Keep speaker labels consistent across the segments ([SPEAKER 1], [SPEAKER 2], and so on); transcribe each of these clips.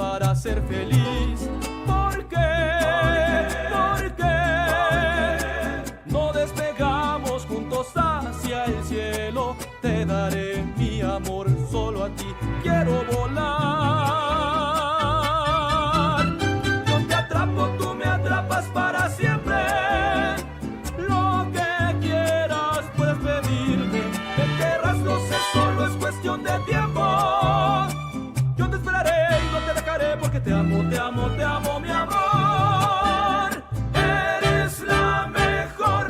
[SPEAKER 1] para ser feliz. ¿Por qué? ¿Por qué? No despegamos juntos hacia el cielo. Te daré mi amor solo a ti. Quiero volar. Yo te atrapo, tú me atrapas para siempre. Lo que quieras puedes pedirme. Me querrás, lo sé, solo es cuestión de tiempo. Yo te esperaré y no te dejaré porque te amo, te amo, te amo, mi amor. Eres la mejor.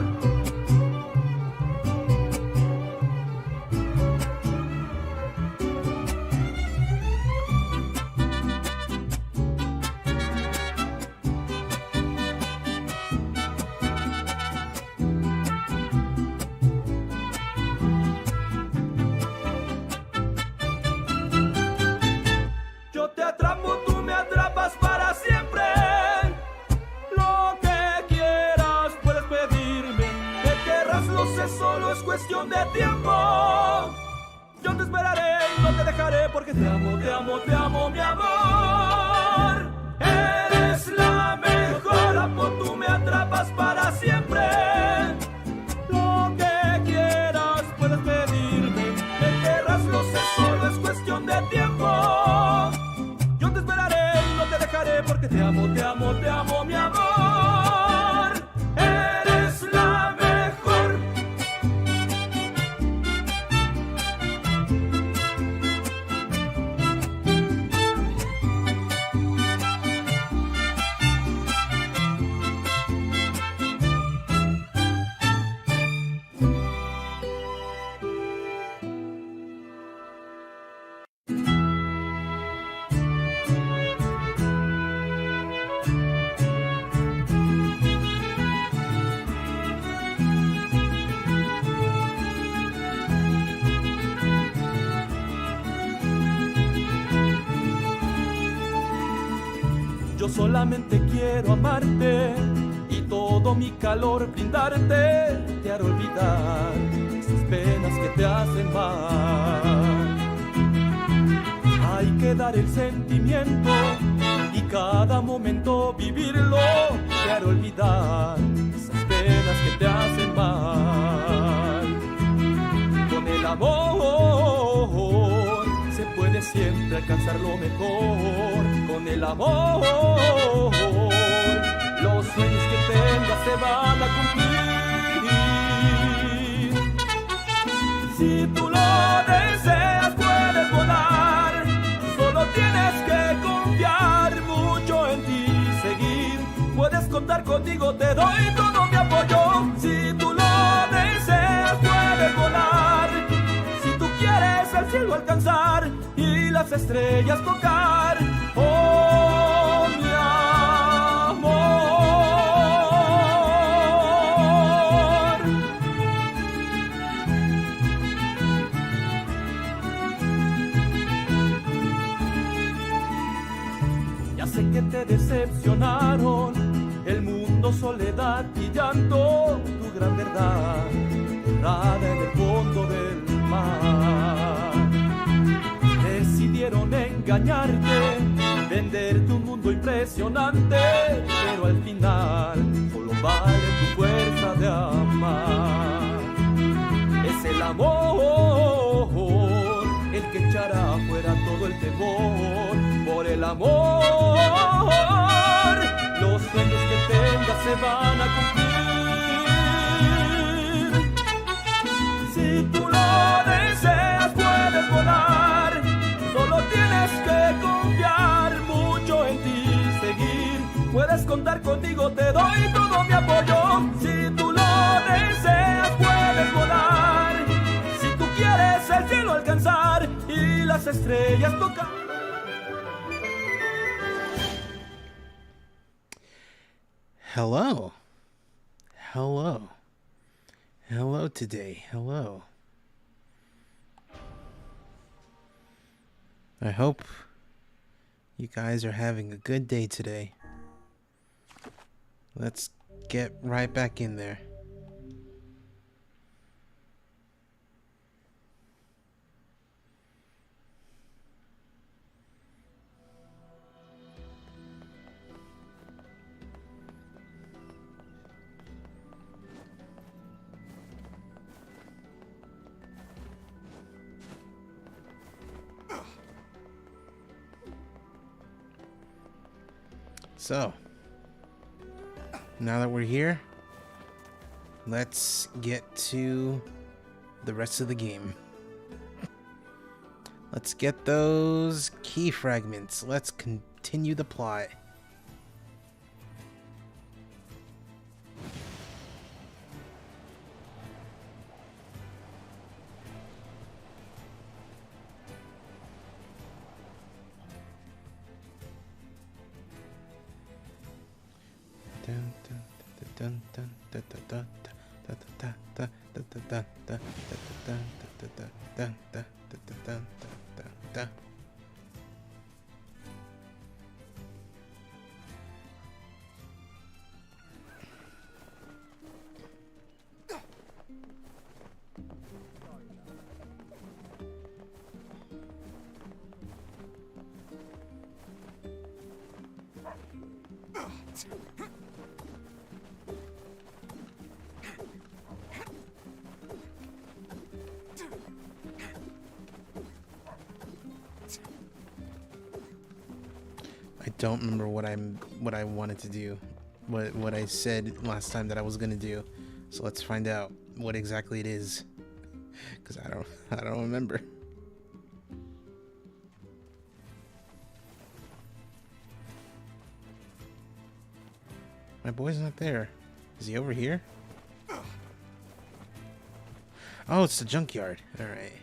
[SPEAKER 1] Yo te atrapo, tú me atrapas para siempre. Lo que quieras puedes pedirme. Me querrás, lo sé, solo es cuestión de tiempo. Yo te esperaré y no te dejaré porque te amo, te amo, te amo, mi amor. Eres la mejor. Atrapo, tú me atrapas para siempre. Lo que quieras puedes pedirme. Me querrás, lo sé, solo es cuestión de tiempo. Yo te esperaré y no te dejaré porque te amo, te amo, te amo, mi amor. Eres la mejor. Yo solamente quiero amarte y todo mi calor brindarte. Te haré olvidar esas penas que te hacen mal. Hay que dar el sentimiento y cada momento vivirlo. Te haré olvidar esas penas que te hacen mal. Con el amor se puede siempre alcanzar lo mejor. Con el amor los sueños que tengas se van a cumplir. Si tú lo deseas puedes volar. Solo tienes que confiar mucho en ti, seguir. Puedes contar conmigo, te doy todo mi apoyo. Si tú lo deseas puedes volar. Si tú quieres el cielo alcanzar y las estrellas tocar. Oh, mi amor. Ya sé que te decepcionaron el mundo, soledad y llanto. Tu gran verdad nada en el fondo del mar. Decidieron engañarte, venderte un mundo impresionante, pero al final solo vale tu fuerza de amar. Es el amor el que echará fuera todo el temor. Por el amor los sueños que tengas se van a cumplir. Si tú lo deseas puedes volar. Solo tienes que confiar mucho en ti, seguir. Puedes contar conmigo, te doy todo mi apoyo. Si tú lo deseas puedes volar. Si tú quieres el cielo alcanzar y las estrellas tocar.
[SPEAKER 2] Hello. Hello. Hello today. Hello. I hope you guys are having a good day today. Let's get right back in there. So, now that we're here, let's get to the rest of the game. Let's get those key fragments. Let's continue the plot. I don't remember what I wanted to do, what I said last time that I was gonna do. So let's find out what exactly it is, because I don't remember. My boy's not there. Is he over here? Oh, it's the junkyard. All right,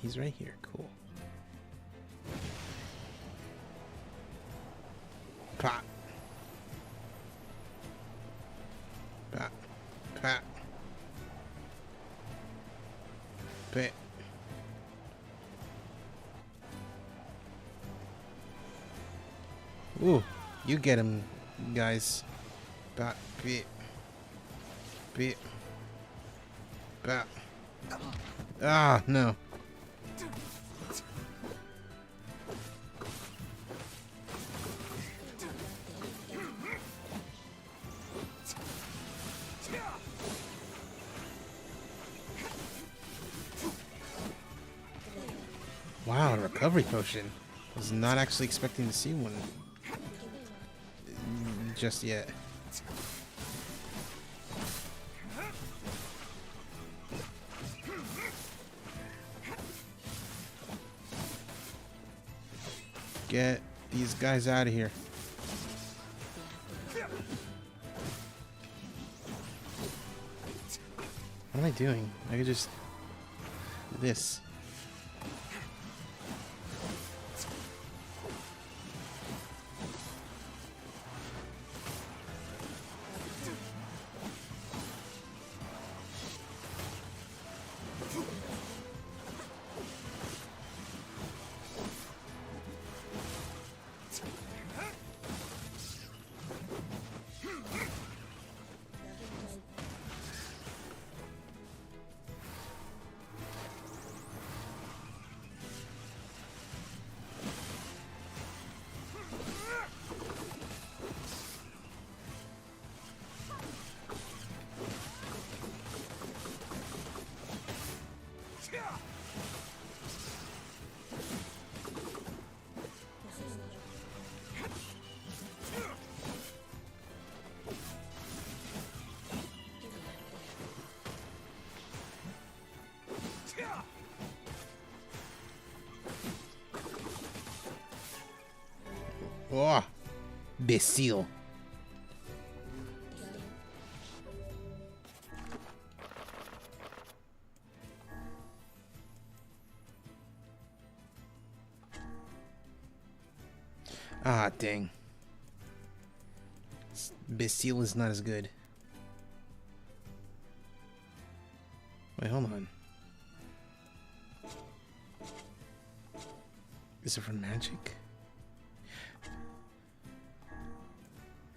[SPEAKER 2] he's right here. Cool. Pop. Pop. Pop. Pit. Ooh, you get him, guys. Pop. Pit. Pit. Pop. Ah, no. Wow, a recovery potion. Was not actually expecting to see one just yet. Get these guys out of here. What am I doing? I could just do this. Oh, imbecile. Ah, dang. Imbecile is not as good. Wait, hold on. Is it for magic?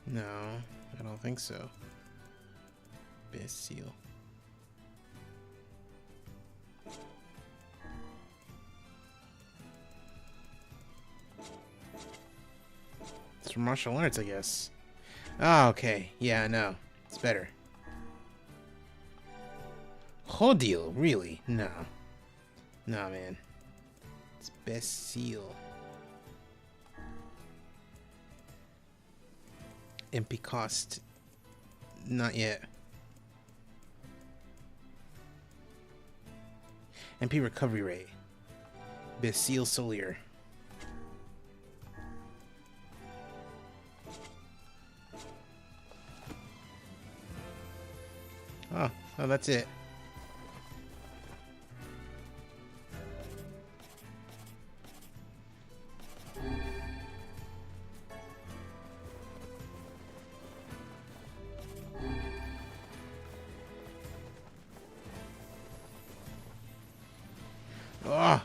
[SPEAKER 2] No, I don't think so. Imbecile. It's for martial arts, I guess. Oh, okay. Yeah, no. It's better. Hodil, really? No. No, man. It's imbecile. MP cost. Not yet. MP recovery rate. Bacille Solier. Oh, that's it. Ah.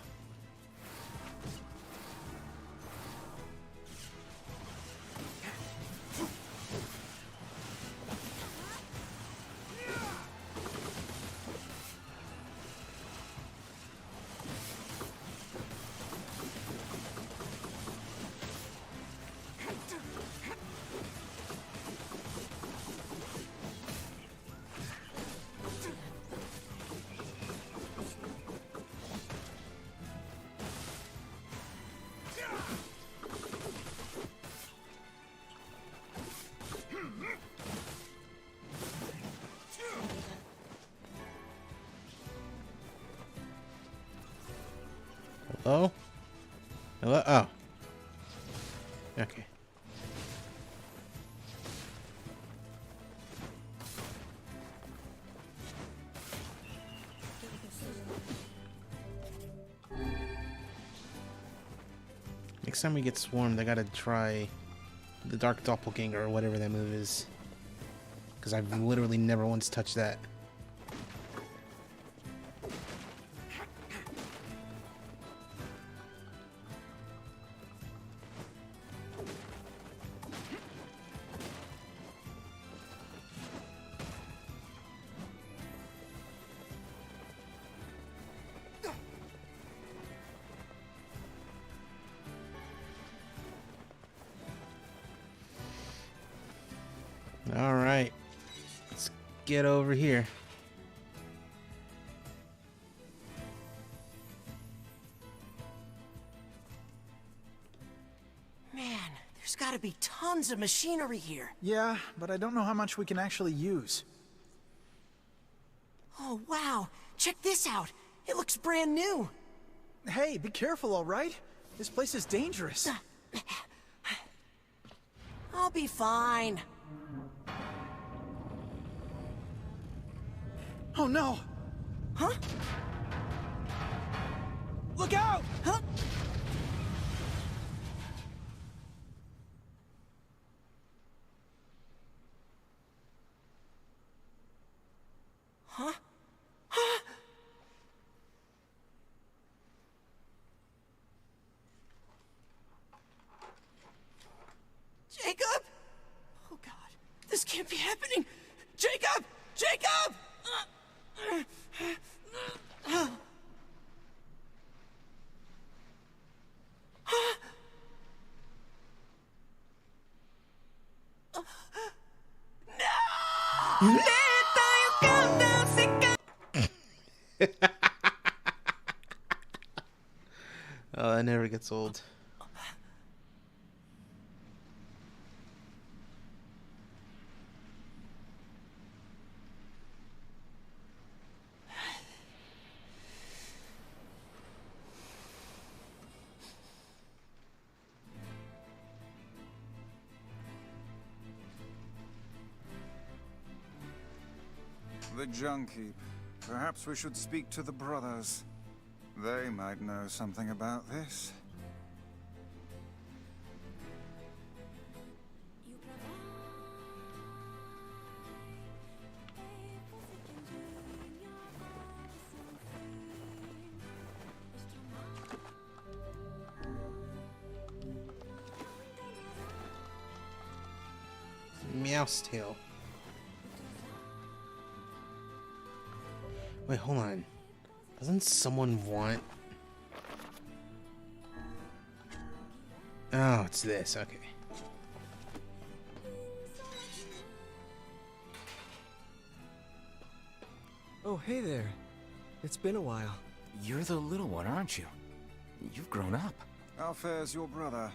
[SPEAKER 2] Hello? Hello? Oh. Okay. Next time we get swarmed, I gotta try the Dark Doppelganger or whatever that move is. Because I've literally never once touched that. Alright, let's get over here.
[SPEAKER 3] Man, there's gotta be tons of machinery here.
[SPEAKER 4] Yeah, but I don't know how much we can actually use.
[SPEAKER 3] Oh, wow. Check this out. It looks brand new.
[SPEAKER 4] Hey, be careful, all right? This place is dangerous.
[SPEAKER 3] I'll be fine.
[SPEAKER 4] Oh no!
[SPEAKER 3] Huh?
[SPEAKER 4] Look out!
[SPEAKER 3] Huh? Huh? Huh? Jacob? Oh God, this can't be happening. Jacob! Jacob!
[SPEAKER 2] Oh, that never gets old.
[SPEAKER 5] The Junkie. Perhaps we should speak to the brothers. They might know something about this.
[SPEAKER 2] Meow's tail. Wait, hold on. Doesn't someone want... Oh, it's this. Okay.
[SPEAKER 6] Oh, hey there. It's been a while.
[SPEAKER 7] You're the little one, aren't you? You've grown up.
[SPEAKER 5] How fares your brother?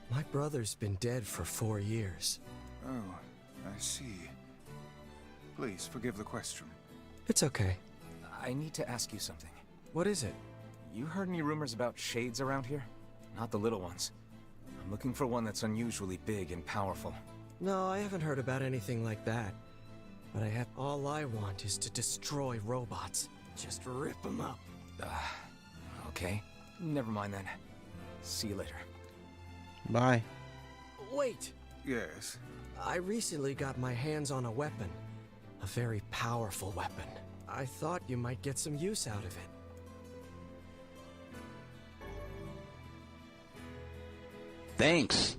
[SPEAKER 6] My brother's been dead for 4 years.
[SPEAKER 5] Oh, I see. Please forgive the question.
[SPEAKER 6] It's okay.
[SPEAKER 7] I need to ask you something.
[SPEAKER 6] What is it?
[SPEAKER 7] You heard any rumors about shades around here? Not the little ones. I'm looking for one that's unusually big and powerful.
[SPEAKER 6] No, I haven't heard about anything like that. But all I want is to destroy robots. Just rip them up.
[SPEAKER 7] Okay. Never mind then. See you later.
[SPEAKER 2] Bye.
[SPEAKER 6] Wait!
[SPEAKER 5] Yes.
[SPEAKER 6] I recently got my hands on a weapon. A very powerful weapon. I thought you might get some use out of it.
[SPEAKER 8] Thanks.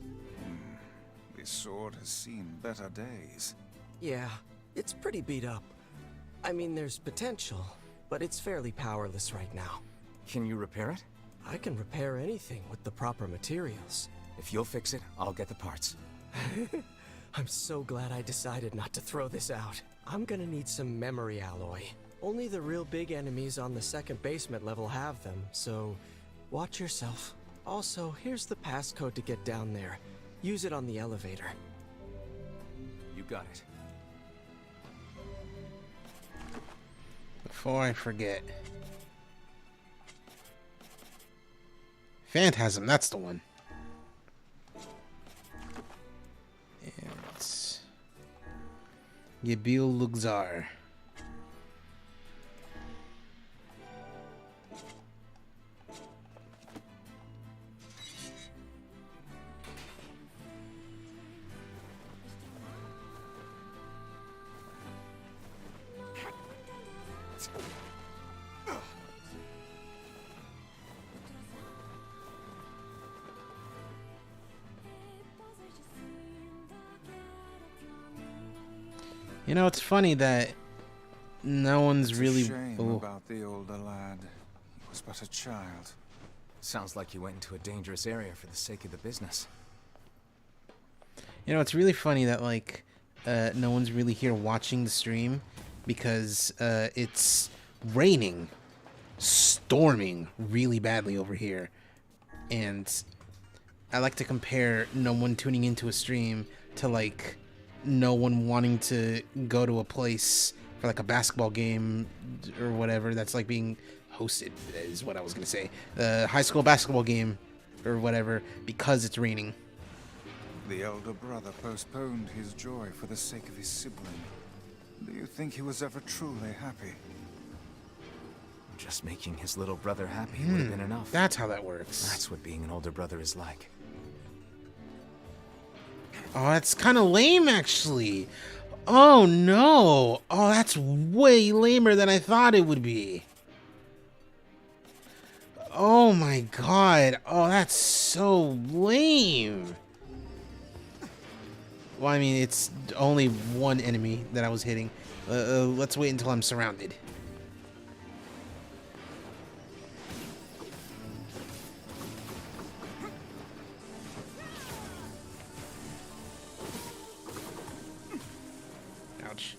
[SPEAKER 5] This sword has seen better days.
[SPEAKER 6] Yeah, it's pretty beat up. I mean, there's potential, but it's fairly powerless right now.
[SPEAKER 7] Can you repair it?
[SPEAKER 6] I can repair anything with the proper materials.
[SPEAKER 7] If you'll fix it, I'll get the parts.
[SPEAKER 6] I'm so glad I decided not to throw this out. I'm gonna need some memory alloy. Only the real big enemies on the second basement level have them, so watch yourself. Also, here's the passcode to get down there. Use it on the elevator.
[SPEAKER 7] You got it.
[SPEAKER 2] Before I forget. Phantasm, that's the one. And Yabil Luxar. You know, it's funny that no one's really.
[SPEAKER 5] It's a shame about the older lad. He was but a child.
[SPEAKER 7] Sounds like you went into a dangerous area for the sake of the business.
[SPEAKER 2] You know, it's really funny that like no one's really here watching the stream because it's raining, storming really badly over here, and I like to compare no one tuning into a stream to like no one wanting to go to a place for like a basketball game or whatever that's like being hosted is what I was gonna say, high school basketball game or whatever, because it's raining.
[SPEAKER 5] The elder brother postponed his joy for the sake of his sibling. Do you think he was ever truly happy?
[SPEAKER 7] Just making his little brother happy would have been enough.
[SPEAKER 2] That's how that works.
[SPEAKER 7] That's what being an older brother is like.
[SPEAKER 2] Oh, that's kind of lame, actually. Oh, no. Oh, that's way lamer than I thought it would be. Oh, my God. Oh, that's so lame. Well, I mean, it's only one enemy that I was hitting. Let's wait until I'm surrounded. Ouch.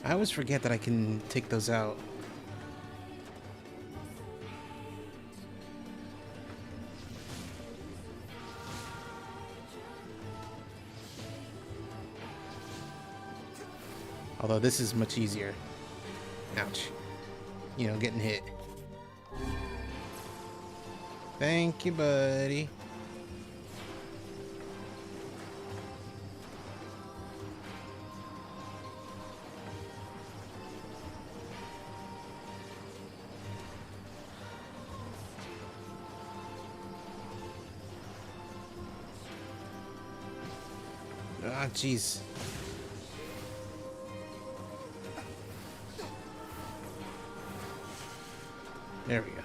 [SPEAKER 2] I always forget that I can take those out. Although this is much easier. Ouch. You know, getting hit. Thank you, buddy. Ah, jeez. There we go.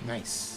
[SPEAKER 2] Nice.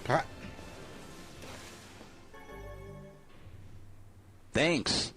[SPEAKER 2] Pot.
[SPEAKER 8] Thanks.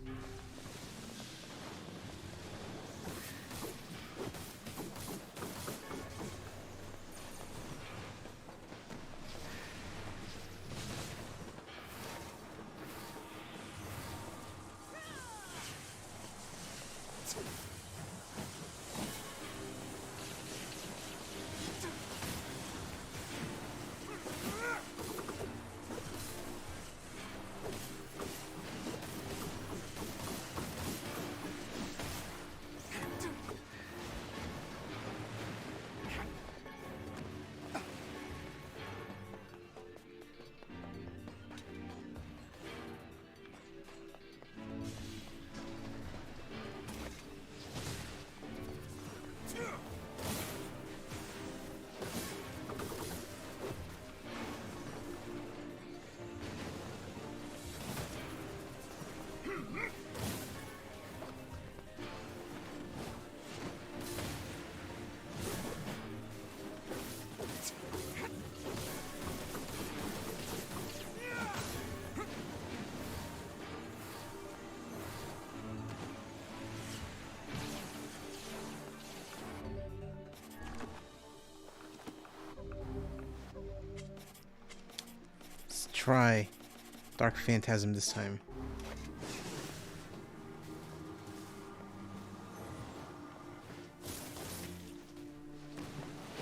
[SPEAKER 2] Try Dark Phantasm this time.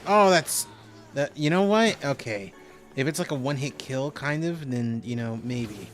[SPEAKER 2] Oh, that's that. You know what? Okay, if it's like a one-hit kill, kind of, then you know maybe.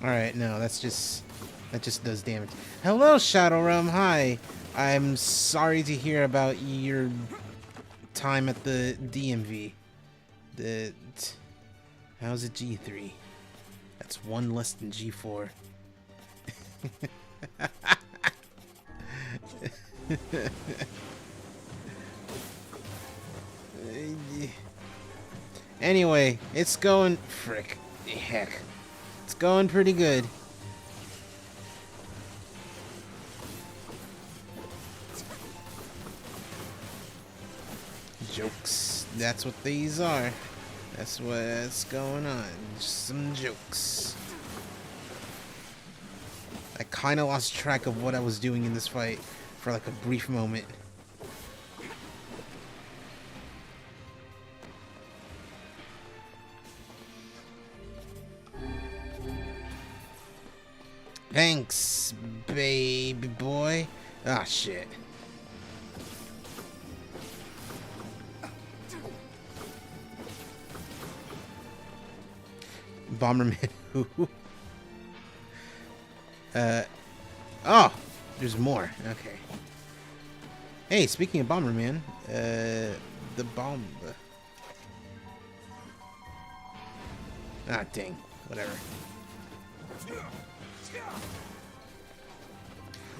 [SPEAKER 2] Alright, no, that just does damage. Hello, Shadow Realm. Hi. I'm sorry to hear about your time at the DMV. How's it G3? That's one less than G4. Anyway, it's going... Frick. Heck. It's going pretty good. Jokes. That's what these are. That's what's going on. Just some jokes. I kind of lost track of what I was doing in this fight for like a brief moment. Thanks, baby boy. Ah, shit. Bomberman who? Oh, there's more. Okay. Hey, speaking of Bomberman, the bomb. Ah, dang. Whatever.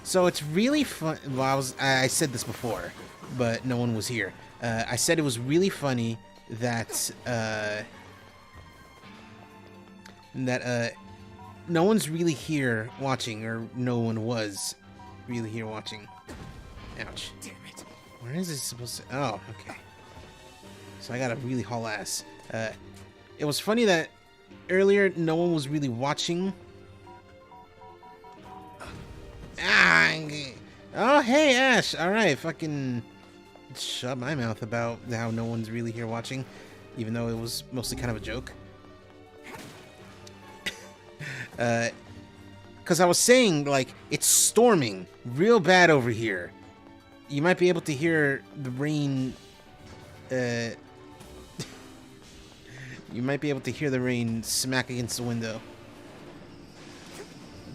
[SPEAKER 2] So it's really fun. Well, I said this before, but no one was here. I said it was really funny that no one's really here watching, or no one was really here watching. Ouch. Damn it. Where is this supposed to... Oh, okay. So I gotta really haul ass. It was funny that earlier no one was really watching. Ah, oh, hey, Ash. Alright, fucking shut my mouth about how no one's really here watching, even though it was mostly kind of a joke. Because I was saying, like, it's storming real bad over here. You might be able to hear the rain, you might be able to hear the rain smack against the window.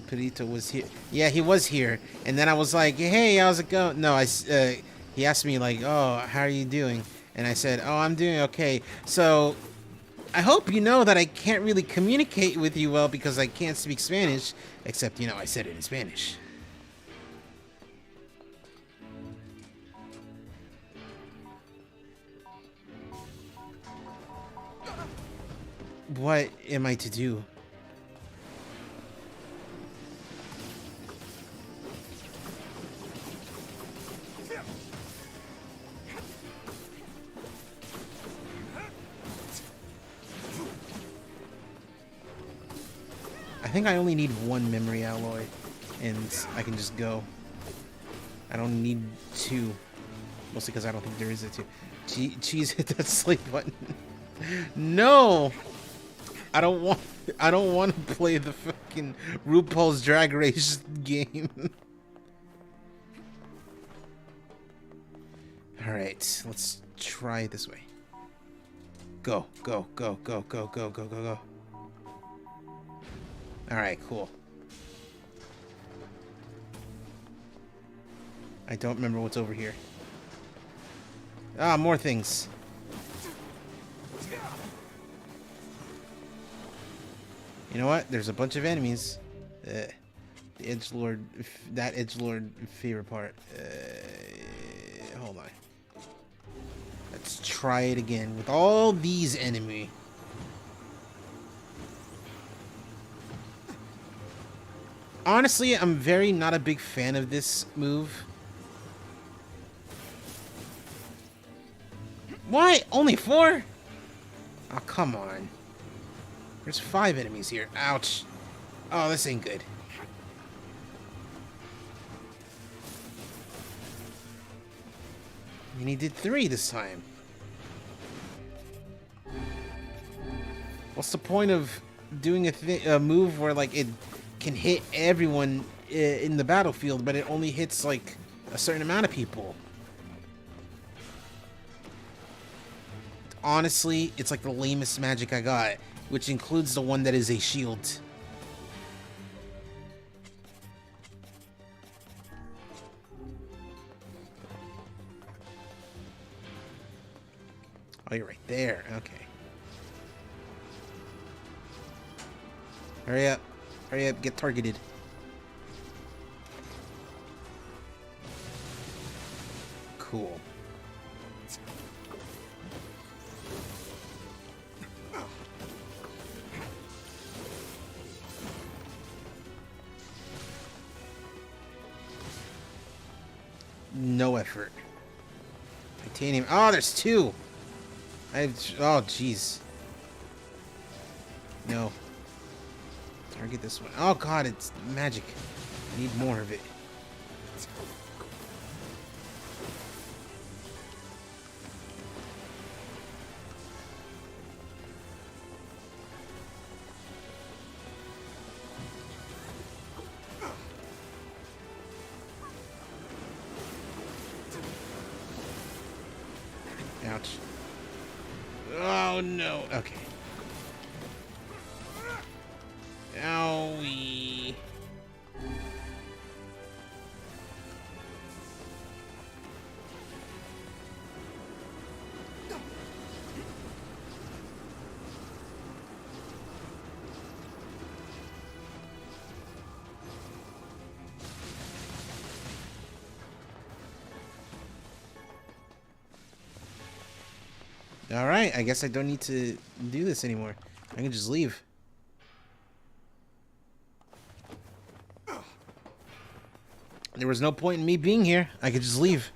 [SPEAKER 2] Perito was here. Yeah, he was here. And then I was like, hey, how's it going? No, he asked me, like, oh, how are you doing? And I said, oh, I'm doing okay. So... I hope you know that I can't really communicate with you well because I can't speak Spanish, except, you know, I said it in Spanish. What am I to do? I think I only need one memory alloy, and I can just go. I don't need two, mostly because I don't think there is a two. Cheez, hit that sleep button. No, I don't want to play the fucking RuPaul's Drag Race game. All right, let's try it this way. Go, go, go, go, go, go, go, go, go. Alright, cool. I don't remember what's over here. Ah, more things. You know what? There's a bunch of enemies. The edgelord, that edgelord favorite part. Hold on. Let's try it again with all these enemies. Honestly, I'm very not a big fan of this move. Why? Only 4? Oh, come on. There's 5 enemies here. Ouch. Oh, this ain't good. And he did 3 this time. What's the point of doing a move where, like, it can hit everyone in the battlefield, but it only hits like a certain amount of people? Honestly, it's like the lamest magic I got, which includes the one that is a shield. Oh, you're right there. Okay. Hurry up. Hurry up. Get targeted. Cool. No effort. Titanium. Oh, there's two. Oh, jeez. No. Target this one. Oh, God, it's magic. I need more of it. Ouch. Oh, no. Okay. Owie. Alright, I guess I don't need to do this anymore. I can just leave. There was no point in me being here. I could just leave.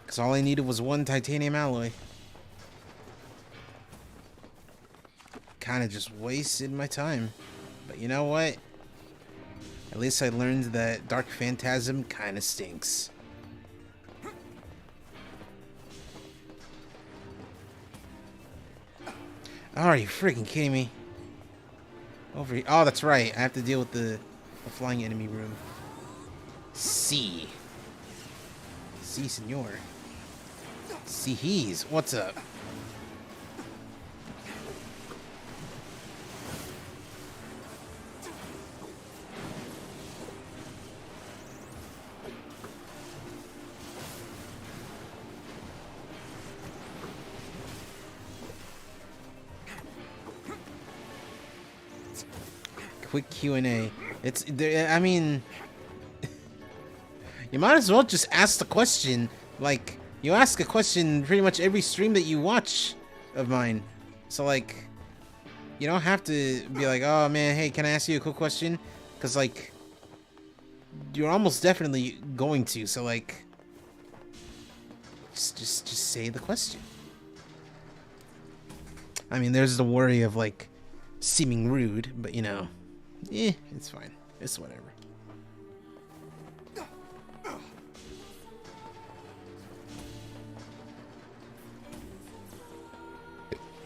[SPEAKER 2] Because all I needed was one titanium alloy. Kind of just wasted my time. But you know what? At least I learned that Dark Phantasm kind of stinks. Oh, are you freaking kidding me? Over here. Oh, that's right. I have to deal with the flying enemy room. C. C, senor. C, he's. What's up? Quick Q&A. It's there. I mean, you might as well just ask the question. Like, you ask a question pretty much every stream that you watch of mine. So like, you don't have to be like, oh man, hey, can I ask you a quick question? Because like, you're almost definitely going to. So like, just say the question. I mean, there's the worry of like seeming rude, but you know. It's fine. It's whatever.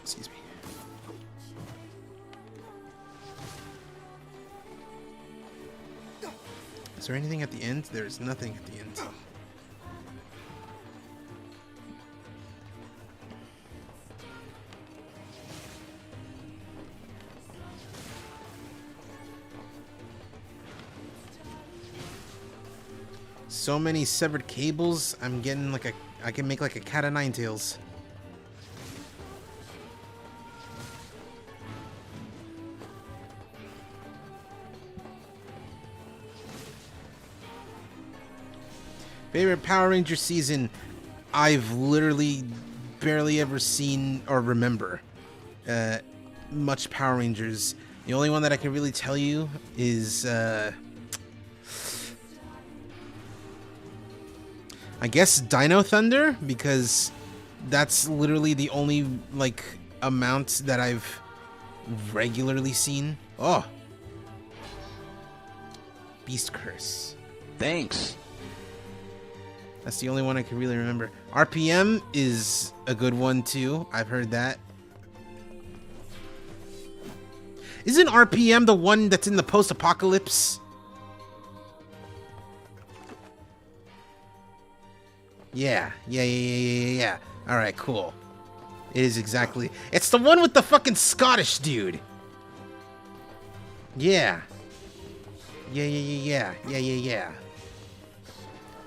[SPEAKER 2] Excuse me. Is there anything at the end? There is nothing at the end. So many severed cables. I'm getting like I can make like a cat of nine tails. Favorite Power Ranger season? I've literally barely ever seen or remember much Power Rangers. The only one that I can really tell you is I guess Dino Thunder, because that's literally the only like amount that I've regularly seen. Oh, Beast Curse.
[SPEAKER 8] Thanks.
[SPEAKER 2] That's the only one I can really remember. RPM is a good one too. I've heard that. Isn't RPM the one that's in the post-apocalypse? Yeah. Alright, cool. It is exactly. It's the one with the fucking Scottish dude. Yeah. Yeah.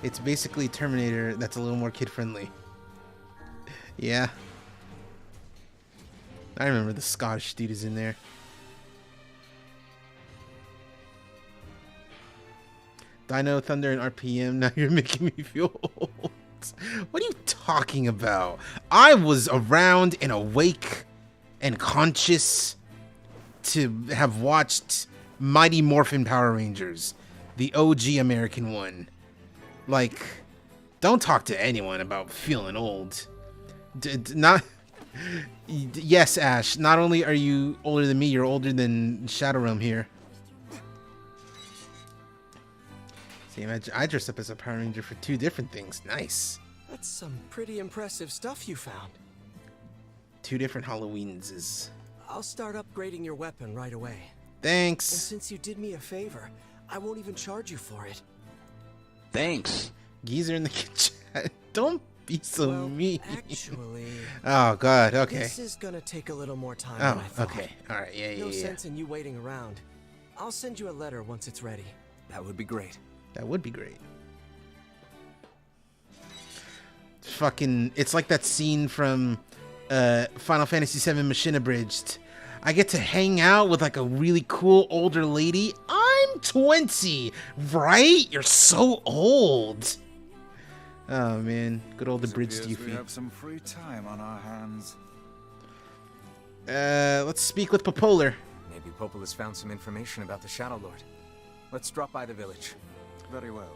[SPEAKER 2] It's basically Terminator that's a little more kid-friendly. Yeah. I remember the Scottish dude is in there. Dino, Thunder, and RPM. Now you're making me feel old. What are you talking about? I was around and awake and conscious to have watched Mighty Morphin Power Rangers, the OG American one. Like, don't talk to anyone about feeling old. Yes, Ash. Not only are you older than me, you're older than Shadow Realm here. See, I dressed up as a Power Ranger for 2 different things. Nice.
[SPEAKER 6] That's some pretty impressive stuff you found.
[SPEAKER 2] 2 different Halloweens.
[SPEAKER 6] I'll start upgrading your weapon right away.
[SPEAKER 2] Thanks.
[SPEAKER 6] And since you did me a favor, I won't even charge you for it.
[SPEAKER 8] Thanks.
[SPEAKER 2] Geezer in the kitchen. Don't be so mean.
[SPEAKER 6] Actually...
[SPEAKER 2] Oh, God. Okay.
[SPEAKER 6] This is gonna take a little more time than I thought.
[SPEAKER 2] Okay. All right. Yeah.
[SPEAKER 6] No sense in you waiting around. I'll send you a letter once it's ready.
[SPEAKER 7] That would be great.
[SPEAKER 2] That would be great. Fucking, it's like that scene from Final Fantasy VII Machine Abridged. I get to hang out with like a really cool older lady. I'm 20, right? You're so old. Oh man, good old abridged Yuffie.
[SPEAKER 5] We have some free time on our hands.
[SPEAKER 2] Let's speak with Popolar.
[SPEAKER 7] Maybe Popol has found some information about the Shadow Lord. Let's drop by the village.
[SPEAKER 5] Very well.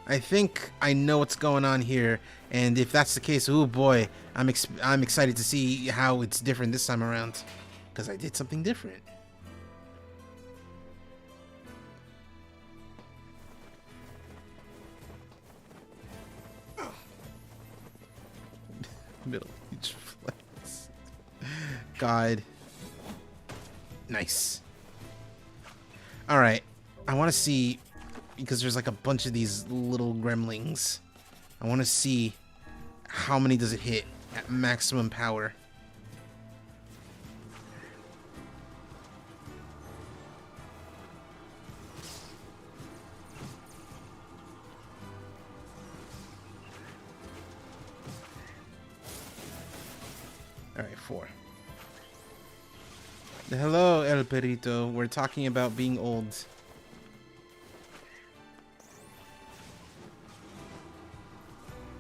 [SPEAKER 2] I think I know what's going on here, and if that's the case, oh boy, I'm excited to see how it's different this time around, because I did something different. Middle age flex. God. Nice. All right, I want to see, because there's like a bunch of these little gremlings. I want to see how many does it hit at maximum power. All right, 4. Hello, El Perito. We're talking about being old.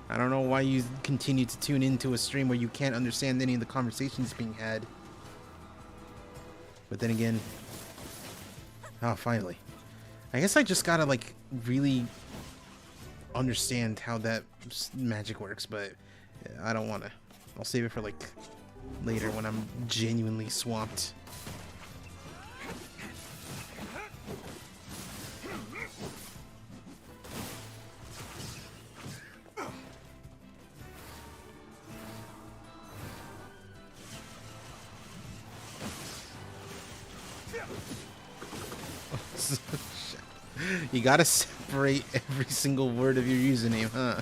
[SPEAKER 2] I don't know why you continue to tune into a stream where you can't understand any of the conversations being had. But then again... Oh, finally. I guess I just gotta, like, really understand how that magic works, but I don't wanna. I'll save it for, like, later when I'm genuinely swamped. You gotta separate every single word of your username, huh?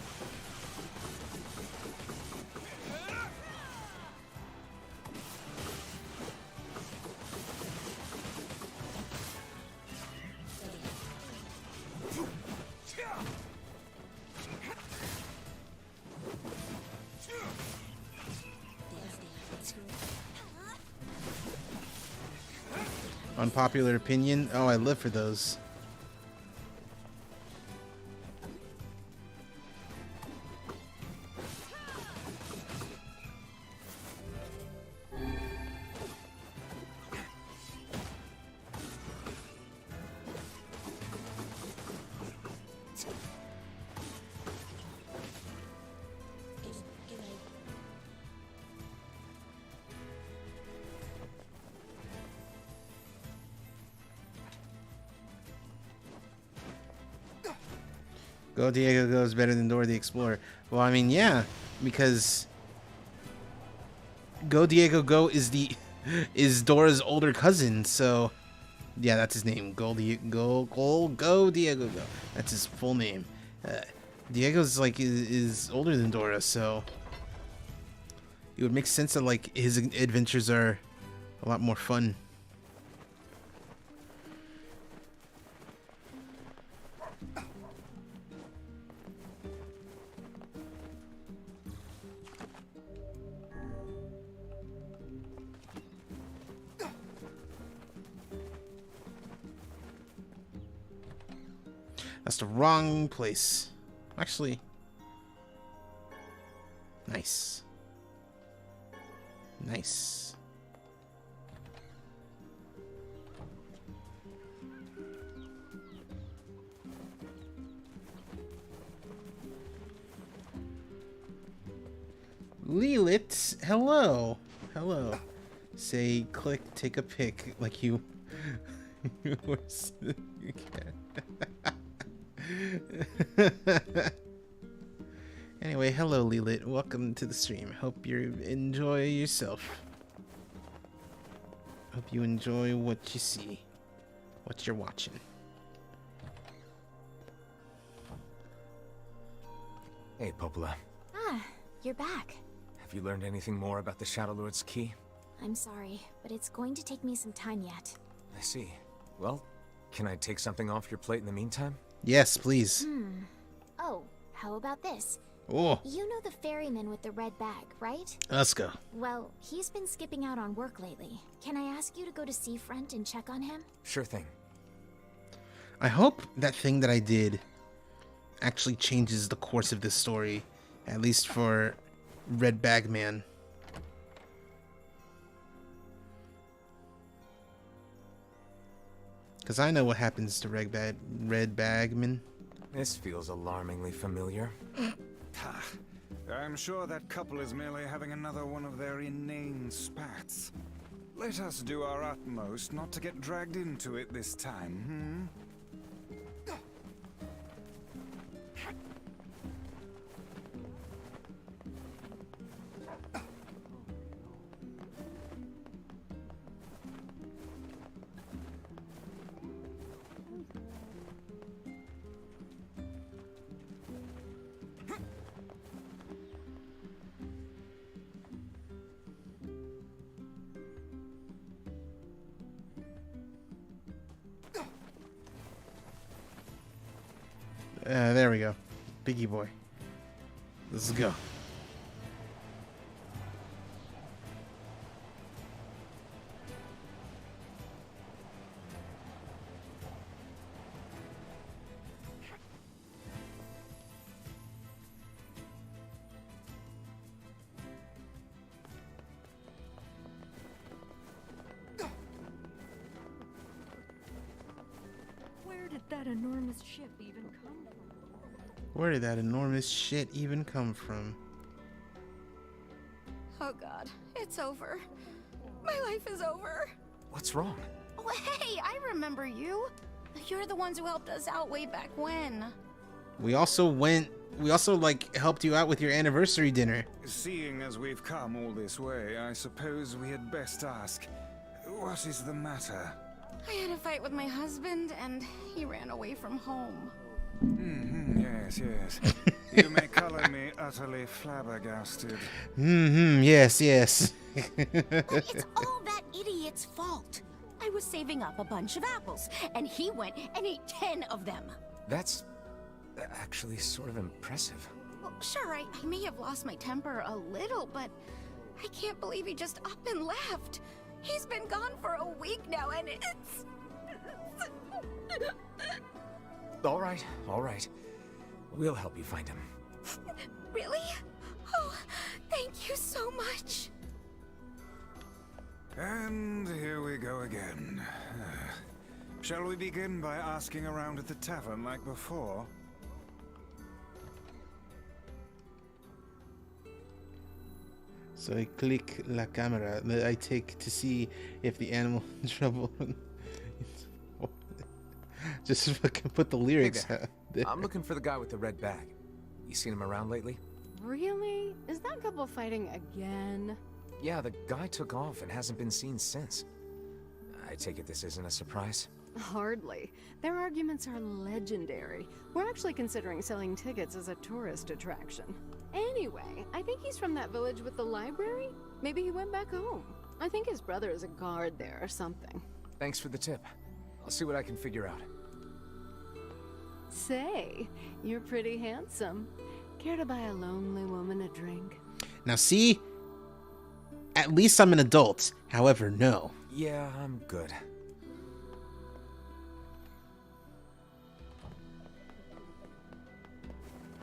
[SPEAKER 2] Unpopular opinion? Oh, I live for those. Go Diego Go is better than Dora the Explorer. Well, I mean, yeah, because Go Diego Go is Dora's older cousin, so yeah, that's his name. Go Diego Go. That's his full name. Diego's like is older than Dora, so it would make sense that like his adventures are a lot more fun. That's the wrong place. Actually, nice. Nice. Lilith, hello. Hello. Say, click, take a pic, like you. You were you can't. Anyway, hello Lilith. Welcome to the stream. Hope you enjoy yourself. Hope you enjoy what you see. What you're watching.
[SPEAKER 7] Hey, Popola.
[SPEAKER 9] Ah, you're back.
[SPEAKER 7] Have you learned anything more about the Shadow Lord's key?
[SPEAKER 9] I'm sorry, but it's going to take me some time yet.
[SPEAKER 7] I see. Well, can I take something off your plate in the meantime?
[SPEAKER 2] Yes, please.
[SPEAKER 9] Oh, how about this?
[SPEAKER 2] Oh,
[SPEAKER 9] You know the ferryman with the red bag, right?
[SPEAKER 2] let's go.
[SPEAKER 9] Well, he's been skipping out on work lately. Can I ask you to go to Seafront and check on him?
[SPEAKER 7] Sure thing.
[SPEAKER 2] I hope that thing that I did actually changes the course of this story, at least for Red Bag Man. Because I know what happens to Red Bagman.
[SPEAKER 7] This feels alarmingly familiar.
[SPEAKER 5] Ha! I'm sure that couple is merely having another one of their inane spats. Let us do our utmost not to get dragged into it this time,
[SPEAKER 2] There we go. Biggie boy. Let's go.
[SPEAKER 10] Where did that enormous ship even come from?
[SPEAKER 2] Where did that enormous shit even come from?
[SPEAKER 10] Oh god, it's over. My life is over.
[SPEAKER 7] What's wrong?
[SPEAKER 10] Oh hey, I remember you. You're the ones who helped us out way back when.
[SPEAKER 2] We also like helped you out with your anniversary dinner.
[SPEAKER 5] Seeing as we've come all this way, I suppose we had best ask, what is the matter?
[SPEAKER 10] I had a fight with my husband and he ran away from home.
[SPEAKER 5] Yes, yes. You may color me utterly flabbergasted.
[SPEAKER 2] Yes, yes.
[SPEAKER 10] But it's all that idiot's fault. I was saving up a bunch of apples, and he went and ate 10 of them.
[SPEAKER 7] That's actually sort of impressive.
[SPEAKER 10] Well, sure, I may have lost my temper a little, but I can't believe he just up and left. He's been gone for a week now, and it's...
[SPEAKER 7] All right. We'll help you find him.
[SPEAKER 10] Really? Oh, thank you so much.
[SPEAKER 5] And here we go again. Shall we begin by asking around at the tavern like before?
[SPEAKER 2] So I click la camera that I take to see if the animal in trouble. Just fucking put the lyrics
[SPEAKER 7] Hey
[SPEAKER 2] out there.
[SPEAKER 7] I'm looking for the guy with the red bag. You seen him around lately?
[SPEAKER 11] Really? Is that couple fighting again?
[SPEAKER 7] Yeah, the guy took off and hasn't been seen since. I take it this isn't a surprise?
[SPEAKER 11] Hardly. Their arguments are legendary. We're actually considering selling tickets as a tourist attraction. Anyway, I think he's from that village with the library. Maybe he went back home. I think his brother is a guard there or something.
[SPEAKER 7] Thanks for the tip. I'll see what I can figure out.
[SPEAKER 11] Say, you're pretty handsome. Care to buy a lonely woman a drink?
[SPEAKER 2] Now see, at least I'm an adult. However, no.
[SPEAKER 7] Yeah, I'm good.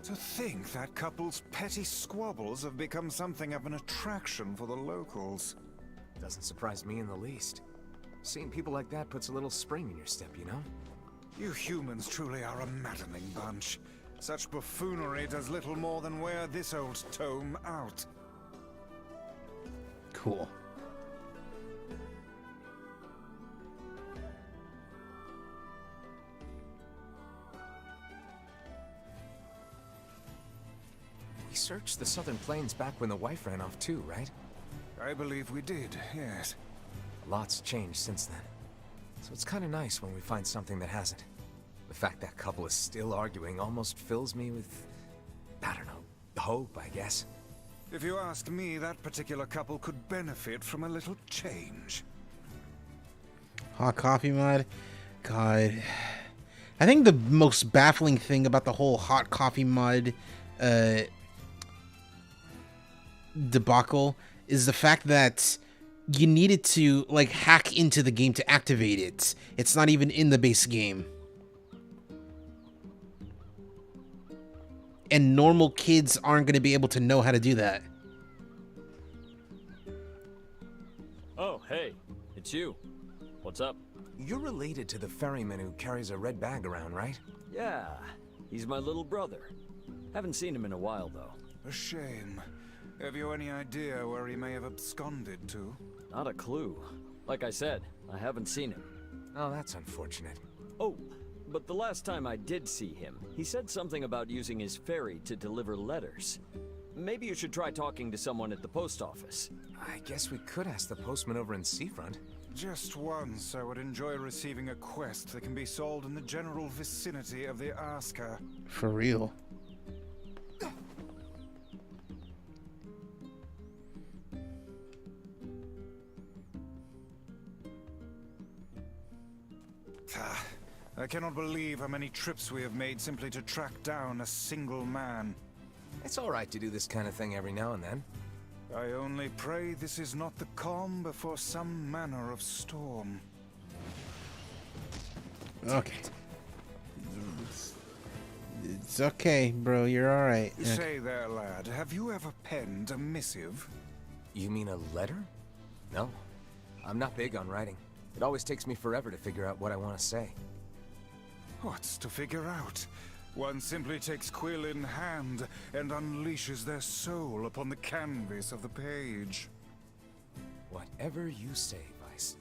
[SPEAKER 5] To think that couple's petty squabbles have become something of an attraction for the locals.
[SPEAKER 7] Doesn't surprise me in the least. Seeing people like that puts a little spring in your step, you know?
[SPEAKER 5] You humans truly are a maddening bunch. Such buffoonery does little more than wear this old tome out.
[SPEAKER 2] Cool.
[SPEAKER 7] We searched the southern plains back when the wife ran off too, right?
[SPEAKER 5] I believe we did, yes.
[SPEAKER 7] Lots changed since then. So it's kind of nice when we find something that hasn't. The fact that couple is still arguing almost fills me with, I don't know, hope, I guess.
[SPEAKER 5] If you ask me, that particular couple could benefit from a little change.
[SPEAKER 2] Hot coffee mod? God. I think the most baffling thing about the whole hot coffee mod debacle is the fact that you needed to like hack into the game to activate it. It's not even in the base game. And normal kids aren't going to be able to know how to do that.
[SPEAKER 12] Oh, hey, it's you. What's up?
[SPEAKER 7] You're related to the ferryman who carries a red bag around, right?
[SPEAKER 12] Yeah, he's my little brother. Haven't seen him in a while, though.
[SPEAKER 5] A shame. Have you any idea where he may have absconded to?
[SPEAKER 12] Not a clue. Like I said, I haven't seen him.
[SPEAKER 7] Oh, that's unfortunate.
[SPEAKER 12] Oh, but the last time I did see him, he said something about using his ferry to deliver letters. Maybe you should try talking to someone at the post office.
[SPEAKER 7] I guess we could ask the postman over in Seafront.
[SPEAKER 5] Just once, I would enjoy receiving a quest that can be solved in the general vicinity of the Asker.
[SPEAKER 2] For real.
[SPEAKER 5] I cannot believe how many trips we have made simply to track down a single man.
[SPEAKER 7] It's all right to do this kind of thing every now and then.
[SPEAKER 5] I only pray this is not the calm before some manner of storm.
[SPEAKER 2] Okay. It's okay, bro. You're all right.
[SPEAKER 5] Say there, lad, have you ever penned a missive?
[SPEAKER 7] You mean a letter? No. I'm not big on writing. It always takes me forever to figure out what I want to say.
[SPEAKER 5] What's to figure out? One simply takes quill in hand and unleashes their soul upon the canvas of the page.
[SPEAKER 7] Whatever you say, Vice.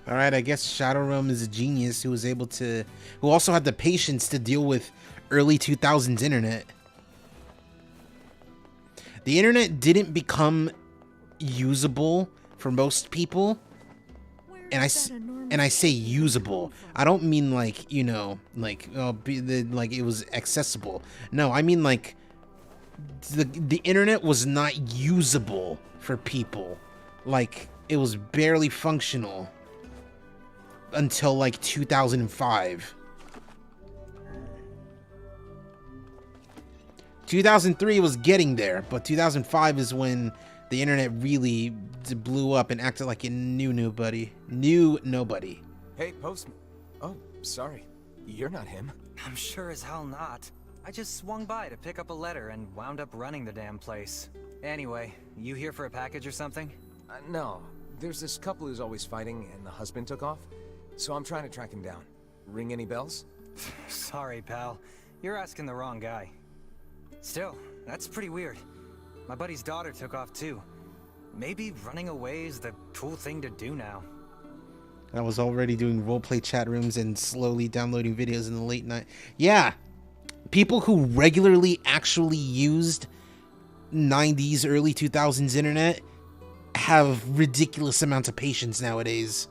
[SPEAKER 2] Alright, I guess Shadow Realm is a genius who was able to... who also had the patience to deal with early 2000s internet. The internet didn't become usable for most people. And I say usable. I don't mean like, you know, like like it was accessible. No, I mean like the internet was not usable for people. Like it was barely functional until like 2005. 2003 was getting there, but 2005 is when the internet really blew up and acted like it knew nobody.
[SPEAKER 7] Hey, postman. Oh, sorry. You're not him.
[SPEAKER 13] I'm sure as hell not. I just swung by to pick up a letter and wound up running the damn place. Anyway, you here for a package or something?
[SPEAKER 7] No. There's this couple who's always fighting and the husband took off. So I'm trying to track him down. Ring any bells?
[SPEAKER 13] Sorry, pal. You're asking the wrong guy. Still, that's pretty weird. My buddy's daughter took off too. Maybe running away is the cool thing to do now.
[SPEAKER 2] I was already doing roleplay chat rooms and slowly downloading videos in the late night. Yeah, people who regularly actually used 90s, early 2000s internet have ridiculous amounts of patience nowadays.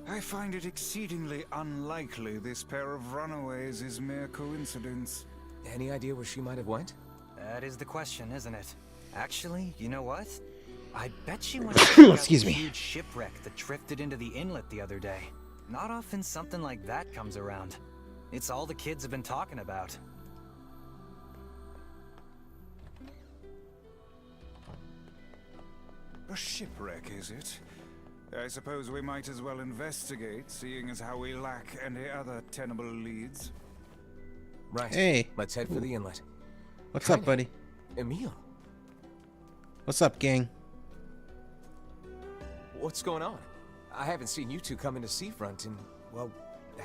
[SPEAKER 5] I find it exceedingly unlikely this pair of runaways is mere coincidence.
[SPEAKER 7] Any idea where she might have went?
[SPEAKER 13] That is the question, isn't it? Actually, you know what? I bet she went to
[SPEAKER 2] Excuse me.
[SPEAKER 13] a huge shipwreck that drifted into the inlet the other day. Not often something like that comes around. It's all the kids have been talking about.
[SPEAKER 5] A shipwreck, is it? I suppose we might as well investigate, seeing as how we lack any other tenable leads.
[SPEAKER 7] Right.
[SPEAKER 2] Hey.
[SPEAKER 7] Let's head for the inlet.
[SPEAKER 2] What's up, buddy?
[SPEAKER 7] Emil.
[SPEAKER 2] What's up, gang?
[SPEAKER 7] What's going on? I haven't seen you two come into Seafront in, well,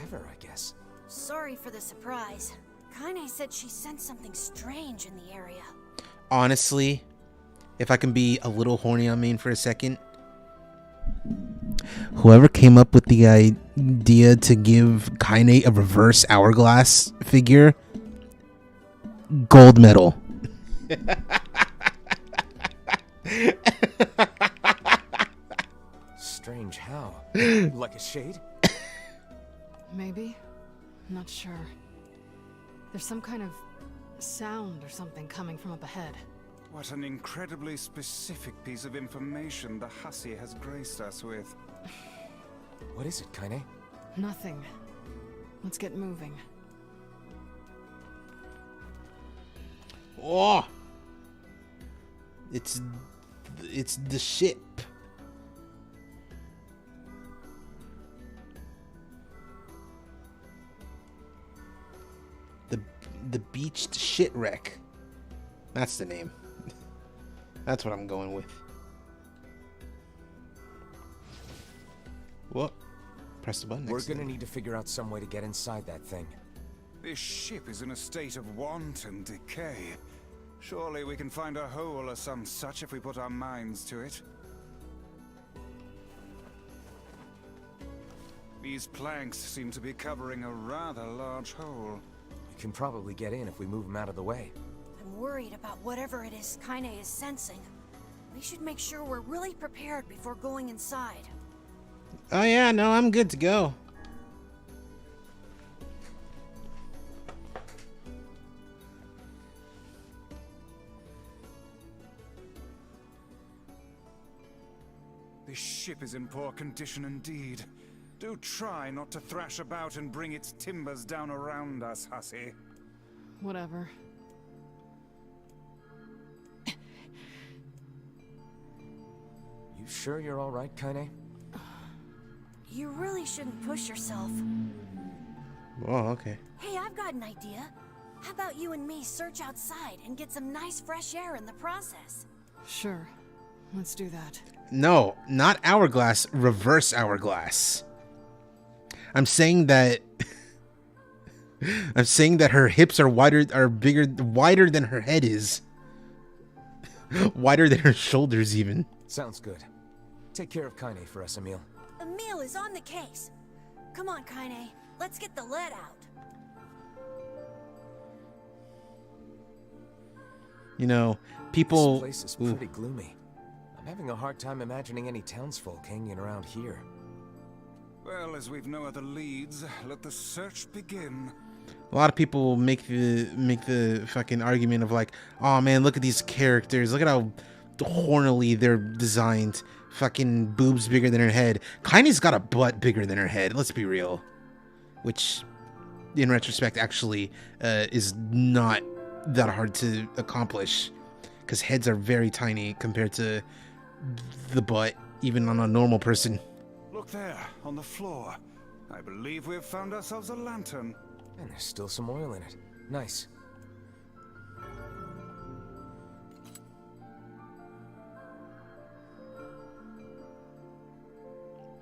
[SPEAKER 7] ever, I guess.
[SPEAKER 10] Sorry for the surprise. Kaine said she sensed something strange in the area.
[SPEAKER 2] Honestly, if I can be a little horny on Main for a second, whoever came up with the idea to give Kaine a reverse hourglass figure, gold medal.
[SPEAKER 7] Strange how? Like a shade?
[SPEAKER 11] Maybe. I'm not sure. There's some kind of sound or something coming from up ahead.
[SPEAKER 5] What an incredibly specific piece of information the hussy has graced us with.
[SPEAKER 7] What is it, Kaine?
[SPEAKER 11] Nothing. Let's get moving.
[SPEAKER 2] Oh, it's the ship. The beached shit wreck. That's the name. That's what I'm going with. Whoop. Press the button.
[SPEAKER 7] We're gonna need to figure out some way to get inside that thing.
[SPEAKER 5] This ship is in a state of wanton decay. Surely we can find a hole or some such if we put our minds to it. These planks seem to be covering a rather large hole.
[SPEAKER 7] We can probably get in if we move them out of the way.
[SPEAKER 10] I'm worried about whatever it is Kaine is sensing. We should make sure we're really prepared before going inside.
[SPEAKER 2] Oh yeah, no, I'm good to go.
[SPEAKER 5] This ship is in poor condition indeed. Do try not to thrash about and bring its timbers down around us, hussy.
[SPEAKER 11] Whatever.
[SPEAKER 7] You sure you're all right, Kaine?
[SPEAKER 10] You really shouldn't push yourself.
[SPEAKER 2] Oh, okay.
[SPEAKER 10] Hey, I've got an idea. How about you and me search outside and get some nice fresh air in the process?
[SPEAKER 11] Sure. Let's do that.
[SPEAKER 2] No, not hourglass, reverse hourglass. I'm saying that her hips are wider than her head is. Wider than her shoulders even.
[SPEAKER 7] Sounds good. Take care of Kaine for us, Emil.
[SPEAKER 10] Emil is on the case. Come on, Kaine. Let's get the lead out.
[SPEAKER 2] You know, people...
[SPEAKER 7] This place is pretty gloomy. I'm having a hard time imagining any townsfolk hanging around here.
[SPEAKER 5] Well, as we've no other leads, let the search begin.
[SPEAKER 2] A lot of people make the fucking argument of like, oh man, look at these characters. Look at how hornily they're designed. Fucking boobs bigger than her head. Kaine's got a butt bigger than her head. Let's be real. Which, in retrospect, actually is not that hard to accomplish. Because heads are very tiny compared to the butt, even on a normal person.
[SPEAKER 5] Look there, on the floor. I believe we have found ourselves a lantern.
[SPEAKER 7] And there's still some oil in it. Nice.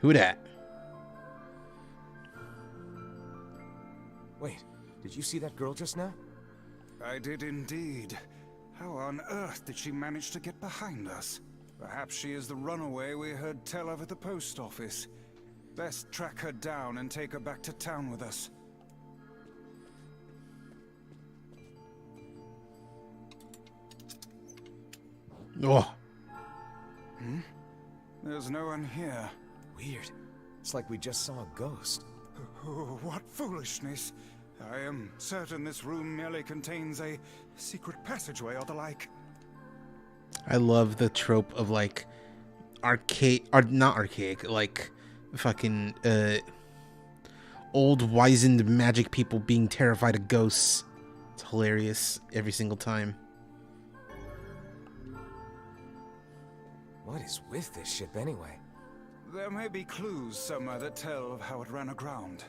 [SPEAKER 2] Who dat?
[SPEAKER 7] Wait, did you see that girl just now?
[SPEAKER 5] I did indeed. How on earth did she manage to get behind us? Perhaps she is the runaway we heard tell of at the post office. Best track her down and take her back to town with us.
[SPEAKER 2] Oh.
[SPEAKER 5] Hmm? There's no one here.
[SPEAKER 7] Weird. It's like we just saw a ghost.
[SPEAKER 5] Oh, what foolishness. I am certain this room merely contains a secret passageway or the like.
[SPEAKER 2] I love the trope of like not archaic, like fucking old wizened magic people being terrified of ghosts. It's hilarious every single time.
[SPEAKER 7] What is with this ship anyway?
[SPEAKER 5] There may be clues somewhere that tell of how it ran aground.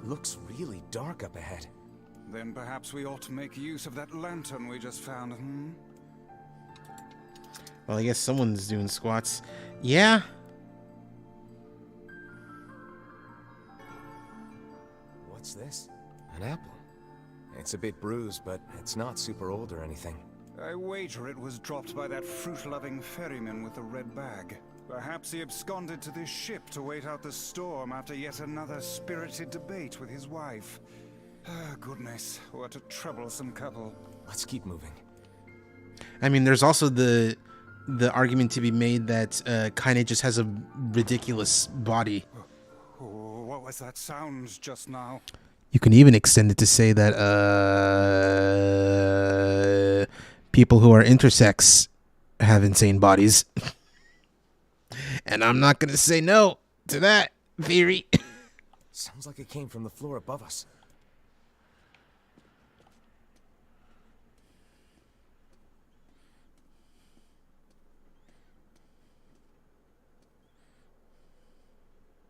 [SPEAKER 7] It looks really dark up ahead.
[SPEAKER 5] Then perhaps we ought to make use of that lantern we just found, hmm?
[SPEAKER 2] Well, I guess someone's doing squats. Yeah.
[SPEAKER 7] What's this? An apple. It's a bit bruised, but it's not super old or anything.
[SPEAKER 5] I wager it was dropped by that fruit-loving ferryman with the red bag. Perhaps he absconded to this ship to wait out the storm after yet another spirited debate with his wife. Ah, goodness, what a troublesome couple.
[SPEAKER 7] Let's keep moving.
[SPEAKER 2] I mean, there's also the argument to be made that Kaine just has a ridiculous body.
[SPEAKER 5] Oh, what was that sound just now?
[SPEAKER 2] You can even extend it to say that people who are intersex have insane bodies. And I'm not going to say no to that theory.
[SPEAKER 7] Sounds like it came from the floor above us.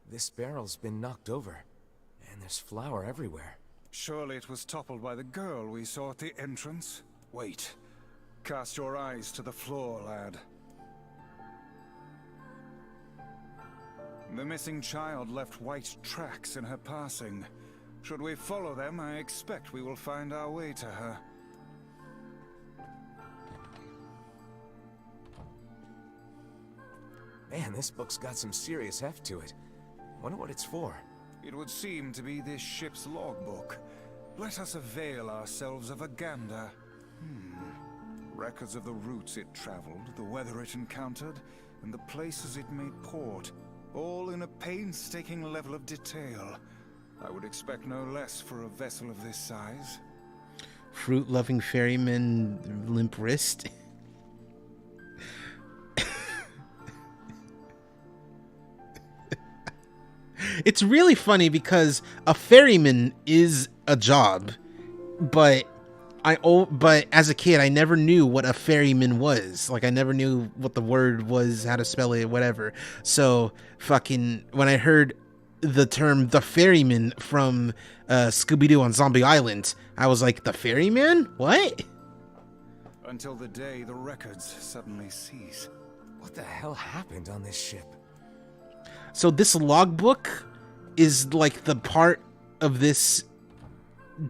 [SPEAKER 7] This barrel's been knocked over, and there's flour everywhere.
[SPEAKER 5] Surely it was toppled by the girl we saw at the entrance. Wait. Cast your eyes to the floor, lad. The missing child left white tracks in her passing. Should we follow them, I expect we will find our way to her.
[SPEAKER 7] Man, this book's got some serious heft to it. Wonder what it's for.
[SPEAKER 5] It would seem to be this ship's logbook. Let us avail ourselves of a gander. Records of the routes it traveled, the weather it encountered, and the places it made port. All in a painstaking level of detail. I would expect no less for a vessel of this size.
[SPEAKER 2] Fruit-loving ferryman, limp wrist. It's really funny because a ferryman is a job, but as a kid I never knew what a ferryman was. Like I never knew what the word was, how to spell it, whatever. So fucking when I heard the term the ferryman from Scooby-Doo on Zombie Island, I was like, the ferryman? What?
[SPEAKER 5] Until the day the records suddenly cease.
[SPEAKER 7] What the hell happened on this ship?
[SPEAKER 2] So this logbook is like the part of this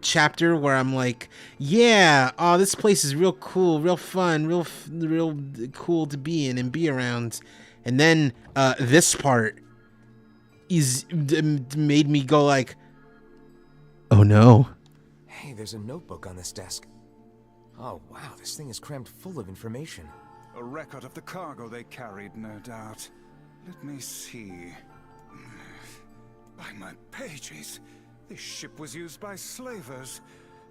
[SPEAKER 2] chapter where I'm like, yeah, oh, this place is real cool, real fun, real cool to be in and be around. And then this part is made me go like, oh no.
[SPEAKER 7] Hey, there's a notebook on this desk. Oh wow, this thing is crammed full of information.
[SPEAKER 5] A record of the cargo they carried, no doubt. Let me see. By my pages, this ship was used by slavers.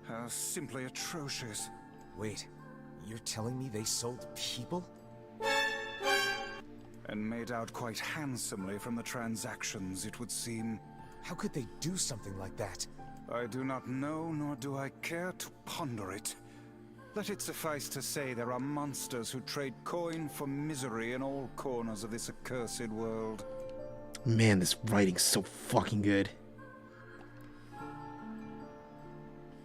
[SPEAKER 5] How simply atrocious.
[SPEAKER 7] Wait, you're telling me they sold people?
[SPEAKER 5] And made out quite handsomely from the transactions, it would seem.
[SPEAKER 7] How could they do something like that?
[SPEAKER 5] I do not know, nor do I care to ponder it. Let it suffice to say there are monsters who trade coin for misery in all corners of this accursed world.
[SPEAKER 2] Man, this writing's so fucking good.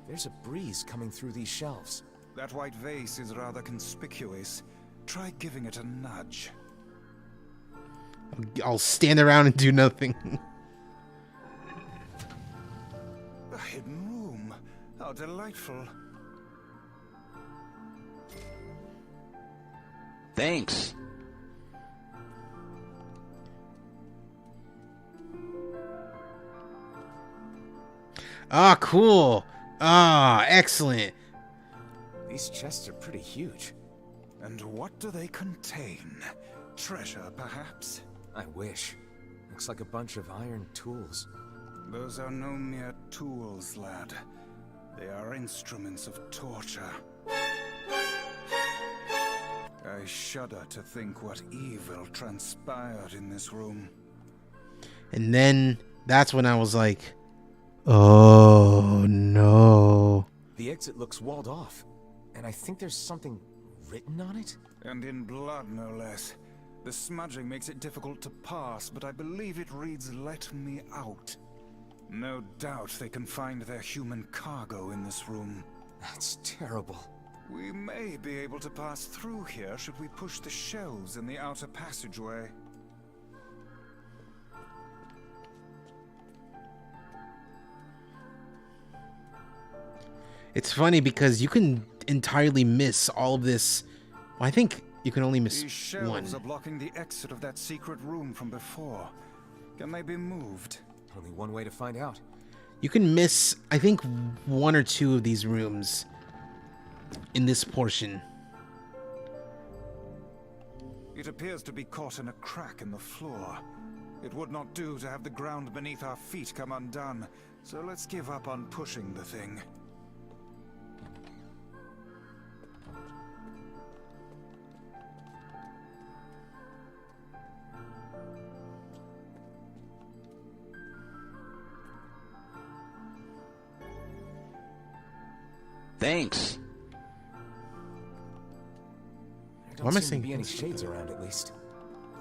[SPEAKER 7] There's a breeze coming through these shelves.
[SPEAKER 5] That white vase is rather conspicuous. Try giving it a nudge.
[SPEAKER 2] I'll stand around and do nothing.
[SPEAKER 5] A hidden room. How delightful.
[SPEAKER 8] Thanks.
[SPEAKER 2] Ah, cool. Ah, excellent.
[SPEAKER 7] These chests are pretty huge.
[SPEAKER 5] And what do they contain? Treasure, perhaps?
[SPEAKER 7] I wish. Looks like a bunch of iron tools.
[SPEAKER 5] Those are no mere tools, lad. They are instruments of torture. I shudder to think what evil transpired in this room.
[SPEAKER 2] And then that's when I was like, oh no.
[SPEAKER 7] The exit looks walled off, and I think there's something written on it?
[SPEAKER 5] And in blood, no less. The smudging makes it difficult to pass, but I believe it reads, "Let me out." No doubt they can find their human cargo in this room.
[SPEAKER 7] That's terrible.
[SPEAKER 5] We may be able to pass through here should we push the shelves in the outer passageway.
[SPEAKER 2] It's funny because you can entirely miss all of this. Well, I think you can only miss
[SPEAKER 5] These shelves
[SPEAKER 2] one.
[SPEAKER 5] are blocking the exit of that secret room from before. Can they be moved?
[SPEAKER 7] Only one way to find out.
[SPEAKER 2] You can miss, I think, one or two of these rooms in this portion.
[SPEAKER 5] It appears to be caught in a crack in the floor. It would not do to have the ground beneath our feet come undone, so let's give up on pushing the thing.
[SPEAKER 8] Thanks.
[SPEAKER 7] There
[SPEAKER 2] Why
[SPEAKER 7] don't
[SPEAKER 2] am I
[SPEAKER 7] seem
[SPEAKER 2] saying
[SPEAKER 7] to be any
[SPEAKER 2] thanks?
[SPEAKER 7] shades around, at least.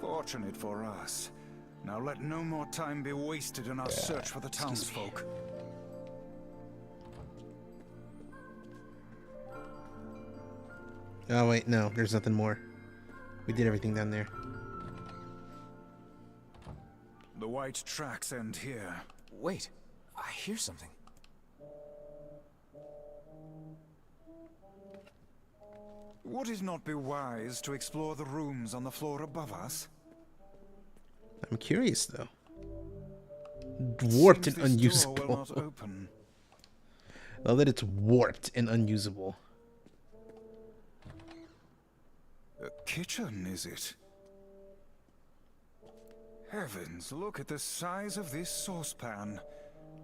[SPEAKER 5] Fortunate for us. Now let no more time be wasted in our search for the townsfolk.
[SPEAKER 2] Oh wait, no, there's nothing more. We did everything down there.
[SPEAKER 5] The white tracks end here.
[SPEAKER 7] Wait, I hear something.
[SPEAKER 5] Would it not be wise to explore the rooms on the floor above us?
[SPEAKER 2] I'm curious though. Warped and
[SPEAKER 5] Seems this door will
[SPEAKER 2] unusable.
[SPEAKER 5] not open.
[SPEAKER 2] I love that it's warped and unusable.
[SPEAKER 5] A kitchen, is it? Heavens, look at the size of this saucepan.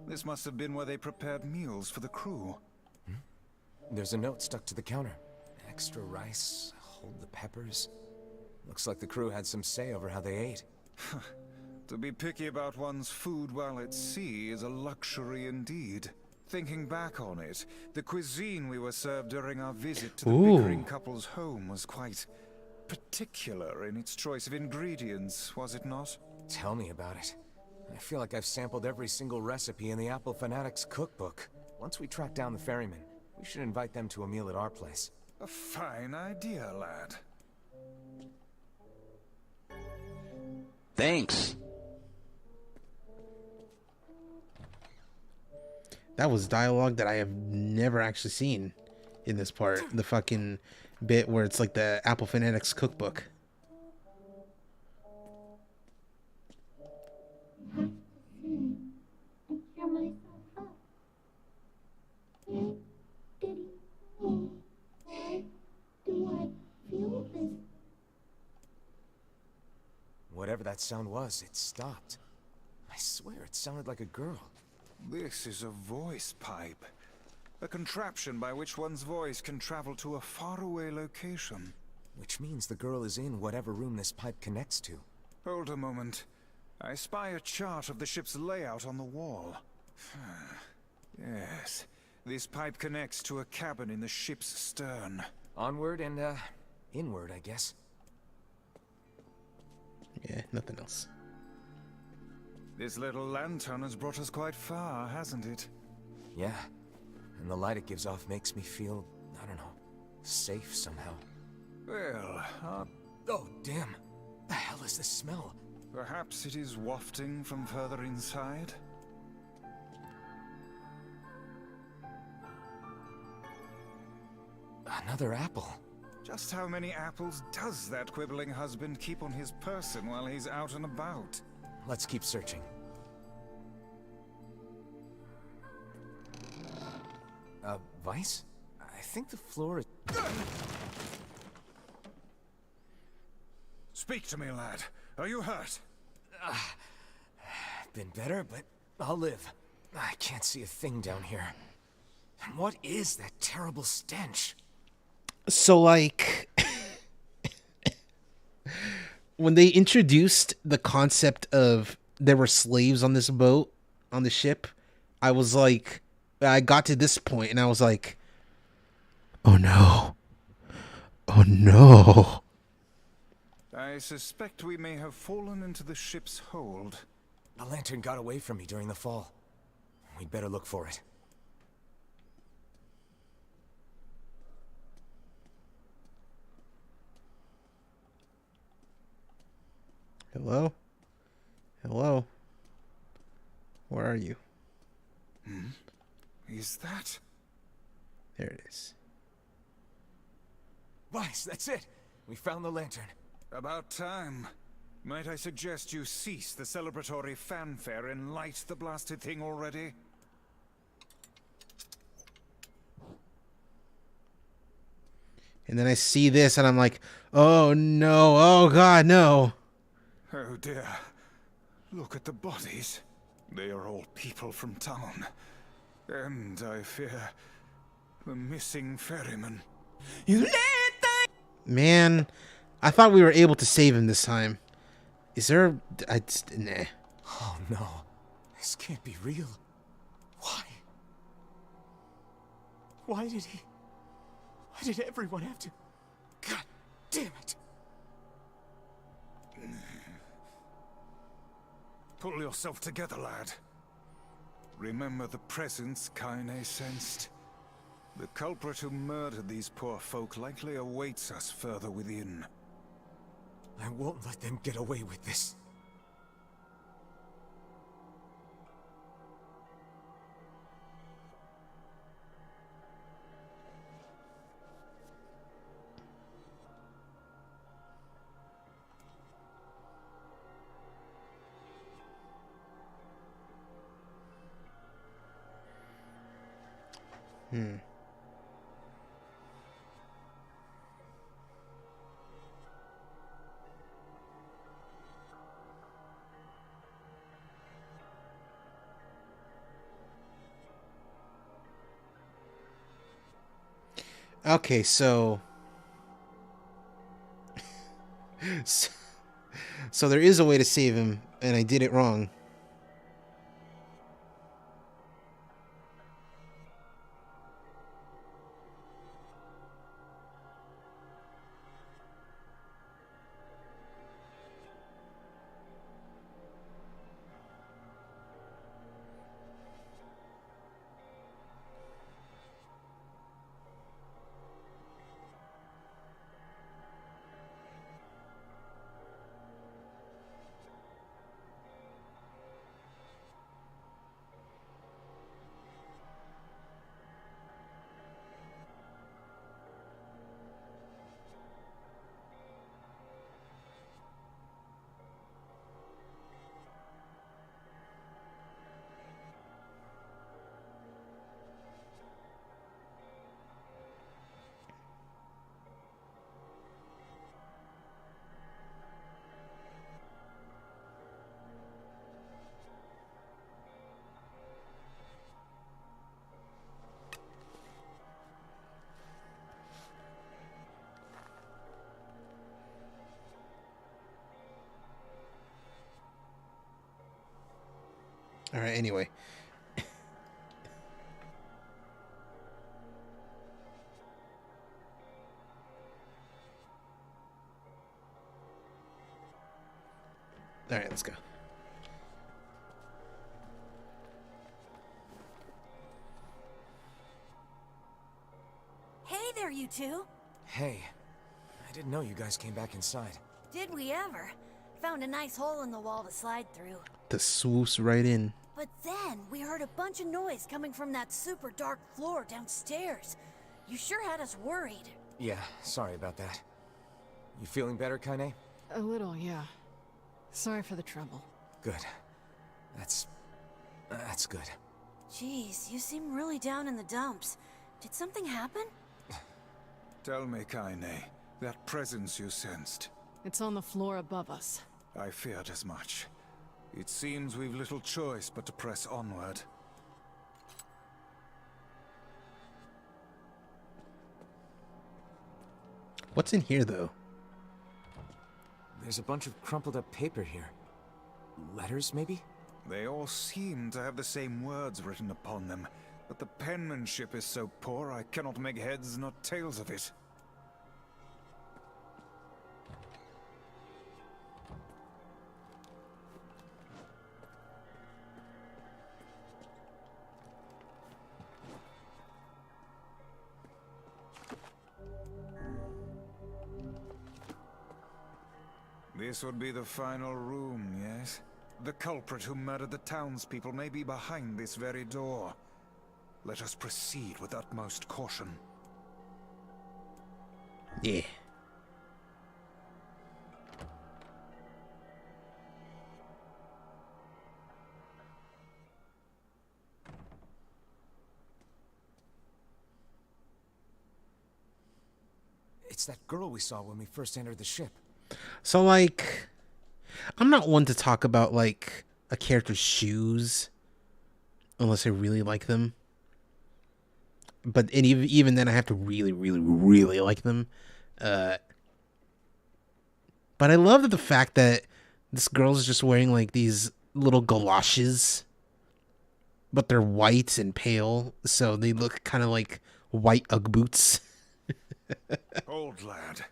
[SPEAKER 5] This must have been where they prepared meals for the crew.
[SPEAKER 7] There's a note stuck to the counter. Extra rice, hold the peppers. Looks like the crew had some say over how they ate.
[SPEAKER 5] To be picky about one's food while at sea is a luxury indeed. Thinking back on it, the cuisine we were served during our visit to the bickering couple's home was quite particular in its choice of ingredients, was it not?
[SPEAKER 7] Tell me about it. I feel like I've sampled every single recipe in the Apple Fanatics cookbook. Once we track down the ferryman, we should invite them to a meal at our place.
[SPEAKER 5] A fine idea, lad.
[SPEAKER 8] Thanks.
[SPEAKER 2] That was dialogue that I have never actually seen in this part. The fucking bit where it's like the Apple Fanatics cookbook.
[SPEAKER 7] Whatever that sound was, it stopped. I swear it sounded like a girl.
[SPEAKER 5] This is a voice pipe. A contraption by which one's voice can travel to a faraway location.
[SPEAKER 7] Which means the girl is in whatever room this pipe connects to.
[SPEAKER 5] Hold a moment. I spy a chart of the ship's layout on the wall. Yes, this pipe connects to a cabin in the ship's stern.
[SPEAKER 7] Onward and, inward, I guess.
[SPEAKER 2] Yeah, nothing else.
[SPEAKER 5] This little lantern has brought us quite far, hasn't it?
[SPEAKER 7] Yeah, and the light it gives off makes me feel, I don't know, safe somehow.
[SPEAKER 5] Well,
[SPEAKER 7] oh, damn. The hell is this smell?
[SPEAKER 5] perhaps it is wafting from further inside?
[SPEAKER 7] Another apple.
[SPEAKER 5] Just how many apples does that quibbling husband keep on his person while he's out and about?
[SPEAKER 7] Let's keep searching. Vice? I think the floor is...
[SPEAKER 5] Speak to me, lad. Are you hurt?
[SPEAKER 7] Been better, but I'll live. I can't see a thing down here. And what is that terrible stench?
[SPEAKER 2] So, like, when they introduced the concept of there were slaves on this boat, on the ship, I was like, I got to this point and I was like, oh no. Oh no.
[SPEAKER 5] I suspect we may have fallen into the ship's hold.
[SPEAKER 7] The lantern got away from me during the fall. We'd better look for it.
[SPEAKER 2] Hello? Hello? Where are you?
[SPEAKER 5] Is that?
[SPEAKER 2] There it is.
[SPEAKER 7] Weiss, that's it! We found the lantern.
[SPEAKER 5] About time. Might I suggest you cease the celebratory fanfare and light the blasted thing already?
[SPEAKER 2] And then I see this and I'm like, oh no, oh god, no.
[SPEAKER 5] Oh dear. Look at the bodies. They are all people from town. And I fear the missing ferryman.
[SPEAKER 2] Man, I thought we were able to save him this time. Is there... nah.
[SPEAKER 7] Oh no. This can't be real. Why? Why did everyone have to... God damn it.
[SPEAKER 5] Pull yourself together, lad. Remember the presence Kaine sensed? The culprit who murdered these poor folk likely awaits us further within.
[SPEAKER 7] I won't let them get away with this.
[SPEAKER 2] Okay, so there is a way to save him, and I did it wrong. All right, anyway. All right, let's go.
[SPEAKER 14] Hey there, you two.
[SPEAKER 7] Hey, I didn't know you guys came back inside.
[SPEAKER 14] Did we ever? Found a nice hole in the wall to slide through.
[SPEAKER 2] The swoops right in.
[SPEAKER 14] But then we heard a bunch of noise coming from that super dark floor downstairs. You sure had us worried.
[SPEAKER 7] Yeah, sorry about that. You feeling better, Kaine?
[SPEAKER 11] A little, yeah. Sorry for the trouble.
[SPEAKER 7] Good. That's good.
[SPEAKER 14] Jeez, you seem really down in the dumps. Did something happen?
[SPEAKER 5] Tell me, Kaine, that presence you sensed.
[SPEAKER 11] It's on the floor above us.
[SPEAKER 5] I feared as much. It seems we've little choice but to press onward.
[SPEAKER 2] What's in here, though?
[SPEAKER 7] There's a bunch of crumpled up paper here. Letters, maybe?
[SPEAKER 5] They all seem to have the same words written upon them, but the penmanship is so poor I cannot make heads nor tails of it. This would be the final room, yes? The culprit who murdered the townspeople may be behind this very door. Let us proceed with utmost caution.
[SPEAKER 2] Yeah.
[SPEAKER 7] It's that girl we saw when we first entered the ship.
[SPEAKER 2] So, like, I'm not one to talk about, like, a character's shoes unless I really like them. But even then, I have to really like them. But I love the fact that this girl's just wearing, like, these little galoshes. But they're white and pale, so they look kind of like white Ugg boots.
[SPEAKER 5] Old lad,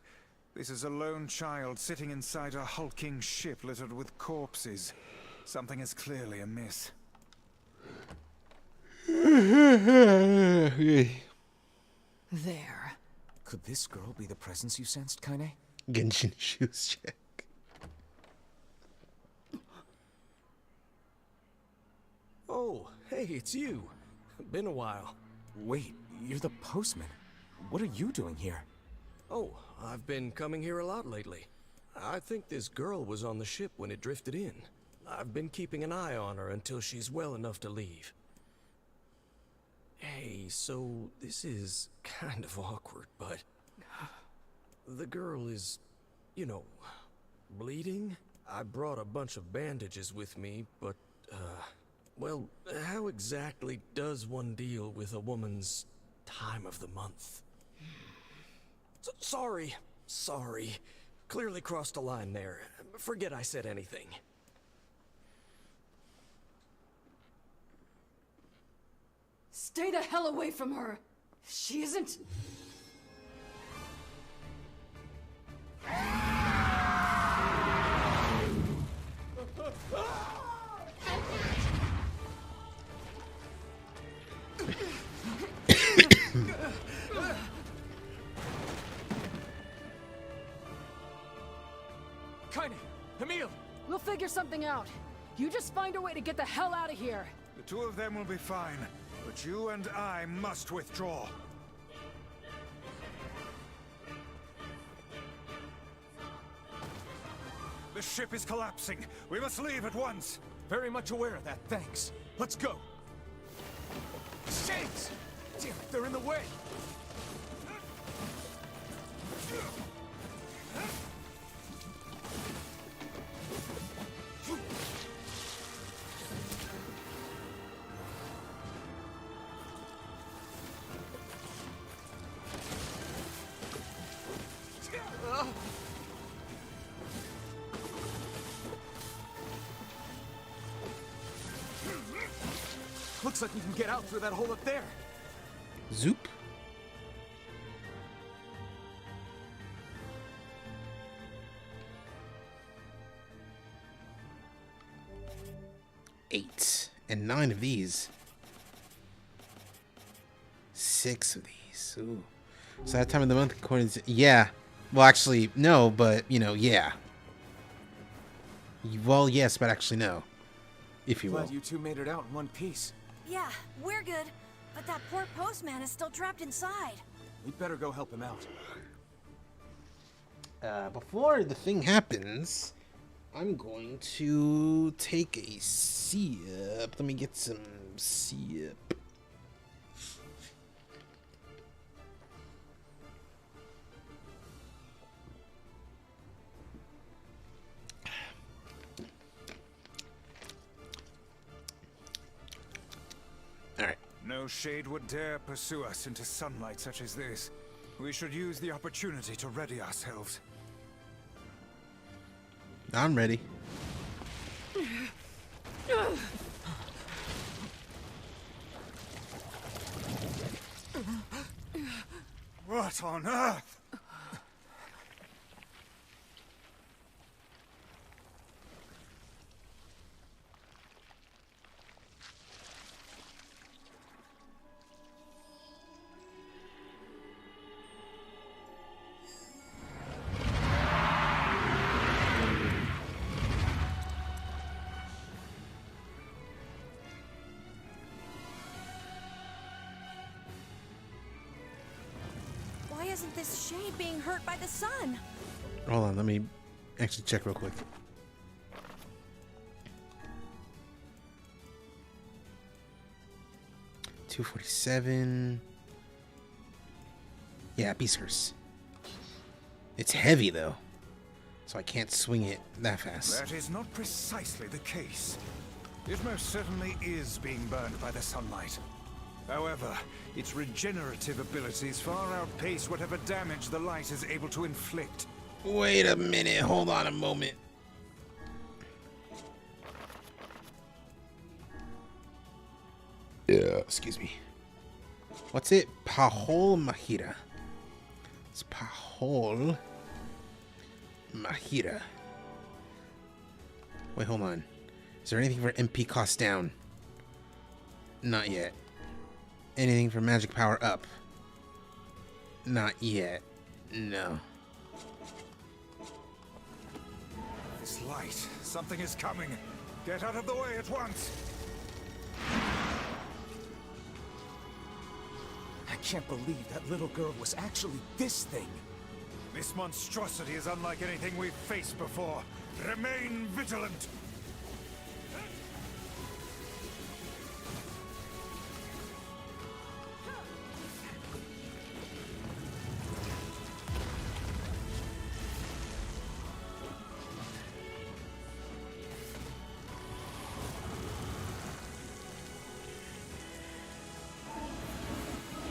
[SPEAKER 5] this is a lone child sitting inside a hulking ship littered with corpses. Something is clearly amiss.
[SPEAKER 11] There.
[SPEAKER 7] Could this girl be the presence you sensed, Kaine?
[SPEAKER 2] Genshin shoes check.
[SPEAKER 6] Oh, hey, it's you. Been a while.
[SPEAKER 7] Wait, you're the postman. What are you doing here?
[SPEAKER 6] Oh, I've been coming here a lot lately. I think this girl was on the ship when it drifted in. I've been keeping an eye on her until she's well enough to leave. Hey, so this is kind of awkward, but the girl is, you know, bleeding. I brought a bunch of bandages with me, but, well, how exactly does one deal with a woman's time of the month? Sorry. Clearly crossed a line there. Forget I said anything.
[SPEAKER 15] Stay the hell away from her. She isn't...
[SPEAKER 7] Kaine! Emil!
[SPEAKER 15] We'll figure something out. You just find a way to get the hell out of here.
[SPEAKER 5] The two of them will be fine, but you and I must withdraw. The ship is collapsing. We must leave at once.
[SPEAKER 7] Very much aware of that, thanks. Let's go. Shades! Damn it, they're in the way! Looks like we can get out through that hole up there.
[SPEAKER 2] Zoop. Eight and 9 of these. 6 of these. Ooh. So that time of the month according to... Yeah. Well, actually, no, but, you know, yeah. Well, yes, but actually no. If you will.
[SPEAKER 7] Glad you two made it out in one piece.
[SPEAKER 14] Yeah, we're good. But that poor postman is still trapped inside.
[SPEAKER 7] We'd better go help him out.
[SPEAKER 2] Before the thing happens, I'm going to take a sip. Let me get some sip.
[SPEAKER 5] No shade would dare pursue us into sunlight such as this. We should use the opportunity to ready ourselves.
[SPEAKER 2] I'm ready.
[SPEAKER 5] What on earth?
[SPEAKER 14] isn't this shade being hurt by the sun?
[SPEAKER 2] Hold on, let me actually check real quick. $247. Yeah, Beasters. It's heavy though, so I can't swing it that fast.
[SPEAKER 5] That is not precisely the case. It most certainly is being burned by the sunlight. However, its regenerative abilities far outpace whatever damage the light is able to inflict.
[SPEAKER 2] Wait a minute, hold on a moment. Excuse me. What's it? Pahol Mahira. It's Pahol Mahira. Wait, hold on. Is there anything for MP cost down? Not yet. Anything for magic power up? Not yet. No.
[SPEAKER 5] This light, something is coming. Get out of the way at once.
[SPEAKER 7] I can't believe that little girl was actually this thing.
[SPEAKER 5] This monstrosity is unlike anything we've faced before. Remain vigilant.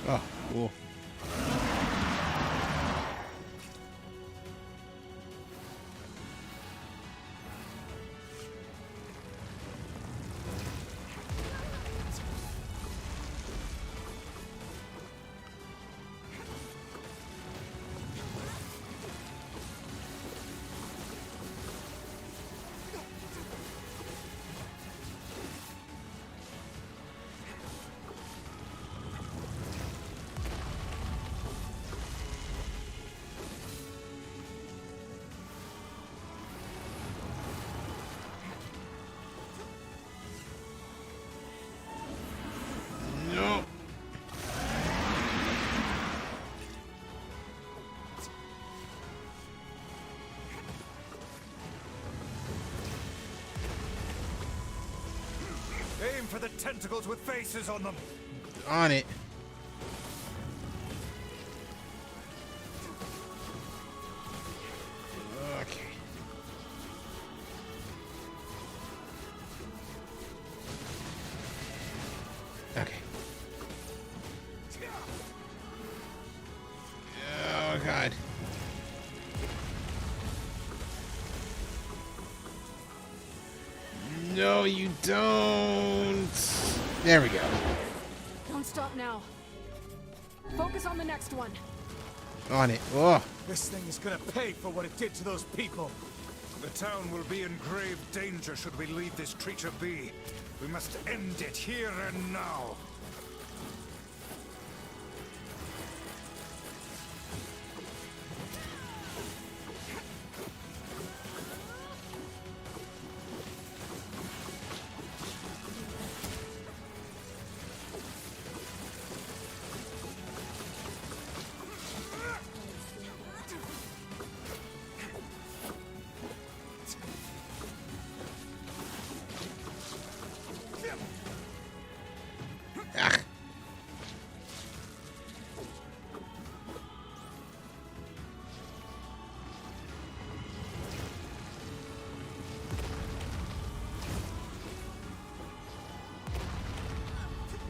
[SPEAKER 2] Oh, cool. No.
[SPEAKER 5] Aim for the tentacles with faces on them.
[SPEAKER 2] On it. Okay. Okay. Oh god. No, you don't. There we go.
[SPEAKER 15] Don't stop now. Focus on the next one.
[SPEAKER 2] On it. Oh.
[SPEAKER 5] This thing is gonna pay for what it did to those people. The town will be in grave danger should we leave this creature be. We must end it here and now.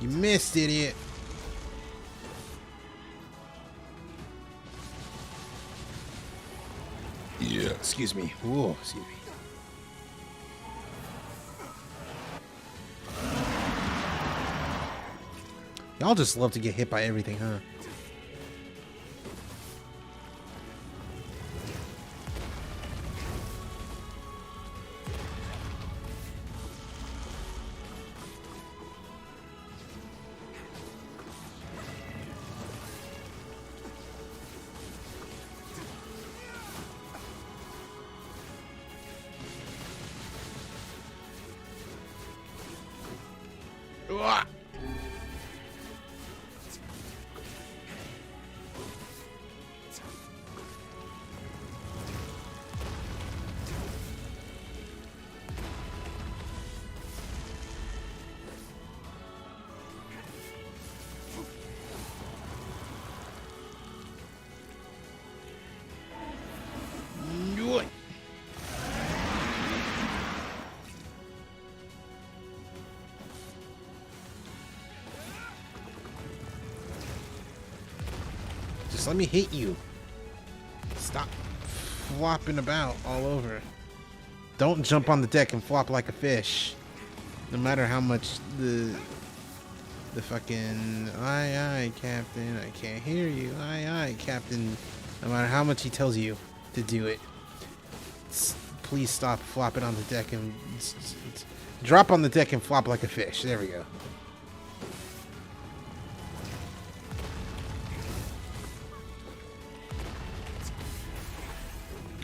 [SPEAKER 2] You missed, idiot. Yeah, excuse me. Ooh, excuse me. Y'all just love to get hit by everything, huh? Just let me hit you. Stop flopping about all over. Don't jump on the deck and flop like a fish. No matter how much the fucking aye captain, I can't hear you, aye captain. No matter how much he tells you to do it, please stop flopping on the deck and drop on the deck and flop like a fish. There we go.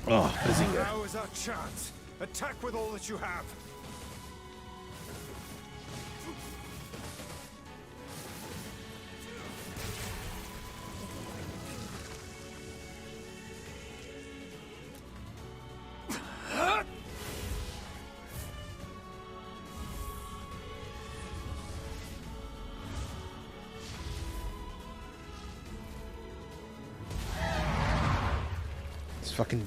[SPEAKER 2] Oh, Bazinga.
[SPEAKER 5] Now is our chance. Attack with all that you have.
[SPEAKER 2] Just fucking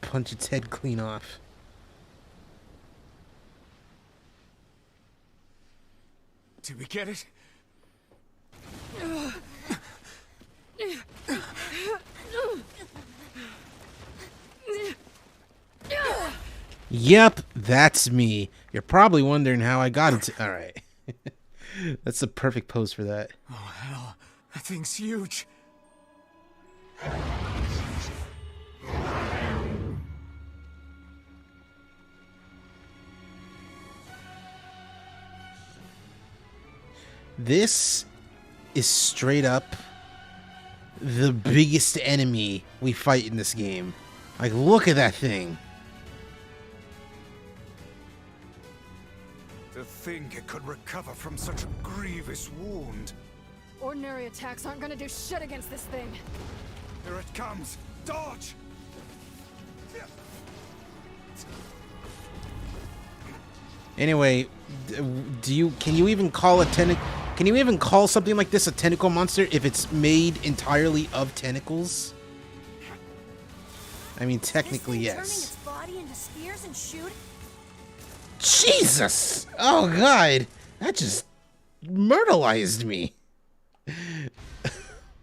[SPEAKER 2] punch its head clean off.
[SPEAKER 7] Did we get it?
[SPEAKER 2] Yep, that's me. You're probably wondering how I got into. All right, that's the perfect pose for that.
[SPEAKER 7] Oh hell, that thing's huge.
[SPEAKER 2] This is straight up the biggest enemy we fight in this game. Like, look at that thing.
[SPEAKER 5] To think it could recover from such a grievous wound.
[SPEAKER 15] Ordinary attacks aren't gonna do shit against this thing.
[SPEAKER 5] Here it comes. Dodge!
[SPEAKER 2] Anyway, can you even call something like this a tentacle monster if it's made entirely of tentacles? I mean, technically, yes.
[SPEAKER 14] Turning its body into spears and shooting?
[SPEAKER 2] Jesus! Oh god, that just murderized me.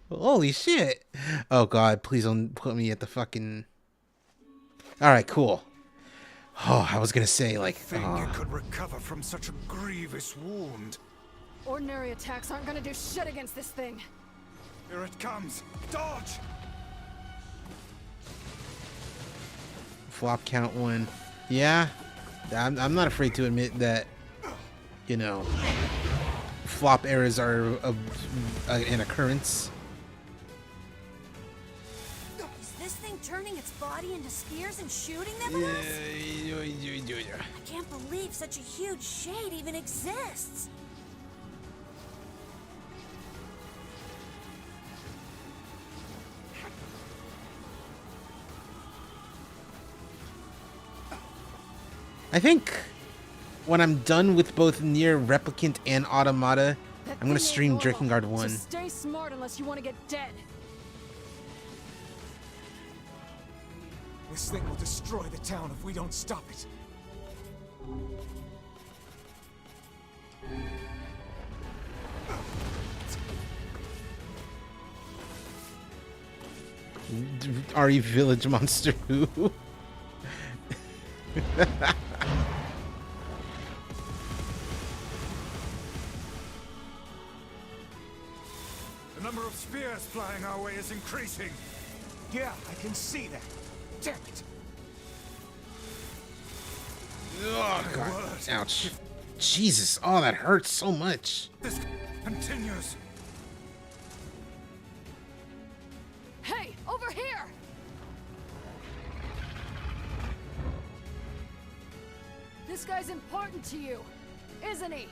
[SPEAKER 2] Holy shit! Oh god, please don't put me at the fucking. All right, cool. Oh, I was gonna say like.
[SPEAKER 5] Think it could recover from such a grievous wound.
[SPEAKER 15] Ordinary attacks aren't gonna do shit against this thing.
[SPEAKER 5] Here it comes. Dodge!
[SPEAKER 2] Flop count 1. Yeah, I'm not afraid to admit that, you know, flop errors are an occurrence.
[SPEAKER 14] Is this thing turning its body into spears and shooting them at us? I can't believe such a huge shade even exists.
[SPEAKER 2] I think when I'm done with both Nier Replicant and Automata, I'm gonna stream Drakengard 1.
[SPEAKER 15] So stay smart unless you want to get dead.
[SPEAKER 7] This thing will destroy the town if we don't stop it.
[SPEAKER 2] RE Village Monster Who?
[SPEAKER 5] The number of spears flying our way is increasing.
[SPEAKER 7] Yeah, I can see that. Damn it.
[SPEAKER 2] Oh, God. Ouch. Jesus. Oh, that hurts so much.
[SPEAKER 5] This continues.
[SPEAKER 15] Hey, over here! This guy's important to you, isn't he?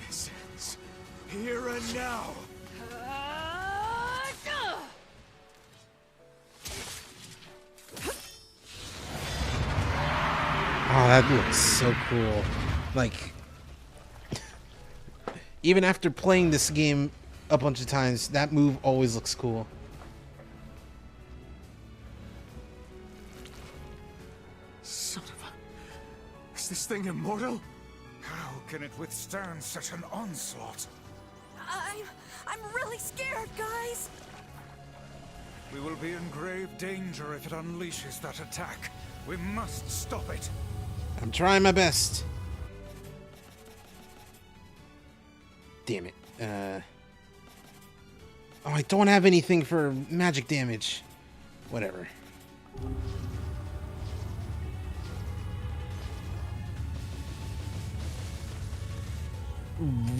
[SPEAKER 7] This ends here and now.
[SPEAKER 2] Oh, that looks so cool. Like, even after playing this game a bunch of times, that move always looks cool.
[SPEAKER 7] this thing immortal?
[SPEAKER 5] How can it withstand such an onslaught?
[SPEAKER 14] I'm really scared, guys.
[SPEAKER 5] We will be in grave danger if it unleashes that attack. We must stop it.
[SPEAKER 2] I'm trying my best. Damn it. Oh, I don't have anything for magic damage. Whatever.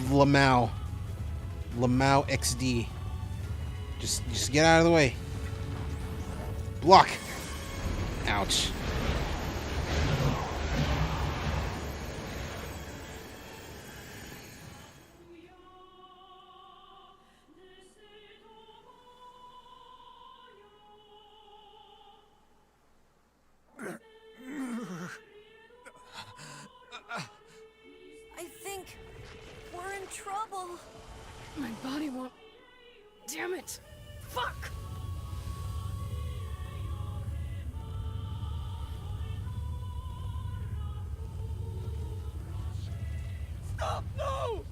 [SPEAKER 2] Lamau XD. Just get out of the way. Block. Ouch.
[SPEAKER 14] I think we're in trouble.
[SPEAKER 15] My body won't. Damn it! Fuck!
[SPEAKER 1] Stop! No!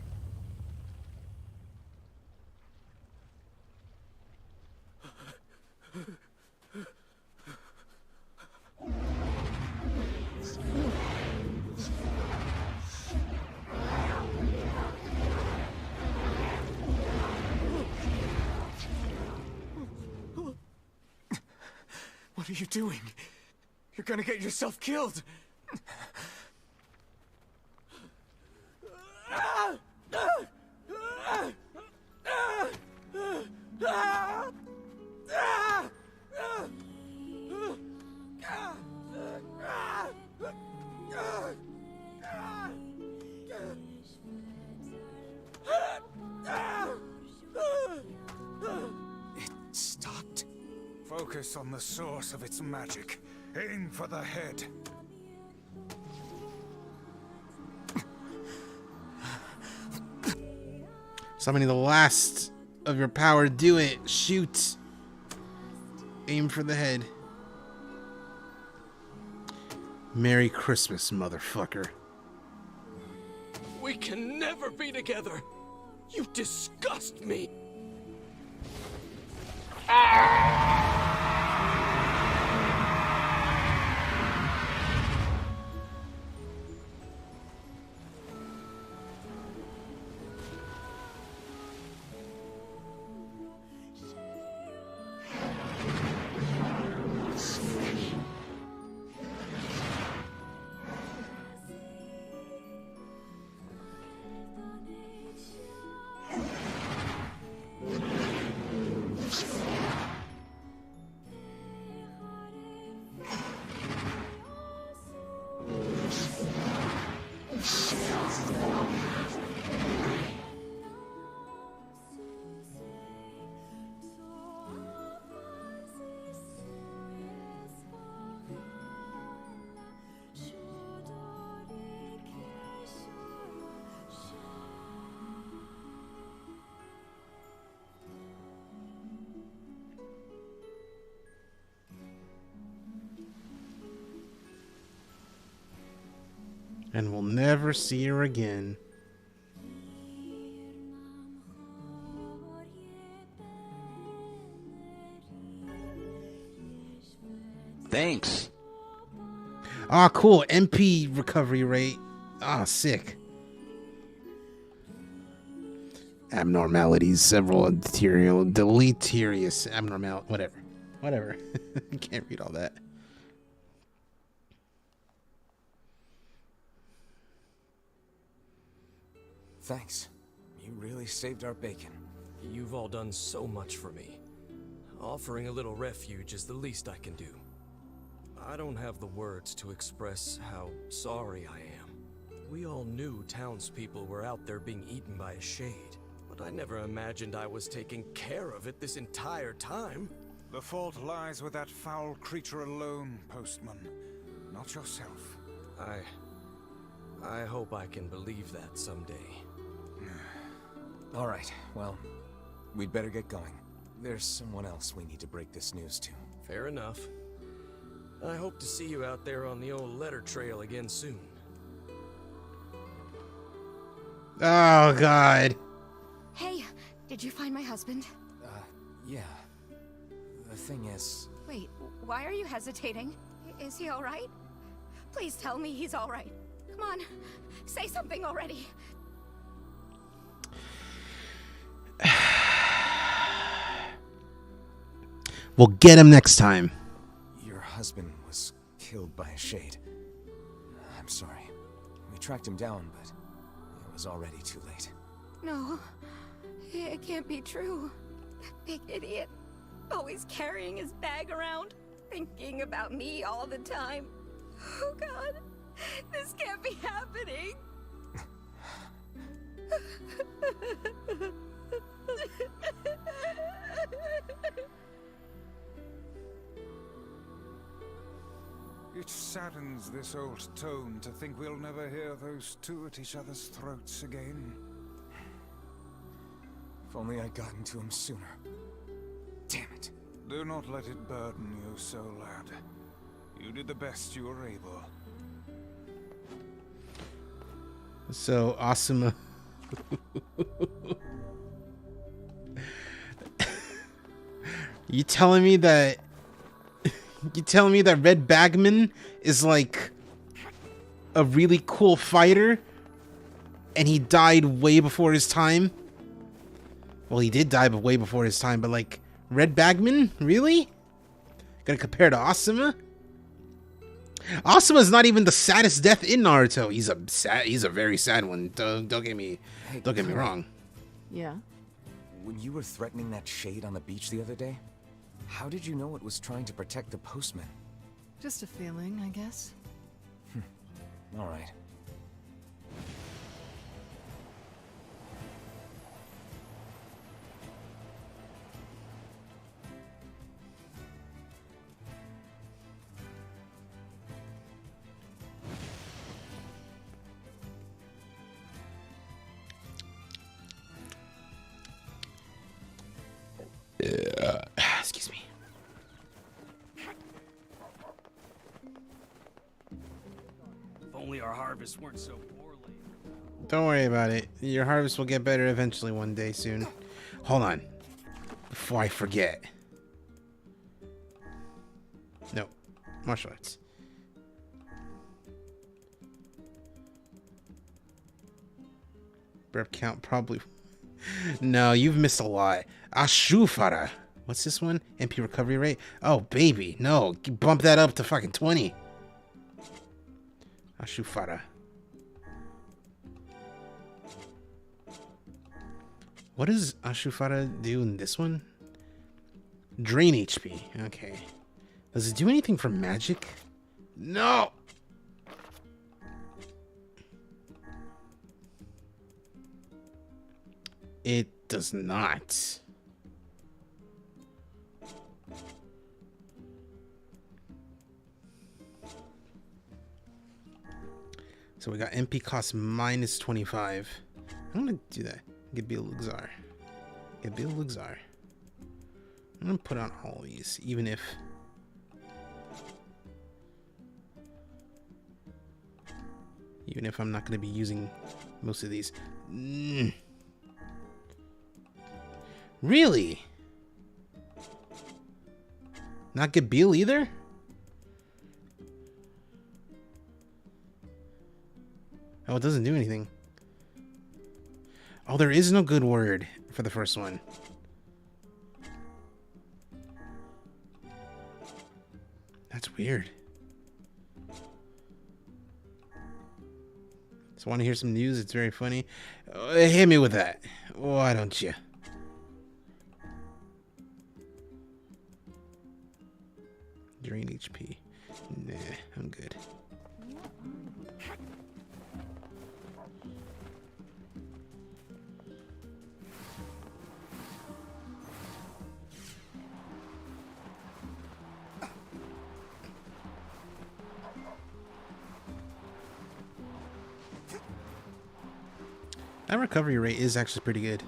[SPEAKER 7] What are you doing? You're gonna get yourself killed. It stopped.
[SPEAKER 5] Focus on the source of its magic. Aim for the head.
[SPEAKER 2] Summoning the last of your power. Do it. Shoot. Aim for the head. Merry Christmas, motherfucker.
[SPEAKER 6] We can never be together. You disgust me.
[SPEAKER 2] And we'll never see her again.
[SPEAKER 8] Thanks.
[SPEAKER 2] Ah, cool. MP recovery rate. Ah, sick. Abnormalities, several deleterious abnormal, whatever. I can't read all that.
[SPEAKER 7] Thanks. You really saved our bacon.
[SPEAKER 6] You've all done so much for me. Offering a little refuge is the least I can do. I don't have the words to express how sorry I am. We all knew townspeople were out there being eaten by a shade, but I never imagined I was taking care of it this entire time.
[SPEAKER 5] The fault lies with that foul creature alone, Postman. Not yourself.
[SPEAKER 6] I hope I can believe that someday.
[SPEAKER 7] All right, well, we'd better get going. There's someone else we need to break this news to.
[SPEAKER 6] Fair enough. I hope to see you out there on the old letter trail again soon.
[SPEAKER 2] Oh, God.
[SPEAKER 10] Hey, did you find my husband?
[SPEAKER 7] Yeah. The thing is...
[SPEAKER 10] Wait, why are you hesitating? Is he alright? Please tell me he's alright. Come on, say something already.
[SPEAKER 2] We'll get him next time.
[SPEAKER 7] Your husband was killed by a shade. I'm sorry. We tracked him down, but it was already too late.
[SPEAKER 10] No, it can't be true. That big idiot. Always carrying his bag around, thinking about me all the time. Oh God, this can't be happening.
[SPEAKER 5] It saddens this old tone to think we'll never hear those two at each other's throats again.
[SPEAKER 7] If only I'd gotten to him sooner. Damn it.
[SPEAKER 5] Do not let it burden you so, lad. You did the best you were able.
[SPEAKER 2] So, Asuma. You telling me that Red Bagman is like a really cool fighter and he died way before his time? Well, he did die but way before his time, but like Red Bagman? Really? Gonna compare to Asuma? Asuma's not even the saddest death in Naruto. He's a very sad one. Don't get me wrong.
[SPEAKER 11] Yeah.
[SPEAKER 7] When you were threatening that shade on the beach the other day, how did you know it was trying to protect the postman?
[SPEAKER 11] Just a feeling, I guess.
[SPEAKER 7] All right.
[SPEAKER 2] Excuse me.
[SPEAKER 3] If only our harvests weren't so poorly.
[SPEAKER 2] Don't worry about it. Your harvest will get better eventually one day soon. Hold on. Before I forget. No. Martial arts. Rep count probably... No, you've missed a lot. Ashufara. What's this one? MP recovery rate? Oh, baby. No. Bump that up to fucking 20. Ashufara. What does Ashufara do in this one? Drain HP. Okay. Does it do anything for magic? No! It does not. So we got MP cost minus 25. I'm gonna do that. Get Bill Luxar. Get Bill Luxar. I'm gonna put on all these, even if I'm not gonna be using most of these. Really? Not Gabil either? Oh, it doesn't do anything. Oh, there is no good word for the first one. That's weird. So want to hear some news? It's very funny. Hit me with that. Why don't you? Drain HP. Nah, I'm good. That recovery rate is actually pretty good.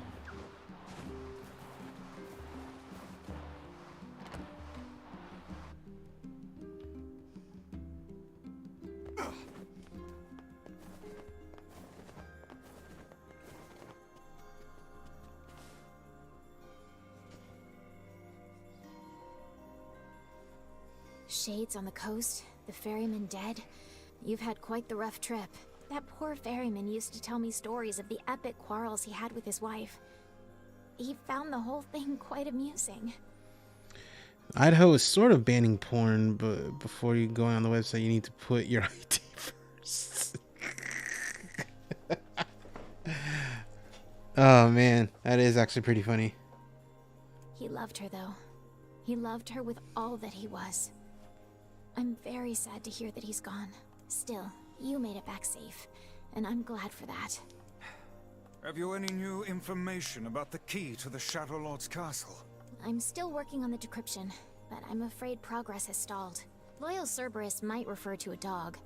[SPEAKER 9] Shades on the coast, the ferryman dead. You've had quite the rough trip. That poor ferryman used to tell me stories of the epic quarrels he had with his wife. He found the whole thing quite amusing.
[SPEAKER 2] Idaho is sort of banning porn, but before you go on the website, you need to put your ID first. Oh man, that is actually pretty funny.
[SPEAKER 9] He loved her, though. He loved her with all that he was. I'm very sad to hear that he's gone. Still, you made it back safe, and I'm glad for that.
[SPEAKER 5] Have you any new information about the key to the Shadow Lord's castle?
[SPEAKER 9] I'm still working on the decryption, but I'm afraid progress has stalled. Loyal Cerberus might refer to a dog,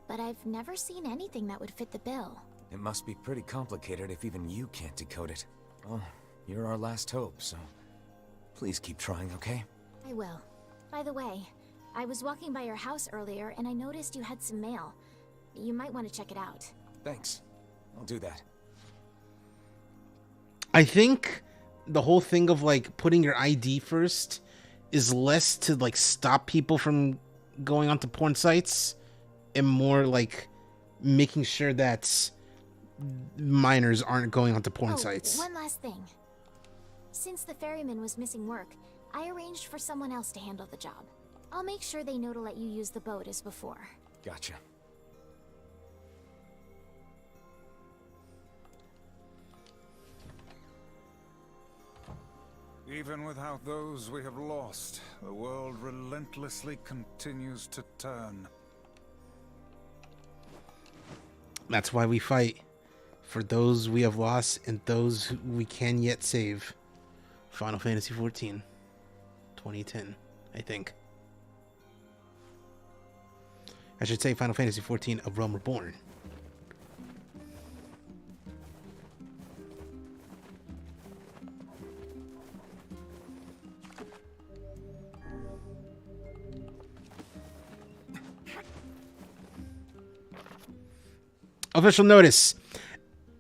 [SPEAKER 9] but I've never seen anything that would fit the bill.
[SPEAKER 7] It must be pretty complicated if even you can't decode it. Well, you're our last hope, so please keep trying, okay?
[SPEAKER 9] I will. By the way, I was walking by your house earlier and I noticed you had some mail. You might want to check it out.
[SPEAKER 7] Thanks. I'll do that.
[SPEAKER 2] I think the whole thing of like putting your ID first is less to like stop people from going onto porn sites and more like making sure that minors aren't going onto porn sites.
[SPEAKER 9] One last thing. Since the ferryman was missing work, I arranged for someone else to handle the job. I'll make sure they know to let you use the boat as before.
[SPEAKER 7] Gotcha.
[SPEAKER 5] Even without those we have lost, the world relentlessly continues to turn.
[SPEAKER 2] That's why we fight. For those we have lost and those we can yet save. Final Fantasy XIV. 2010, I think. I should say Final Fantasy XIV: A Realm Reborn. Official notice.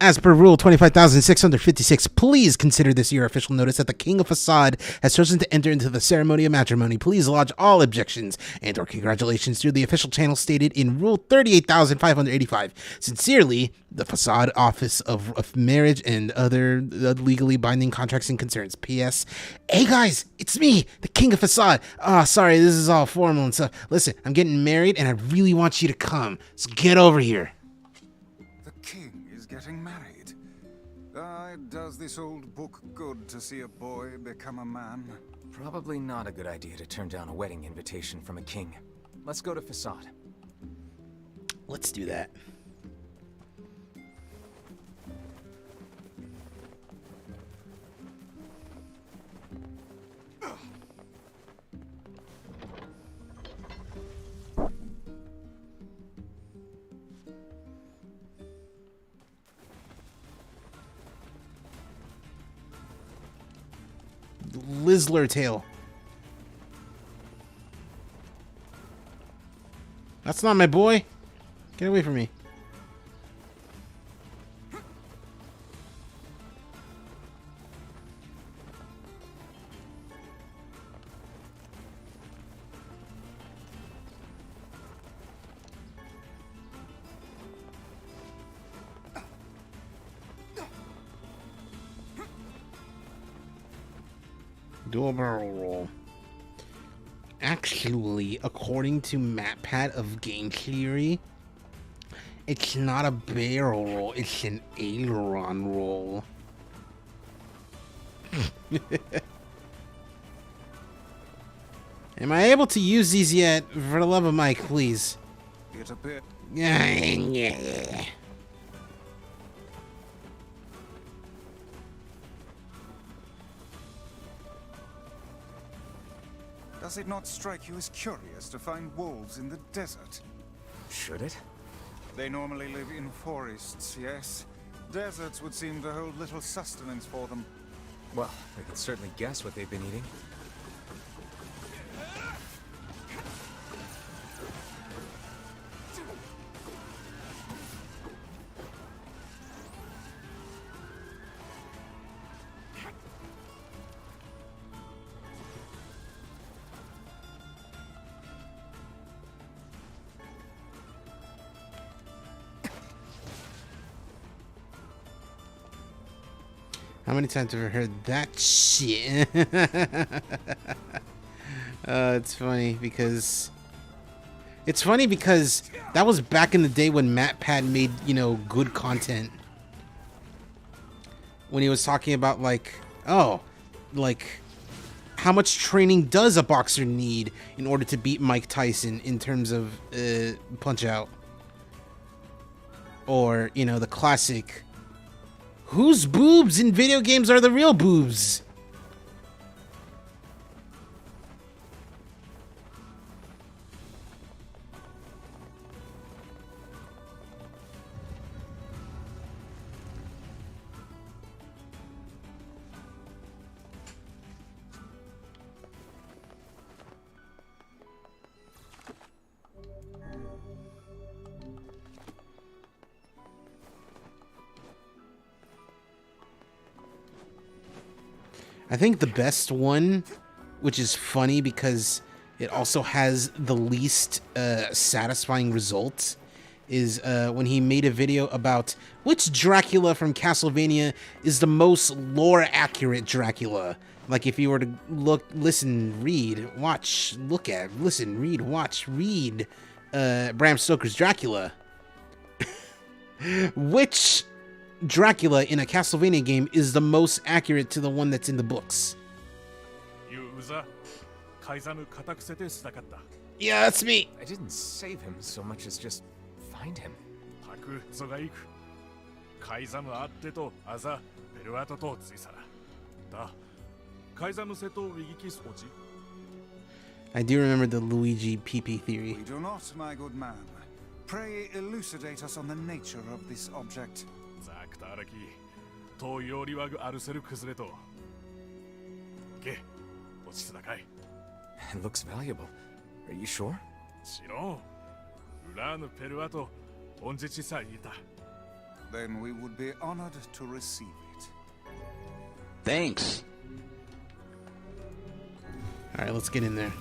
[SPEAKER 2] As per Rule 25,656, please consider this your official notice that the King of Facade has chosen to enter into the ceremony of matrimony. Please lodge all objections and or congratulations through the official channel stated in Rule 38,585. Sincerely, the Facade Office of Marriage and other legally binding contracts and concerns. P.S. Hey guys, it's me, the King of Facade. Sorry, this is all formal and stuff. Listen, I'm getting married and I really want you to come, so get over here.
[SPEAKER 5] Getting married. Does this old book good to see a boy become a man?
[SPEAKER 7] Probably not a good idea to turn down a wedding invitation from a king. Let's go to Facade.
[SPEAKER 2] Let's do that. Lizzler tail. That's not my boy. Get away from me. Do a barrel roll. Actually, according to MatPat of Game Theory, it's not a barrel roll, it's an aileron roll. Am I able to use these yet? For the love of Mike, please.
[SPEAKER 5] It's a bit.
[SPEAKER 2] Yeah.
[SPEAKER 5] Does it not strike you as curious to find wolves in the desert?
[SPEAKER 7] Should it?
[SPEAKER 5] They normally live in forests, yes. Deserts would seem to hold little sustenance for them.
[SPEAKER 7] Well, we can certainly guess what they've been eating.
[SPEAKER 2] How many times have I heard that shit? It's funny because that was back in the day when MatPat made, you know, good content. When he was talking about like, oh, like how much training does a boxer need in order to beat Mike Tyson in terms of Punch-Out? Or, you know, the classic, whose boobs in video games are the real boobs? I think the best one, which is funny because it also has the least satisfying results, is when he made a video about which Dracula from Castlevania is the most lore-accurate Dracula. Like if you were to look, listen, read, watch, look at, listen, read, watch, read Bram Stoker's Dracula. Which Dracula in a Castlevania game is the most accurate to the one that's in the books? Yeah, that's me.
[SPEAKER 7] I didn't save him so much as just find him.
[SPEAKER 2] I do remember the Luigi PP theory.
[SPEAKER 5] We do not, my good man. Pray elucidate us on the nature of this object.
[SPEAKER 7] It looks valuable. Are you sure?
[SPEAKER 5] Then we would be honored to receive it.
[SPEAKER 8] Thanks.
[SPEAKER 2] Alright, let's get in there.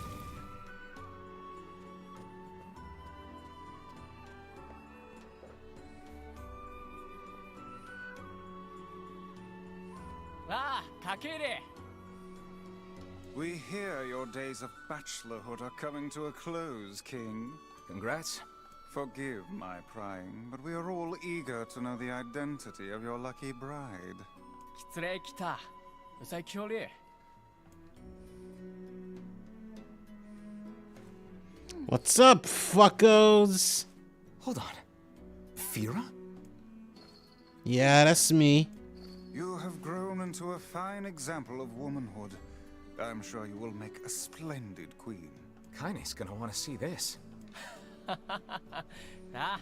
[SPEAKER 5] We hear your days of bachelorhood are coming to a close, King.
[SPEAKER 7] Congrats.
[SPEAKER 5] Forgive my prying, but we are all eager to know the identity of your lucky bride.
[SPEAKER 2] What's up, fuckos?
[SPEAKER 7] Hold on. Fira?
[SPEAKER 2] Yeah, that's me.
[SPEAKER 5] You have grown into a fine example of womanhood. I'm sure you will make a splendid queen.
[SPEAKER 7] Kaine's gonna want to see this.
[SPEAKER 2] I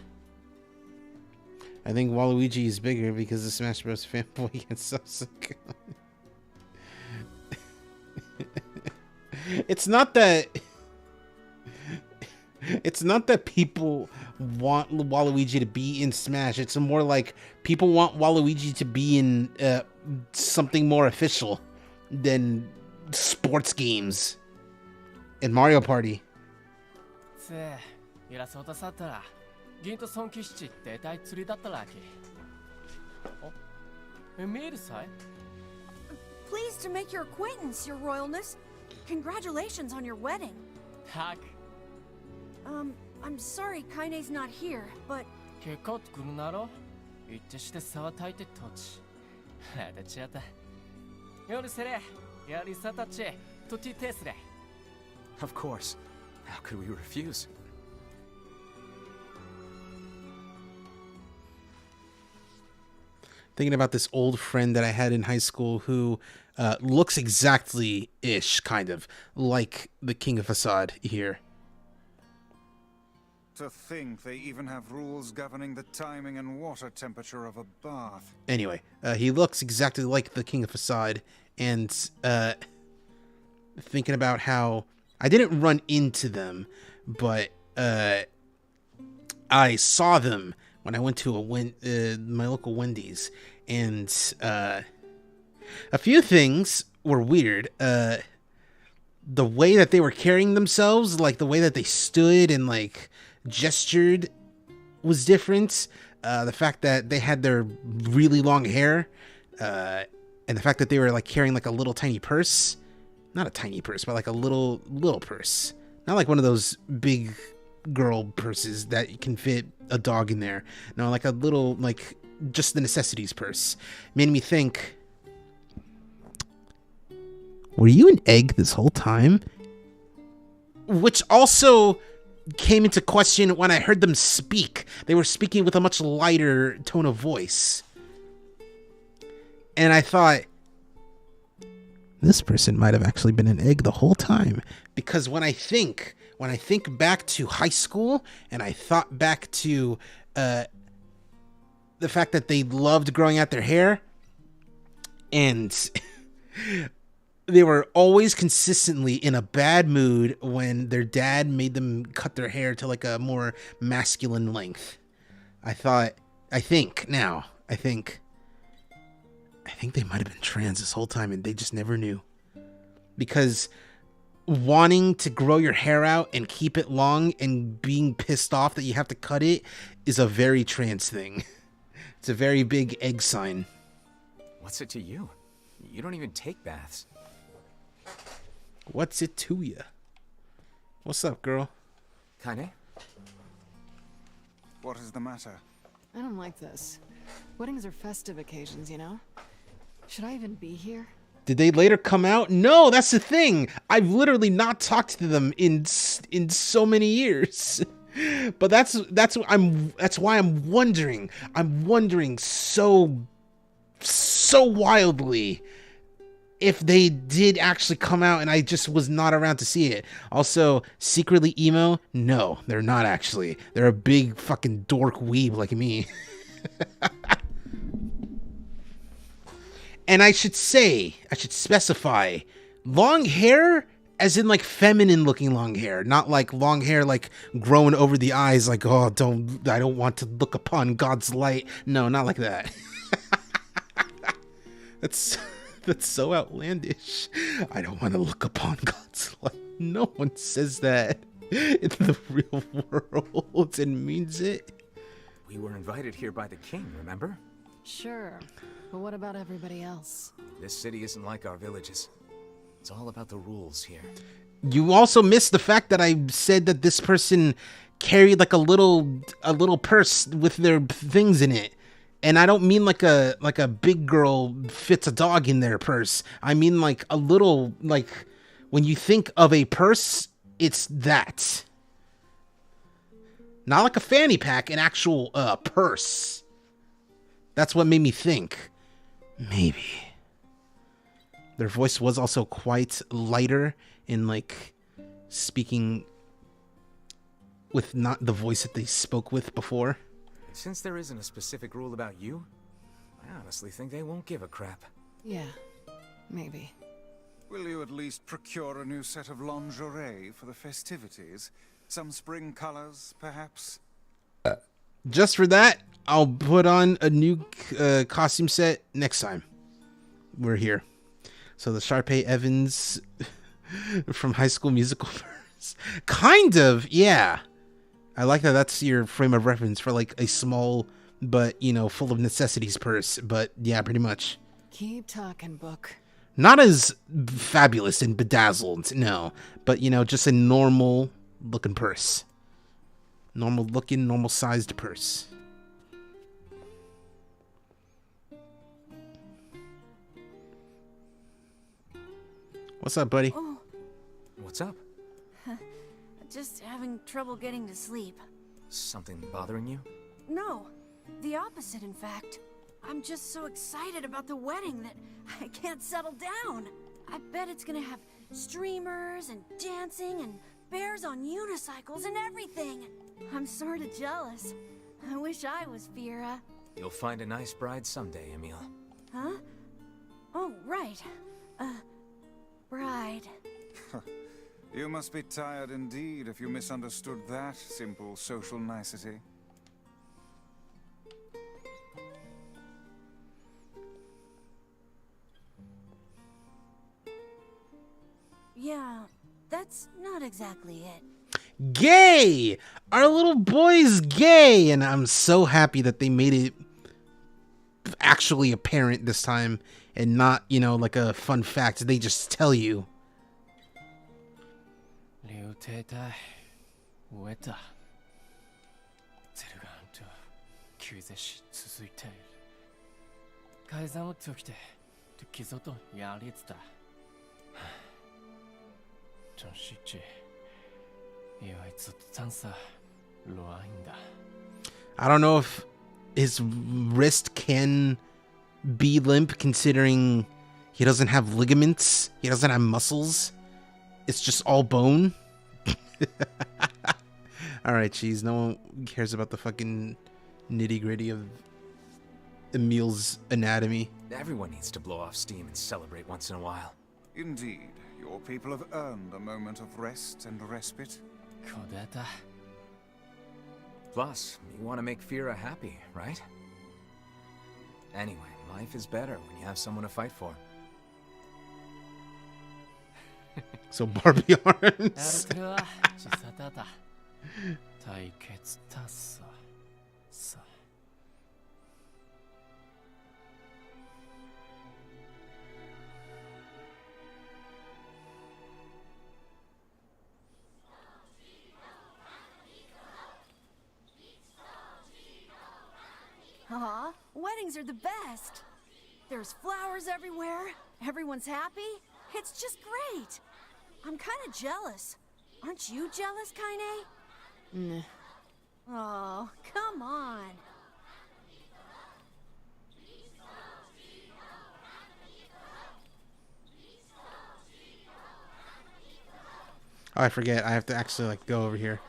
[SPEAKER 2] think Waluigi is bigger because the Smash Bros. Fanboy gets so sick. It's not that people want Waluigi to be in Smash. It's more like people want Waluigi to be in something more official than sports games and Mario Party.
[SPEAKER 14] Pleased to make your acquaintance, Your Royalness. Congratulations on your wedding. I'm sorry Kaine's not here, but...
[SPEAKER 7] Of course. How could we refuse?
[SPEAKER 2] Thinking about this old friend that I had in high school who looks exactly-ish, kind of, like the King of Facade here.
[SPEAKER 5] To think they even have rules governing the timing and water temperature of a bath.
[SPEAKER 2] Anyway, he looks exactly like the King of Facade, and thinking about how I didn't run into them, but I saw them when I went to my local Wendy's, and a few things were weird. The way that they were carrying themselves, like the way that they stood and like gestured was different. The fact that they had their really long hair And the fact that they were like carrying like a little tiny purse, not a tiny purse, but like a little purse, not like one of those big girl purses that can fit a dog in there. No, like a little, like just the necessities purse. Made me think, were you an egg this whole time? Which also came into question when I heard them speak. They were speaking with a much lighter tone of voice. And I thought, this person might have actually been an egg the whole time. Because when I think back to high school, and I thought back to the fact that they loved growing out their hair, and they were always consistently in a bad mood when their dad made them cut their hair to like a more masculine length. I think they might have been trans this whole time and they just never knew. Because wanting to grow your hair out and keep it long and being pissed off that you have to cut it is a very trans thing. It's a very big egg sign.
[SPEAKER 7] What's it to you? You don't even take baths.
[SPEAKER 2] What's it to you? What's up, girl?
[SPEAKER 7] Kane?
[SPEAKER 5] What is the matter?
[SPEAKER 11] I don't like this. Weddings are festive occasions, you know? Should I even be here?
[SPEAKER 2] Did they later come out? No, that's the thing. I've literally not talked to them in so many years. But that's why I'm wondering. I'm wondering so wildly if they did actually come out and I just was not around to see it. Also, secretly emo? No, they're not actually. They're a big fucking dork weeb like me. And I should specify, long hair as in like feminine looking long hair, not like long hair like growing over the eyes like, oh, I don't want to look upon God's light. No, not like that. That's so outlandish. I don't want to look upon God's light. No one says that in the real world and means it.
[SPEAKER 7] We were invited here by the king, remember?
[SPEAKER 11] Sure, but what about everybody else?
[SPEAKER 7] This city isn't like our villages. It's all about the rules here.
[SPEAKER 2] You also missed the fact that I said that this person carried like a little purse with their things in it. And I don't mean like a big girl fits a dog in their purse. I mean like a little, like when you think of a purse, it's that. Not like a fanny pack, an actual purse. That's what made me think. Maybe. Their voice was also quite lighter in like speaking with not the voice that they spoke with before.
[SPEAKER 7] Since there isn't a specific rule about you, I honestly think they won't give a crap.
[SPEAKER 11] Yeah, maybe.
[SPEAKER 5] Will you at least procure a new set of lingerie for the festivities? Some spring colors, perhaps?
[SPEAKER 2] Just for that, I'll put on a new costume set next time we're here. So the Sharpay Evans from High School Musical. Kind of, yeah. I like that that's your frame of reference for like a small but, you know, full of necessities purse. But yeah, pretty much.
[SPEAKER 11] Keep talking, book.
[SPEAKER 2] Not as fabulous and bedazzled, no. But, you know, just a normal looking purse. Normal looking, normal sized purse. What's up, buddy?
[SPEAKER 14] Oh.
[SPEAKER 7] What's up?
[SPEAKER 14] Just having trouble getting to sleep.
[SPEAKER 7] Something bothering you?
[SPEAKER 14] No, the opposite, in fact. I'm just so excited about the wedding that I can't settle down. I bet it's gonna have streamers and dancing and bears on unicycles and everything. I'm sort of jealous. I wish I was Fira.
[SPEAKER 7] You'll find a nice bride someday, Emil.
[SPEAKER 14] Huh? Oh, right. Bride.
[SPEAKER 5] You must be tired indeed if you misunderstood that simple social nicety.
[SPEAKER 14] Yeah, that's not exactly it.
[SPEAKER 2] Gay! Our little boy's gay! And I'm so happy that they made it actually apparent this time and not, you know, like a fun fact. They just tell you. I don't know if his wrist can be limp considering he doesn't have ligaments. He doesn't have muscles. It's just all bone. Alright, Cheez. No one cares about the fucking nitty-gritty of Emil's anatomy.
[SPEAKER 7] Everyone needs to blow off steam and celebrate once in a while.
[SPEAKER 5] Indeed, your people have earned a moment of rest and respite.
[SPEAKER 7] Plus, you want to make Fira happy, right? Anyway, life is better when you have someone to fight for.
[SPEAKER 2] So Barbie arms.
[SPEAKER 14] Aw, weddings are the best. There's flowers everywhere. Everyone's happy. It's just great. I'm kind of jealous. Aren't you jealous, Kaine?
[SPEAKER 11] Nah.
[SPEAKER 14] Oh, come on.
[SPEAKER 2] Oh, I forget. I have to actually like go over here.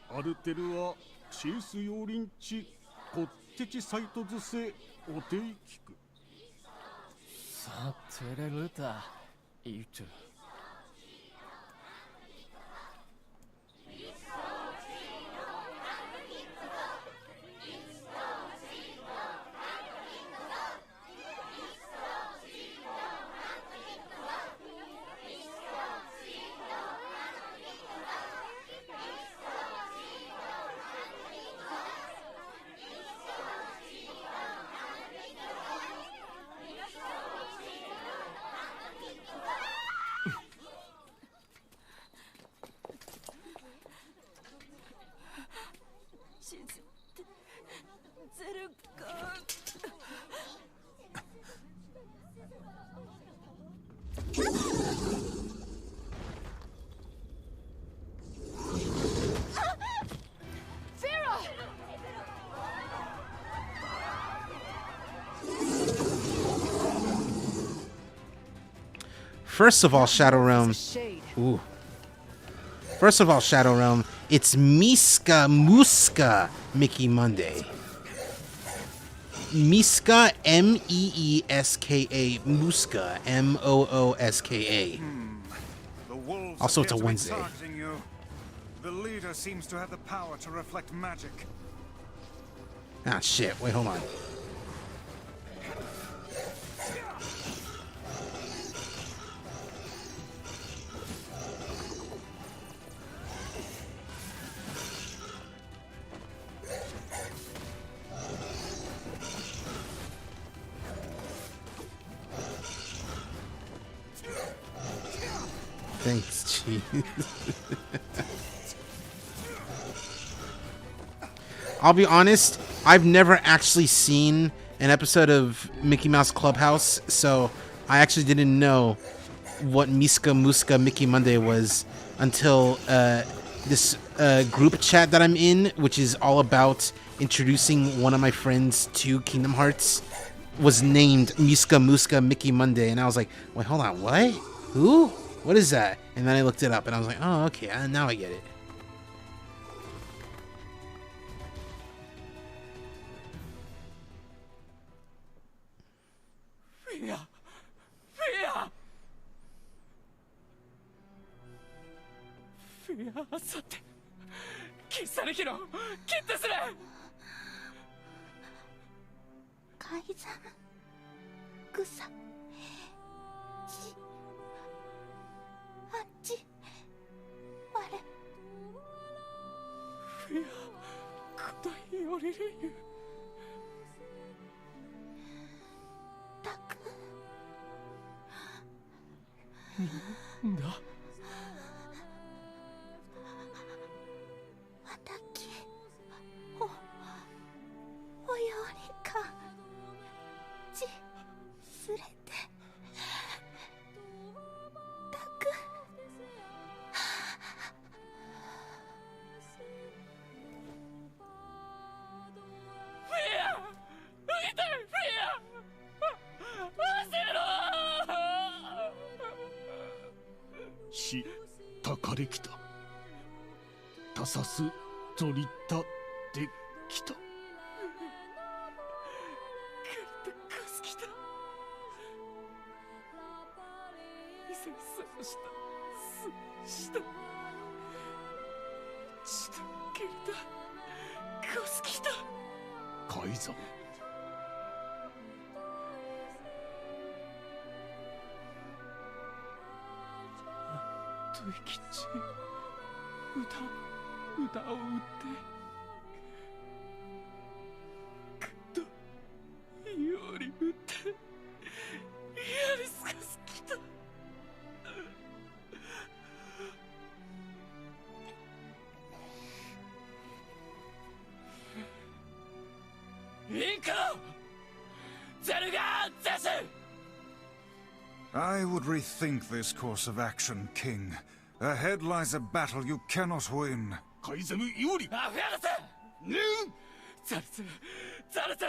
[SPEAKER 1] アルテルはシース用リンチこってちサイトズセおていきくさてれるたいと
[SPEAKER 2] First of all, Shadow Realm. Ooh. First of all, Shadow Realm, it's Miska Muska Mickey Monday. Miska, M-E-E-S-K-A, Muska, M-O-O-S-K-A. Also, it's a Wednesday.
[SPEAKER 5] The leader seems to have the power to reflect magic.
[SPEAKER 2] Ah, shit. Wait, hold on. Thanks, Cheez. I'll be honest, I've never actually seen an episode of Mickey Mouse Clubhouse, so I actually didn't know what Miska Muska Mickey Monday was until this group chat that I'm in, which is all about introducing one of my friends to Kingdom Hearts, was named Miska Muska Mickey Monday, and I was like, wait, hold on, what? Who? What is that? And then I looked it up, and I was like, oh, okay, now I get it.
[SPEAKER 1] Fia! Fia! Fia, さて、キサリヒロ、キッテスレ！
[SPEAKER 9] 改ざん、草、ち、あっち、我。
[SPEAKER 1] フィア、答えよりるゆ。
[SPEAKER 9] およりかちすれてたく
[SPEAKER 1] フィア見てフィア
[SPEAKER 16] たかれきたたさすぞりたできた改ざん
[SPEAKER 1] トイキチ歌を打ってグッとより打ってやりすかすきたいいかゼルガーゼス
[SPEAKER 5] I would rethink this course of action, King. Ahead lies a battle you cannot win.
[SPEAKER 16] カイゼム有利
[SPEAKER 1] アフェルセ
[SPEAKER 16] ね
[SPEAKER 1] ザルツザルツゼ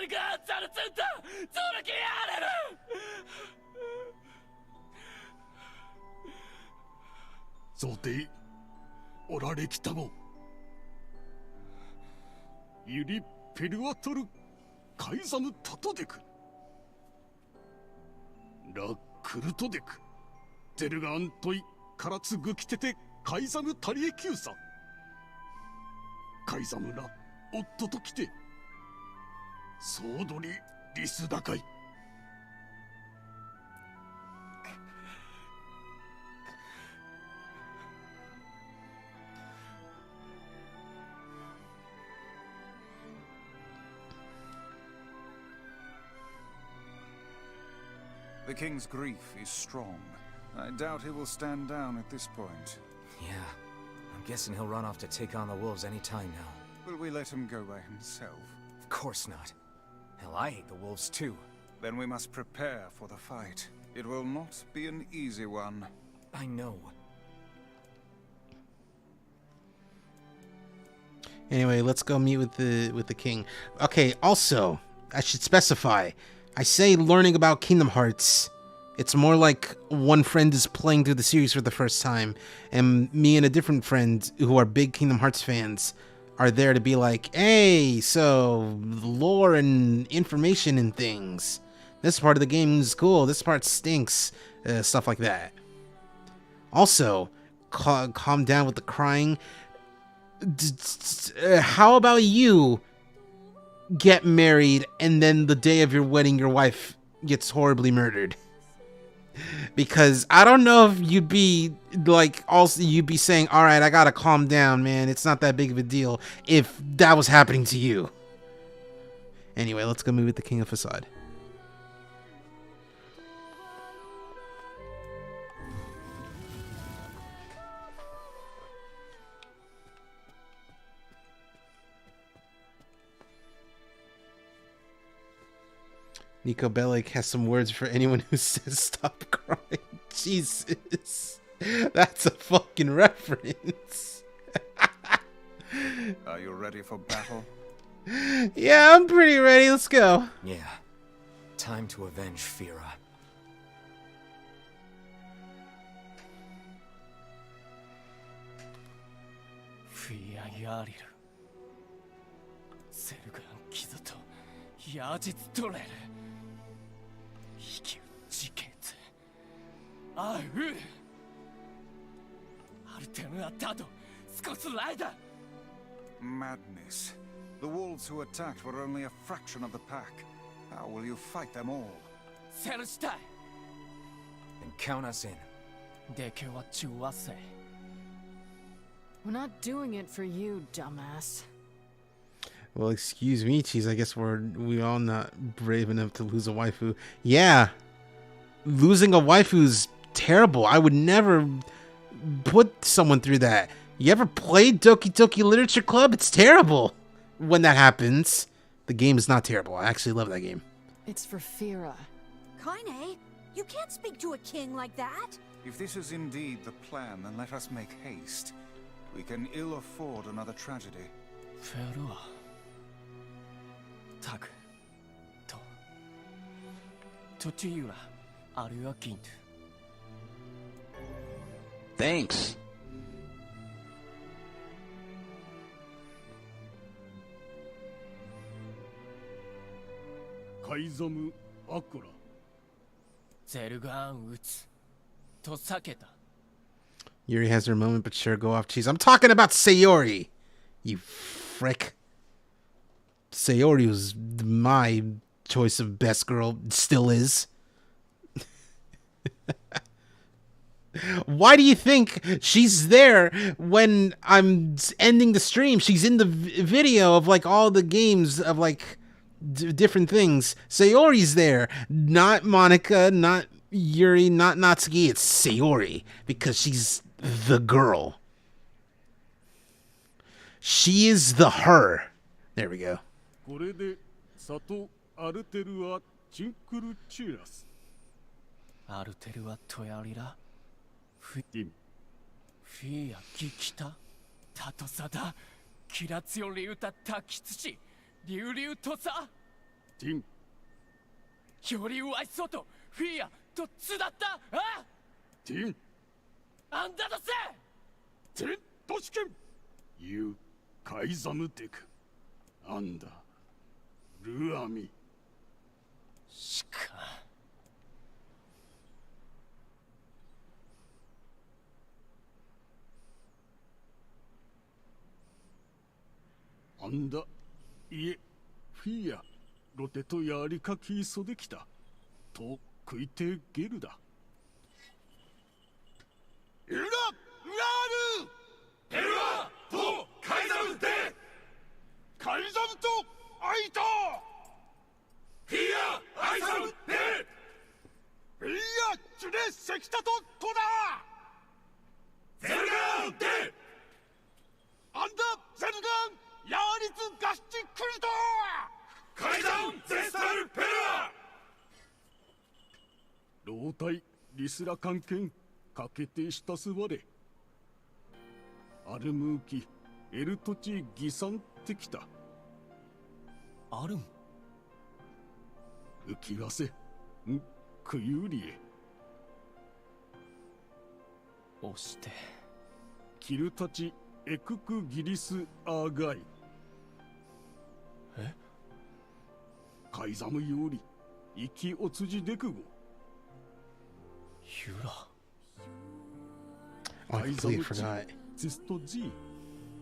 [SPEAKER 1] ルガーザルツンだゾルキアレル
[SPEAKER 16] ゾテおられきたごユリペルワトルカイザムタトデクラクルトデクゼルガアントイカラツグキテテカイザムタリエキューサカイザムラ夫と来てソードリリスダカイ
[SPEAKER 5] The king's grief is strong. I doubt he will stand down at this point.
[SPEAKER 7] Yeah, I'm guessing he'll run off to take on the wolves any time now.
[SPEAKER 5] Will we let him go by himself?
[SPEAKER 7] Of course not. Hell, I hate the wolves too.
[SPEAKER 5] Then we must prepare for the fight. It will not be an easy one.
[SPEAKER 7] I know.
[SPEAKER 2] Anyway, let's go meet with the king. Okay, also, I should specify. I say learning about Kingdom Hearts. It's more like one friend is playing through the series for the first time, and me and a different friend who are big Kingdom Hearts fans are there to be like, hey, so lore and information and things. This part of the game is cool. This part stinks. Stuff like that. Also, calm down with the crying. How about you get married and then the day of your wedding your wife gets horribly murdered? Because I don't know if you'd be like, also you'd be saying, all right, I gotta calm down, man, it's not that big of a deal, if that was happening to you. Anyway, let's go meet with the King of Facade. Nico Bellic has some words for anyone who says stop crying. Jesus. That's a fucking reference.
[SPEAKER 5] Are you ready for battle?
[SPEAKER 2] Yeah, I'm pretty ready. Let's go.
[SPEAKER 7] Yeah. Time to avenge Fira.
[SPEAKER 1] Fia Yariru. Selgan Kizuto. Yajitsu Toreru. 事件あうアルテムアタドスコスライダー
[SPEAKER 5] Madness. The wolves who attacked were only a fraction of the pack. How will you fight them all?
[SPEAKER 1] セルしたい
[SPEAKER 7] Then count us in.
[SPEAKER 1] でけは中和せ
[SPEAKER 15] We're not doing it for you, dumbass.
[SPEAKER 2] Well, excuse me, Cheez. I guess we all not brave enough to lose a waifu. Yeah, losing a waifu's terrible. I would never put someone through that. You ever played Doki Doki Literature Club? It's terrible when that happens. The game is not terrible. I actually love that game.
[SPEAKER 15] It's for Fira.
[SPEAKER 14] Kaine, you can't speak to a king like that.
[SPEAKER 5] If this is indeed the plan, then let us make haste. We can ill afford another tragedy.
[SPEAKER 3] Fira. Tak. To. Tochiura. Aru Akintu.
[SPEAKER 8] Thanks.
[SPEAKER 16] Kaizamu Akura.
[SPEAKER 3] Zerugan Utsu. To saketa.
[SPEAKER 2] Yuri has her moment, but sure, go off, Cheez. I'm talking about Sayori. You frick. Sayori was my choice of best girl. Still is. Why do you think she's there when I'm ending the stream? She's in the video of like all the games of like different things. Sayori's there, not Monica, not Yuri, not Natsuki. It's Sayori because she's the girl. She is the her. There we go.
[SPEAKER 16] これで佐藤アルテルはチンクルチュラス。
[SPEAKER 3] アルテルはトヤリラ。フィアギキタ。タトサダ。キラツヨリウタタキツチ。リュウリュウトサ。
[SPEAKER 16] ティン。
[SPEAKER 3] よりワイソト。フィアとツだったあ
[SPEAKER 16] ティン。
[SPEAKER 3] あんだとせ
[SPEAKER 16] ティントシケン。ユウカイザムテク。アンダルアミ。
[SPEAKER 3] しか。
[SPEAKER 16] あんだいえフィアロテとやりかきそできたと食いてゲルだエララールエラとカイザムでカイザムとアイタフィアアイザムでフィアチュレセキタとトダゼルガンでアンダゼルガンヤーリツガシチクリト階段ゼスタルペラ老体リスラ関係かけてしたすわれアルムーキエルトチギサンってきた
[SPEAKER 3] アルム
[SPEAKER 16] 浮きわせんクユリエ
[SPEAKER 3] 押して
[SPEAKER 16] キルたちエククギリスアーガイ
[SPEAKER 3] え
[SPEAKER 16] カイザムより息おつじでくご
[SPEAKER 3] ユラ
[SPEAKER 2] I completely forgot.
[SPEAKER 16] ゼスト G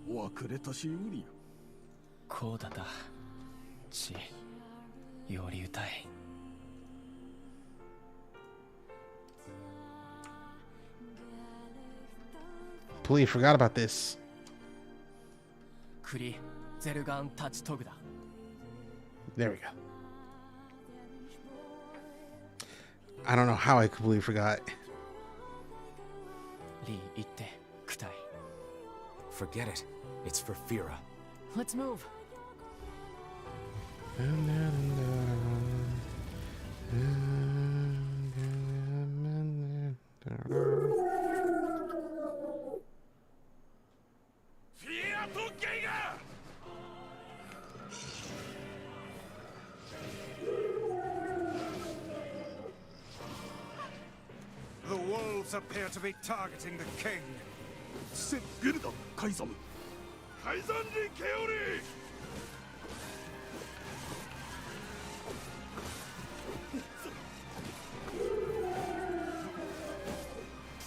[SPEAKER 16] おくれたしより
[SPEAKER 3] こうだだちより歌い
[SPEAKER 2] Completely forgot about this.
[SPEAKER 3] クリゼルガンタチトグだ
[SPEAKER 2] There we go. I don't know how I completely forgot.
[SPEAKER 7] Forget it. It's for Fira.
[SPEAKER 15] Let's move.
[SPEAKER 5] The wolves appear to be targeting the king.
[SPEAKER 16] セゲルダカイザムカイザンリケオリ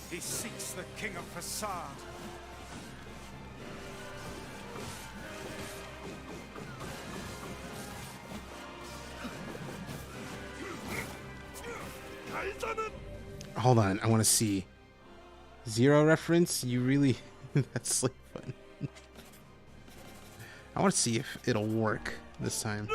[SPEAKER 5] He seeks the king of Facade.
[SPEAKER 2] Hold on, I want to see. Zero reference? You really... That's like fun. I want to see if it'll work this time.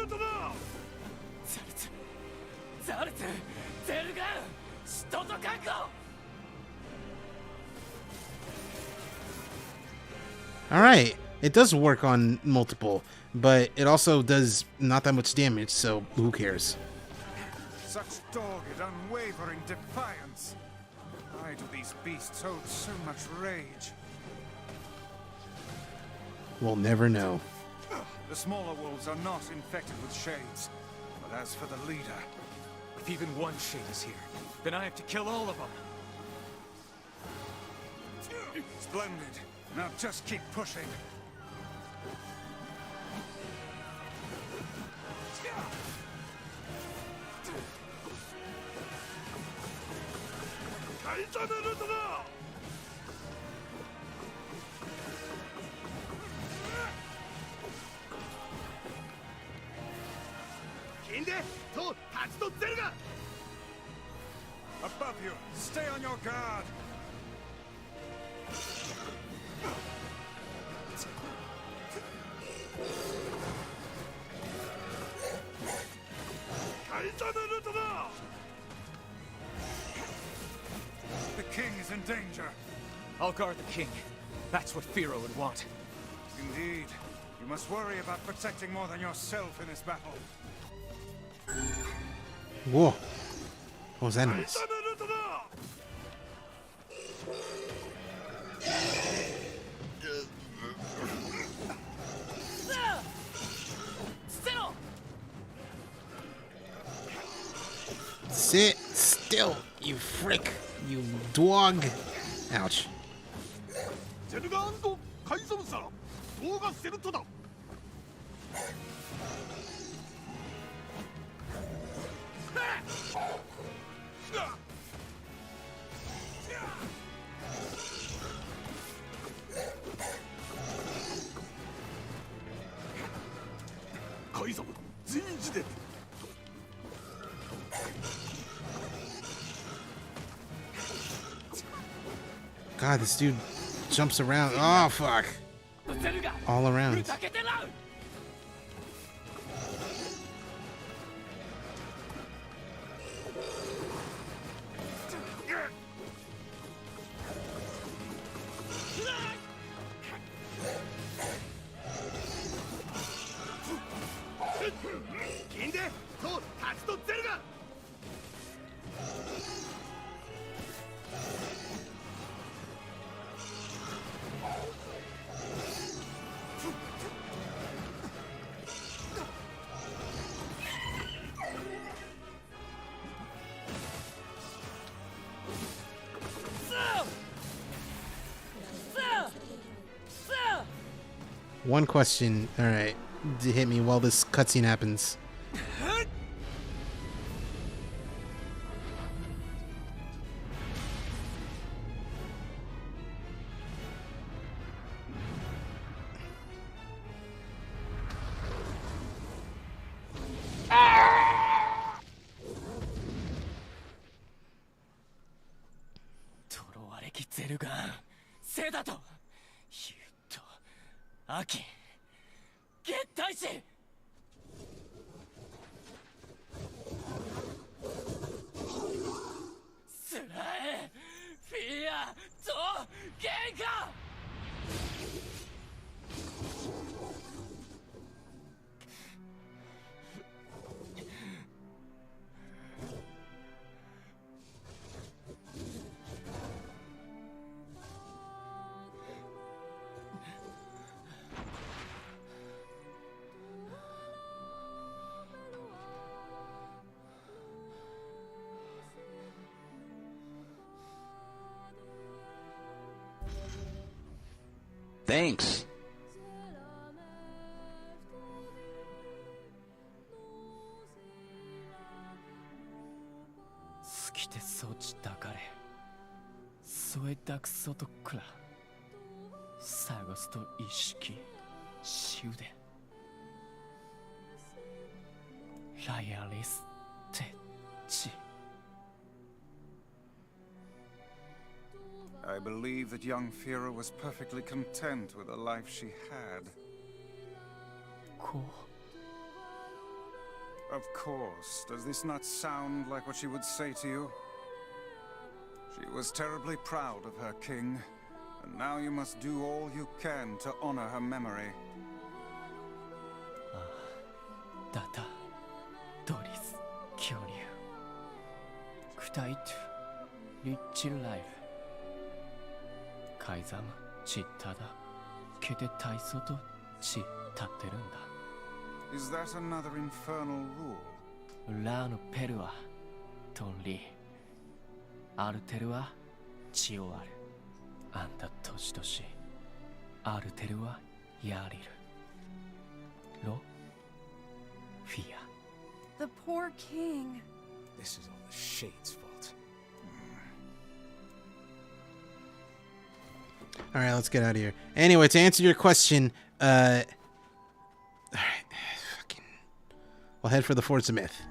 [SPEAKER 2] Alright, it does work on multiple, but it also does not that much damage, so who cares?
[SPEAKER 5] Such dogged, unwavering defiance. Why do these beasts hold so much rage?
[SPEAKER 2] We'll never know.
[SPEAKER 5] The smaller wolves are not infected with shades. But as for the leader...
[SPEAKER 7] If even one shade is here, then I have to kill all of them.
[SPEAKER 5] Splendid. Now just keep pushing. Above you! Stay on your guard! The king is in danger.
[SPEAKER 7] I'll guard the king. That's what Firo would want.
[SPEAKER 5] Indeed. You must worry about protecting more than yourself in this battle.
[SPEAKER 2] Whoa. What was that noise? Sit still, you frick, you dog. Ouch. God, this dude jumps around. Oh, fuck. All around. One question, alright, hit me while this cutscene happens.
[SPEAKER 8] Thanks.
[SPEAKER 3] 好きてそちたかれ添えたくそとくら探すと意識終電ライアリステチ
[SPEAKER 5] I believe that young Fira was perfectly content with the life she had. Of course. Does this not sound like what she would say to you? She was terribly proud of her king, And now you must do all you can to honor her memory.
[SPEAKER 3] ダタ、ドリス、恐竜。クタイトゥ、リッチライル。カイザム、チッタダ、ケテタイソとチ立ってるんだ。
[SPEAKER 5] Is that another infernal rule?
[SPEAKER 3] ラーのペルはトンリー。アルテルは血を割る。あんた年々。アルテルはヤリル。ロ、フィア。
[SPEAKER 14] The poor king.
[SPEAKER 7] This is all the Shade's fault.
[SPEAKER 2] All right, let's get out of here. Anyway, to answer your question, all right, fucking, we'll head for the Forest of Myth.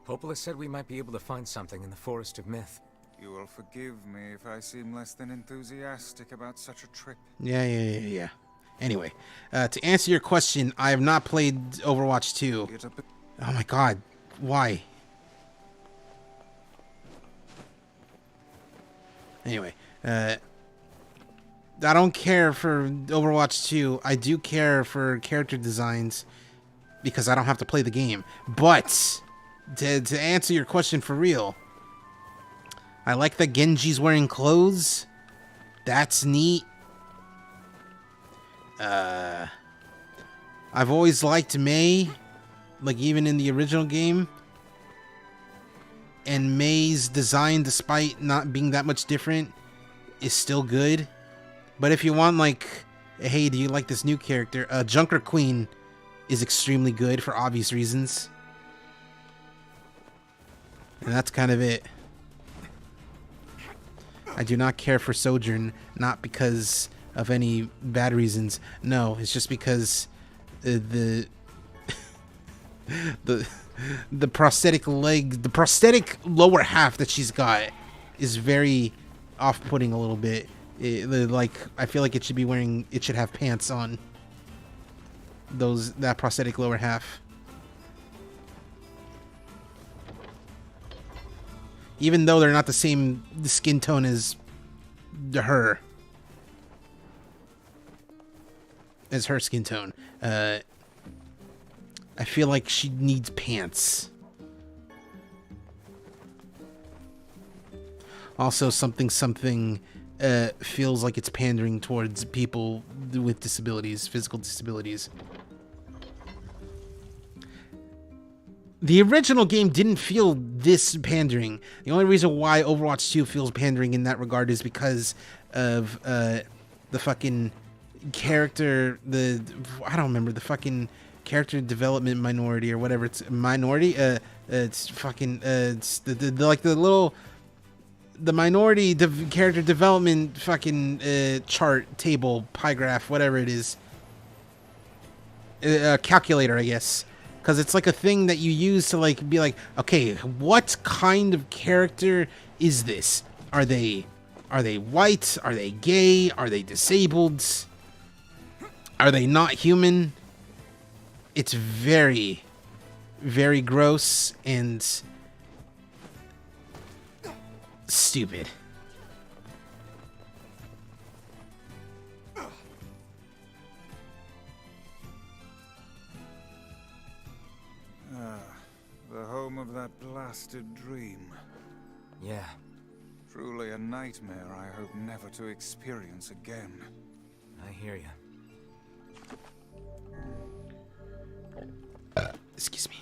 [SPEAKER 7] Popola said we might be able to find something in the Forest of Myth.
[SPEAKER 5] You will forgive me if I seem less than enthusiastic about such a trip.
[SPEAKER 2] Yeah. Anyway, to answer your question, I have not played Overwatch 2. Oh my god, why? Anyway, I don't care for Overwatch 2. I do care for character designs because I don't have to play the game. But to answer your question for real, I like that Genji's wearing clothes. That's neat. I've always liked Mei, like even in the original game. And Mei's design, despite not being that much different, is still good. But if you want, like, hey, do you like this new character? Junker Queen is extremely good for obvious reasons. And that's kind of it. I do not care for Sojourn, not because of any bad reasons. No, it's just because the prosthetic leg, the prosthetic lower half that she's got is very off-putting a little bit. Like, I feel like it should be wearing, it should have pants on that prosthetic lower half. Even though they're not the same skin tone as her skin tone. I feel like she needs pants. Also, something feels like it's pandering towards people with disabilities, physical disabilities. The original game didn't feel this pandering. The only reason why Overwatch 2 feels pandering in that regard is because of the fucking character, I don't remember, the fucking character development minority or whatever. It's minority. It's fucking it's the minority character development fucking chart, table, pie graph, whatever it is. Calculator, I guess. Because it's like a thing that you use to like be like, okay, what kind of character is this? Are they white? Are they gay? Are they disabled? Are they not human? It's very, very gross and stupid.
[SPEAKER 5] The home of that blasted dream.
[SPEAKER 7] Yeah.
[SPEAKER 5] Truly a nightmare I hope never to experience again.
[SPEAKER 7] I hear you.
[SPEAKER 2] Excuse me.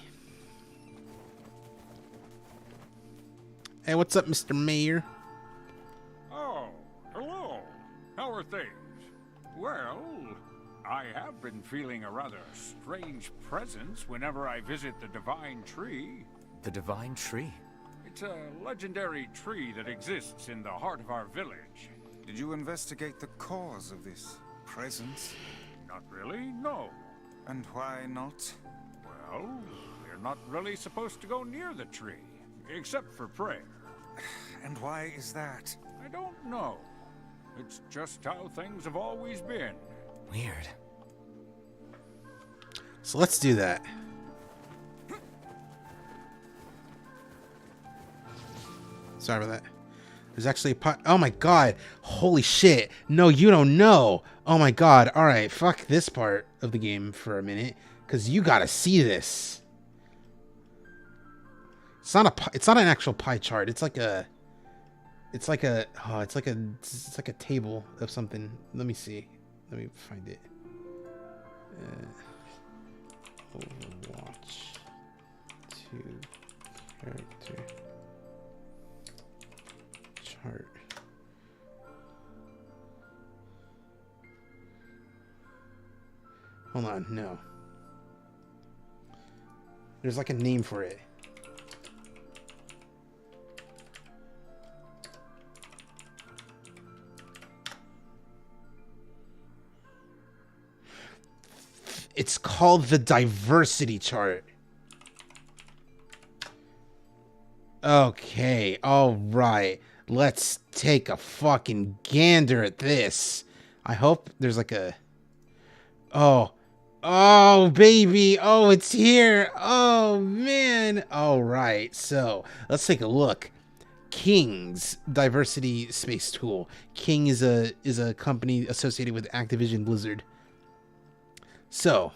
[SPEAKER 2] Hey, what's up, Mr. Mayor?
[SPEAKER 17] Oh, hello. How are things? Well, I have been feeling a rather strange presence whenever I visit the Divine Tree.
[SPEAKER 7] The Divine Tree?
[SPEAKER 17] It's a legendary tree that exists in the heart of our village.
[SPEAKER 5] Did you investigate the cause of this presence?
[SPEAKER 17] Not really, no.
[SPEAKER 5] And why not?
[SPEAKER 17] Well, we're not really supposed to go near the tree, except for prayer.
[SPEAKER 5] And why is that?
[SPEAKER 17] I don't know. It's just how things have always been.
[SPEAKER 7] Weird.
[SPEAKER 2] So let's do that. Sorry about that. There's actually a pie. Oh my god. Holy shit. No, you don't know. Oh my god. All right, fuck this part of the game for a minute, because you gotta see this. It's not an actual pie chart. It's like a table of something. Let me see. Let me find it. Overwatch 2 character chart. Hold on, no. There's like a name for it. It's called the diversity chart. Okay, all right. Let's take a fucking gander at this. I hope there's like a... Oh, baby. Oh, it's here. Oh, man. All right, so let's take a look. King's diversity space tool. King is a company associated with Activision Blizzard. So,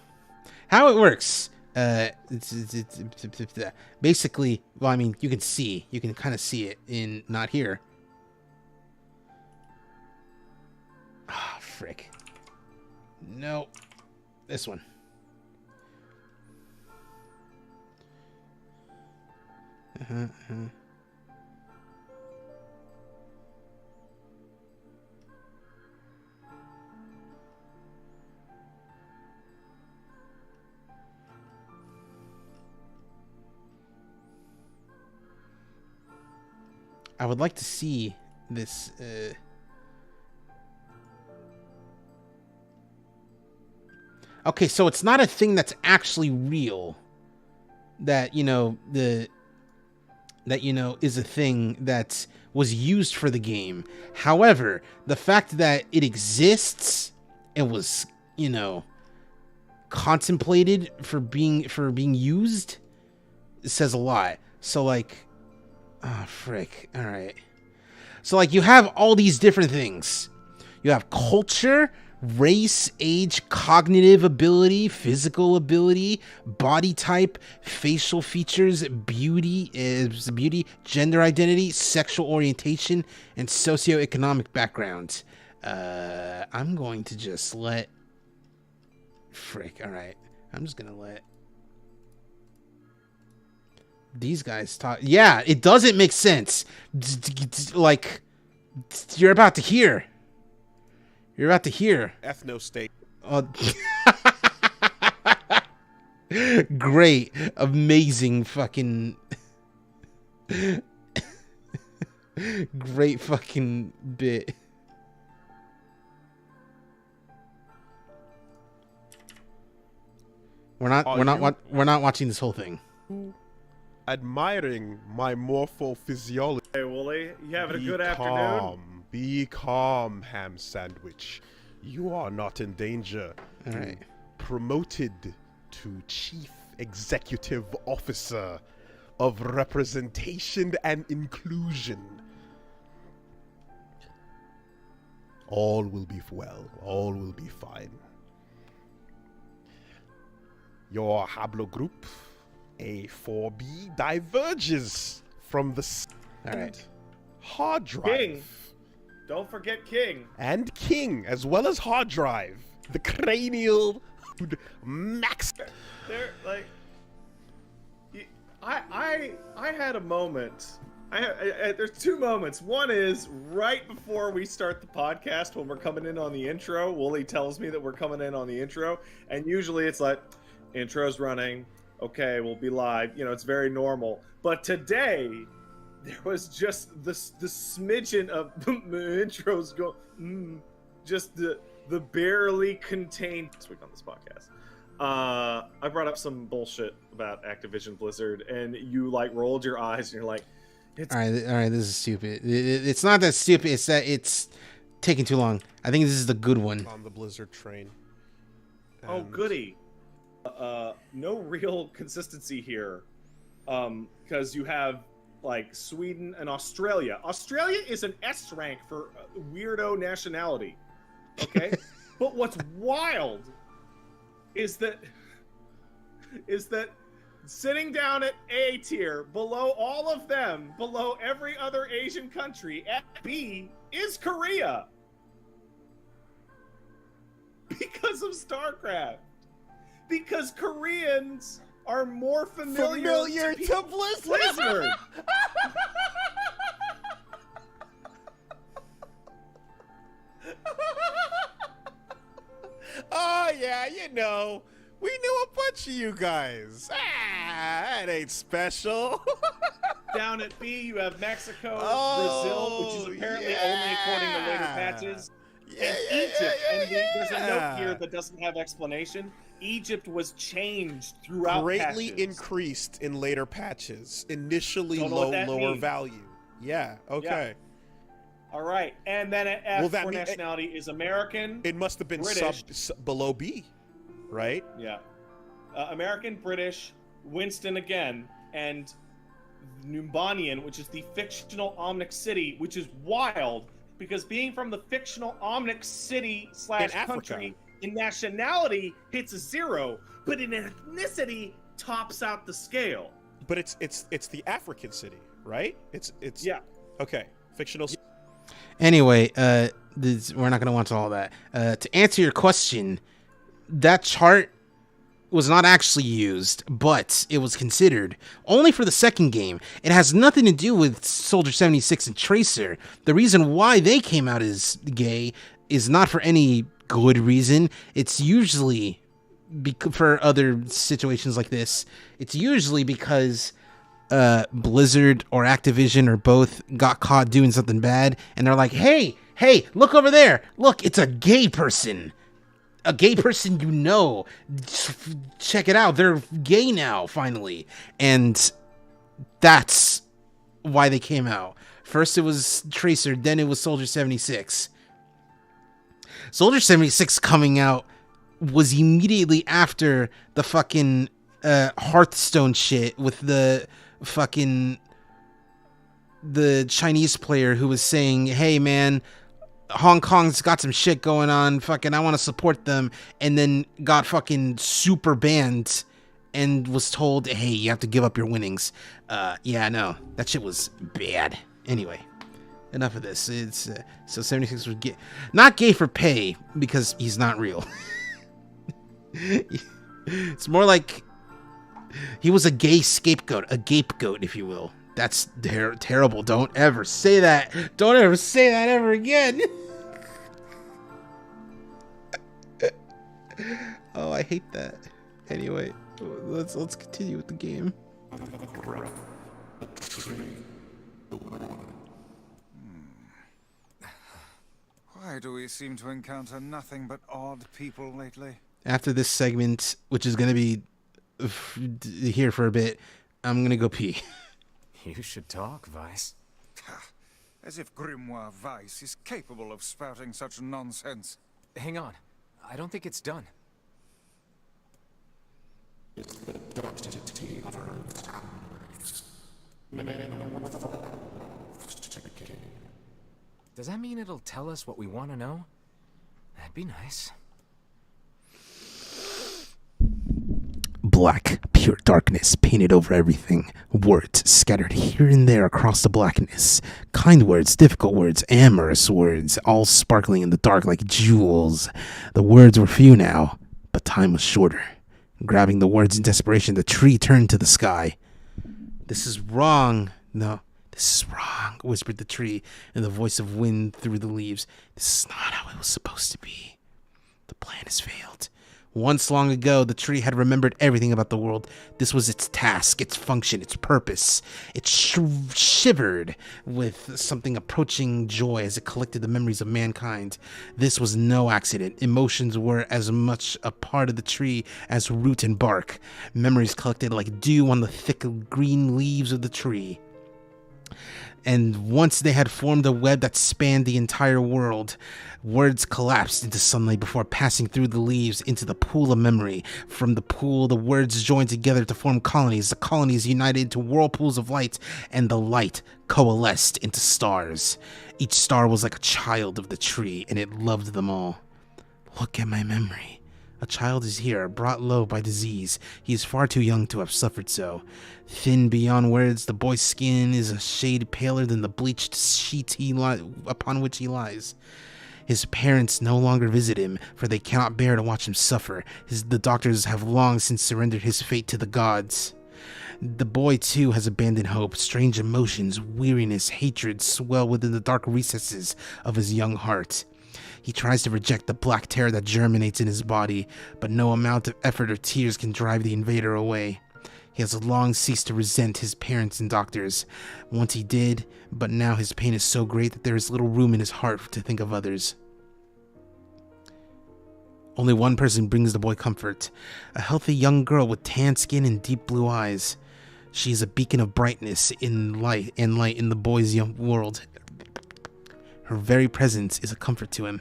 [SPEAKER 2] how it works, basically, well, I mean, you can kind of see it in, not here. Ah, frick. No, this one. I would like to see this. Okay, so it's not a thing that's actually real. That is a thing that was used for the game. However, the fact that it exists and was contemplated for being used says a lot. So like. Oh, frick. All right. So, like, you have all these different things. You have culture, race, age, cognitive ability, physical ability, body type, facial features, beauty, gender identity, sexual orientation, and socioeconomic background. I'm going to just let... Frick. All right. I'm just going to let... these guys talk. Yeah, it doesn't make sense. Like, you're about to hear.
[SPEAKER 18] Ethno state.
[SPEAKER 2] Great, amazing, fucking, great fucking bit. We're not watching this whole thing.
[SPEAKER 18] Admiring my morphophysiology.
[SPEAKER 19] Hey, Wooly, you having a good afternoon?
[SPEAKER 18] Be calm, ham sandwich. You are not in danger.
[SPEAKER 2] All right.
[SPEAKER 18] Promoted to Chief Executive Officer of Representation and Inclusion. All will be well. All will be fine. Your haplogroup A4B diverges from the hard drive.
[SPEAKER 19] King. Don't forget King.
[SPEAKER 18] And King, as well as hard drive. The cranial max.
[SPEAKER 19] There, like, I had a moment. There's two moments. One is right before we start the podcast when we're coming in on the intro. Wooly tells me that we're coming in on the intro, and usually it's like, intro's running. Okay, we'll be live. You know, it's very normal. But today, there was just the smidgen of intros go, just the barely contained this week on this podcast. I brought up some bullshit about Activision Blizzard, and you like rolled your eyes, and you're like,
[SPEAKER 2] all right, this is stupid. It's not that stupid. It's that it's taking too long. I think this is the good one.
[SPEAKER 18] On the Blizzard train.
[SPEAKER 19] Oh, goody. No real consistency here, because you have like Sweden and Australia. Australia is an S rank for weirdo nationality. Okay? But what's wild is that sitting down at A tier, below all of them, below every other Asian country, at B is Korea. Because of StarCraft. Because Koreans are more familiar to Blizzard.
[SPEAKER 18] Oh, yeah, you know. We knew a bunch of you guys. That ain't special.
[SPEAKER 19] Down at B, you have Mexico, Brazil, which is apparently only according to later patches, and Egypt. There's a note here that doesn't have explanation. Egypt was changed throughout
[SPEAKER 18] Greatly
[SPEAKER 19] patches.
[SPEAKER 18] increased in later patches. Initially
[SPEAKER 19] Don't know what that
[SPEAKER 18] lower
[SPEAKER 19] means.
[SPEAKER 18] value. Yeah, okay.
[SPEAKER 19] All right, and then at F
[SPEAKER 18] that
[SPEAKER 19] for
[SPEAKER 18] mean-
[SPEAKER 19] nationality is American.
[SPEAKER 18] It must have been
[SPEAKER 19] British.
[SPEAKER 18] below B, right?
[SPEAKER 19] Yeah. American, British, Winston again, and Numbanian, which is the fictional Omnic city, which is wild because being from the fictional Omnic city / country in nationality hits a 0, but in ethnicity tops out the scale.
[SPEAKER 18] But it's the African city, right? It's
[SPEAKER 19] yeah.
[SPEAKER 18] Okay, fictional.
[SPEAKER 2] Anyway, we're not going to want all that. To answer your question, that chart was not actually used, but it was considered only for the second game. It has nothing to do with Soldier 76 and Tracer. The reason why they came out as gay is not for any good reason. It's usually for other situations like this. It's usually because Blizzard or Activision or both got caught doing something bad, and they're like, hey, look over there. Look, it's a gay person. A gay person, you know. Check it out. They're gay now, finally. And that's why they came out. First it was Tracer, then it was Soldier 76. Soldier 76 coming out was immediately after the fucking Hearthstone shit with the Chinese player who was saying, hey man, Hong Kong's got some shit going on, fucking I want to support them, and then got fucking super banned and was told, hey, you have to give up your winnings. Yeah, no, that shit was bad. Anyway, enough of this. It's so 76 was gay, not gay for pay because he's not real. It's more like he was a gay scapegoat, a gapegoat, if you will. That's terrible. Don't ever say that. Don't ever say that ever again. Oh, I hate that. Anyway, let's continue with the game.
[SPEAKER 5] Why do we seem to encounter nothing but odd people lately?
[SPEAKER 2] After this segment, which is going to be here for a bit, I'm going to go pee.
[SPEAKER 7] You should talk, Vice.
[SPEAKER 5] As if Grimoire Vice is capable of spouting such nonsense.
[SPEAKER 7] Hang on. I don't think it's done. Does that mean it'll tell us what we want to know? That'd be nice.
[SPEAKER 2] Black, pure darkness painted over everything. Words scattered here and there across the blackness. Kind words, difficult words, amorous words, all sparkling in the dark like jewels. The words were few now, but time was shorter. Grabbing the words in desperation, the tree turned to the sky. This is wrong. No, this is wrong, whispered the tree in the voice of wind through the leaves. This is not how it was supposed to be. The plan has failed. Once long ago, the tree had remembered everything about the world. This was its task, its function, its purpose. It shivered with something approaching joy as it collected the memories of mankind. This was no accident. Emotions were as much a part of the tree as root and bark. Memories collected like dew on the thick green leaves of the tree. And once they had formed a web that spanned the entire world, words collapsed into sunlight before passing through the leaves into the pool of memory. From the pool, the words joined together to form colonies. The colonies united into whirlpools of light, and the light coalesced into stars. Each star was like a child of the tree, and it loved them all. Look at my memory. A child is here, brought low by disease. He is far too young to have suffered so. Thin beyond words, the boy's skin is a shade paler than the bleached sheet upon which he lies. His parents no longer visit him, for they cannot bear to watch him suffer. The doctors have long since surrendered his fate to the gods. The boy, too, has abandoned hope. Strange emotions, weariness, hatred swell within the dark recesses of his young heart. He tries to reject the black terror that germinates in his body, but no amount of effort or tears can drive the invader away. He has long ceased to resent his parents and doctors. Once he did, but now his pain is so great that there is little room in his heart to think of others. Only one person brings the boy comfort, a healthy young girl with tan skin and deep blue eyes. She is a beacon of brightness in light in the boy's young world. Her very presence is a comfort to him,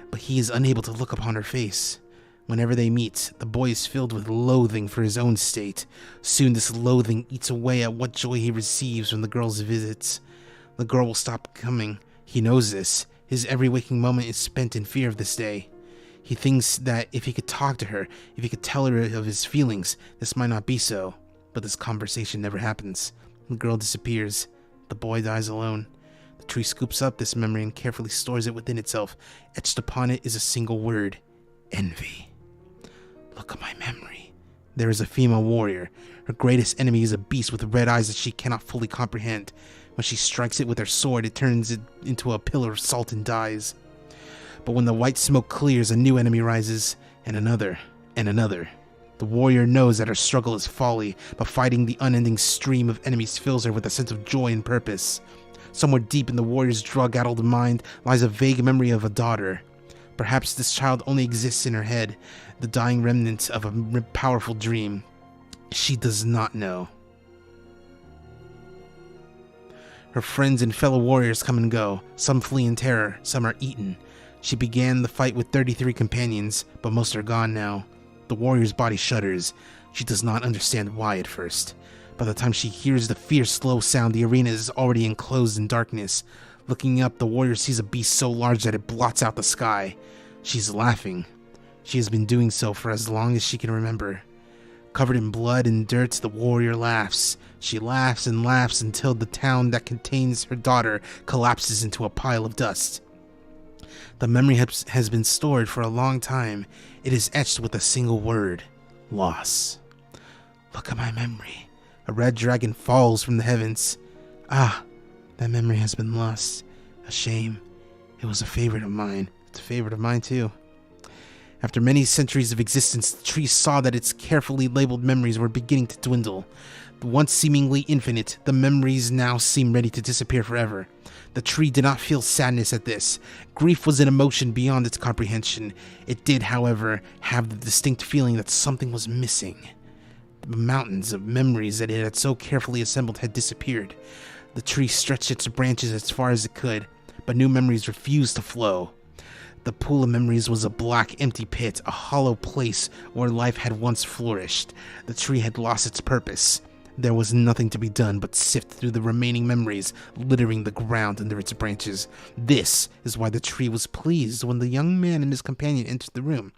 [SPEAKER 2] but he is unable to look upon her face. Whenever they meet, the boy is filled with loathing for his own state. Soon this loathing eats away at what joy he receives from the girl's visits. The girl will stop coming. He knows this. His every waking moment is spent in fear of this day. He thinks that if he could talk to her, if he could tell her of his feelings, this might not be so. But this conversation never happens. The girl disappears. The boy dies alone. The tree scoops up this memory and carefully stores it within itself. Etched upon it is a single word: envy. Look at my memory. There is a female warrior. Her greatest enemy is a beast with red eyes that she cannot fully comprehend. When she strikes it with her sword, it turns it into a pillar of salt and dies. But when the white smoke clears, a new enemy rises, and another, and another. The warrior knows that her struggle is folly, but fighting the unending stream of enemies fills her with a sense of joy and purpose. Somewhere deep in the warrior's drug-addled mind lies a vague memory of a daughter. Perhaps this child only exists in her head, the dying remnant of a powerful dream. She does not know. Her friends and fellow warriors come and go. Some flee in terror, some are eaten. She began the fight with 33 companions, but most are gone now. The warrior's body shudders. She does not understand why at first. By the time she hears the fierce, slow sound, the arena is already enclosed in darkness. Looking up, the warrior sees a beast so large that it blots out the sky. She's laughing. She has been doing so for as long as she can remember. Covered in blood and dirt, the warrior laughs. She laughs and laughs until the town that contains her daughter collapses into a pile of dust. The memory has been stored for a long time. It is etched with a single word: loss. Look at my memory. A red dragon falls from the heavens. Ah, that memory has been lost. A shame. It was a favorite of mine. It's a favorite of mine too. After many centuries of existence, the tree saw that its carefully labeled memories were beginning to dwindle. Once seemingly infinite, the memories now seemed ready to disappear forever. The tree did not feel sadness at this. Grief was an emotion beyond its comprehension. It did, however, have the distinct feeling that something was missing. The mountains of memories that it had so carefully assembled had disappeared. The tree stretched its branches as far as it could, but new memories refused to flow. The pool of memories was a black, empty pit, a hollow place where life had once flourished. The tree had lost its purpose. There was nothing to be done but sift through the remaining memories, littering the ground under its branches. This is why the tree was pleased when the young man and his companion entered the room.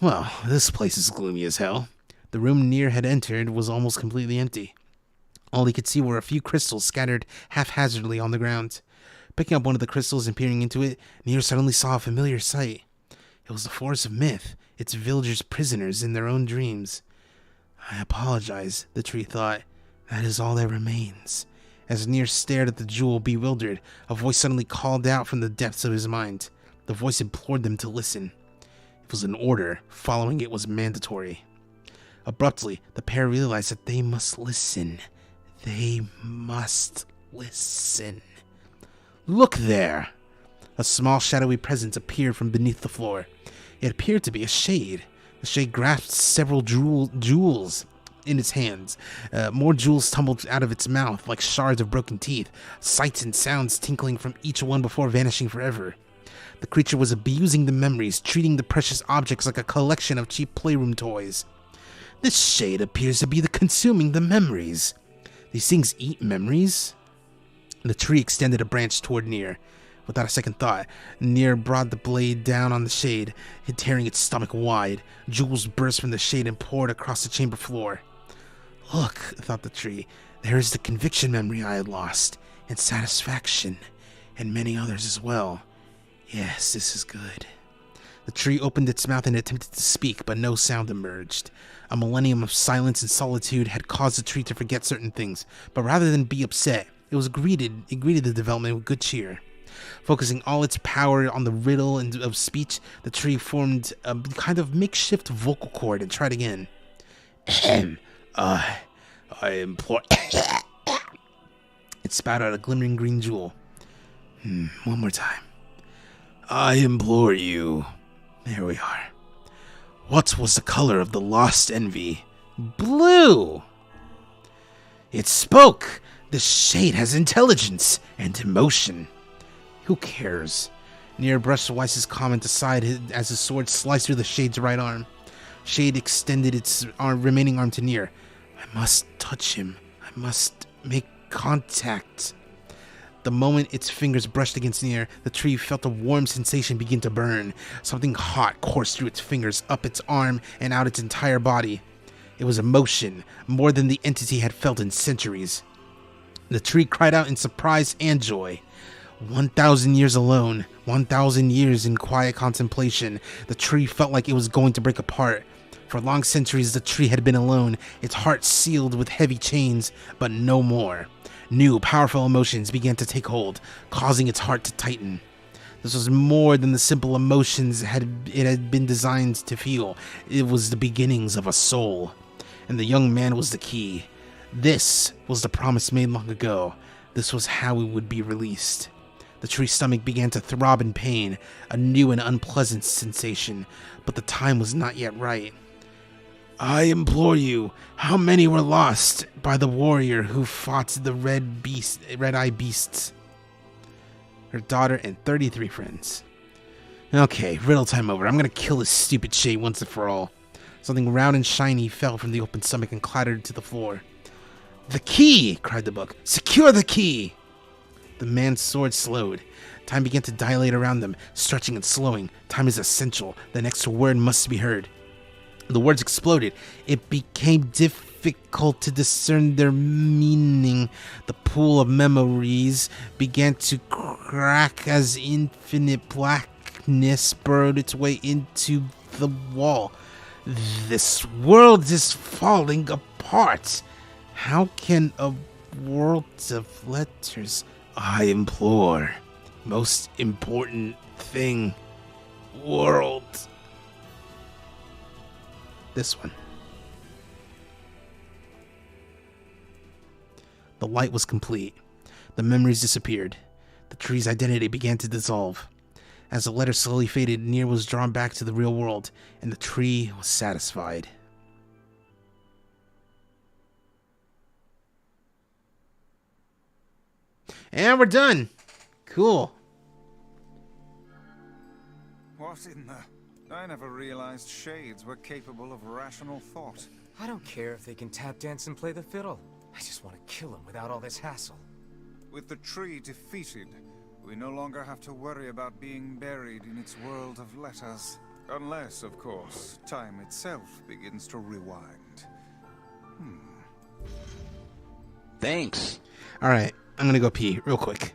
[SPEAKER 2] Well, this place is gloomy as hell. The room Nier had entered was almost completely empty. All he could see were a few crystals scattered haphazardly on the ground. Picking up one of the crystals and peering into it, Nier suddenly saw a familiar sight. It was the Forest of Myth, its villagers prisoners in their own dreams. I apologize, the tree thought. That is all that remains. As Nier stared at the jewel, bewildered, a voice suddenly called out from the depths of his mind. The voice implored them to listen. It was an order. Following it was mandatory. Abruptly, the pair realized that they must listen. They must listen. Look there! A small shadowy presence appeared from beneath the floor. It appeared to be a shade. The shade grasped several jewels. in its hands. More jewels tumbled out of its mouth like shards of broken teeth, sights and sounds tinkling from each one before vanishing forever. The creature was abusing the memories, treating the precious objects like a collection of cheap playroom toys. This shade appears to be consuming the memories. These things eat memories? The tree extended a branch toward Nier. Without a second thought, Nier brought the blade down on the shade, tearing its stomach wide. Jewels burst from the shade and poured across the chamber floor. Look, thought the tree, there is the conviction memory I had lost, and satisfaction, and many others as well. Yes, this is good. The tree opened its mouth and attempted to speak, but no sound emerged. A millennium of silence and solitude had caused the tree to forget certain things, but rather than be upset, it greeted the development with good cheer. Focusing all its power on the riddle of speech, the tree formed a kind of makeshift vocal cord and tried again. I implore... It spat out a glimmering green jewel. One more time. I implore you. There we are. What was the color of the lost envy? Blue! It spoke! The shade has intelligence and emotion. Who cares? Nier brushed Weiss's comment aside as his sword sliced through the shade's right arm. Shade extended its remaining arm to Nier. I must touch him. I must make contact. The moment its fingers brushed against Nier, the tree felt a warm sensation begin to burn. Something hot coursed through its fingers, up its arm, and out its entire body. It was emotion, more than the entity had felt in centuries. The tree cried out in surprise and joy. 1,000 years alone, 1,000 years in quiet contemplation, the tree felt like it was going to break apart. For long centuries the tree had been alone, its heart sealed with heavy chains, but no more. New, powerful emotions began to take hold, causing its heart to tighten. This was more than the simple emotions it had been designed to feel. It was the beginnings of a soul. And the young man was the key. This was the promise made long ago. This was how it would be released. The tree's stomach began to throb in pain, a new and unpleasant sensation, but the time was not yet right. I implore you, how many were lost by the warrior who fought the red-eye beasts? Her daughter and 33 friends. Okay, riddle time over. I'm gonna kill this stupid shade once and for all. Something round and shiny fell from the open stomach and clattered to the floor. The key! Cried the book. Secure the key! The man's sword slowed. Time began to dilate around them, stretching and slowing. Time is essential. The next word must be heard. The words exploded. It became difficult to discern their meaning. The pool of memories began to crack as infinite blackness burrowed its way into the wall. This world is falling apart. How can a world of letters... I implore. Most important thing. World. This one. The light was complete. The memories disappeared. The tree's identity began to dissolve. As the letter slowly faded, Nier was drawn back to the real world, and the tree was satisfied. And we're done. Cool.
[SPEAKER 5] What in the... I never realized shades were capable of rational thought.
[SPEAKER 7] I don't care if they can tap dance and play the fiddle. I just want to kill them without all this hassle.
[SPEAKER 5] With the tree defeated, we no longer have to worry about being buried in its world of letters. Unless, of course, time itself begins to rewind.
[SPEAKER 8] Thanks.
[SPEAKER 2] Alright, I'm gonna go pee real quick.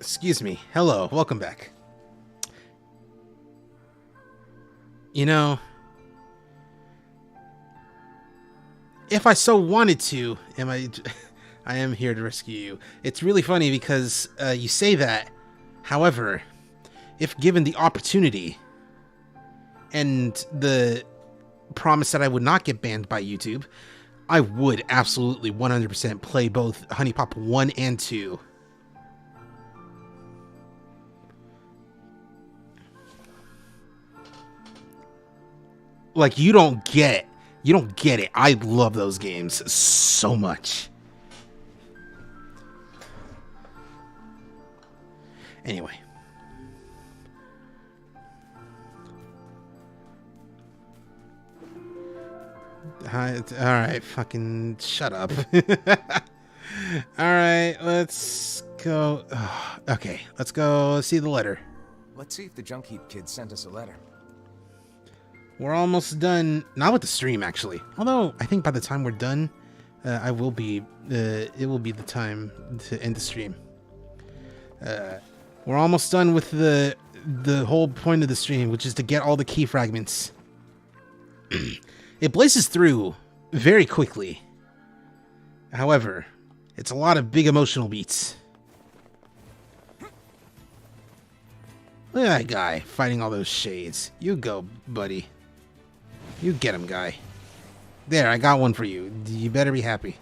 [SPEAKER 2] Excuse me. Hello. Welcome back. You know, if I so wanted to, I am here to rescue you. It's really funny because you say that. However, if given the opportunity and the promise that I would not get banned by YouTube, I would absolutely 100% play both Honey Pop 1 and 2. Like, you don't get it. I love those games so much. Anyway. Alright, fucking shut up. Alright, let's go. Okay, let's go see the letter.
[SPEAKER 7] Let's see if the Junk Heap kid sent us a letter.
[SPEAKER 2] We're almost done. Not with the stream, actually. Although, I think by the time we're done, it will be the time to end the stream. We're almost done with the whole point of the stream, which is to get all the key fragments. It blazes through very quickly. However, it's a lot of big emotional beats. Look at that guy fighting all those shades. You go, buddy. You get him, guy. There, I got one for you. You better be happy.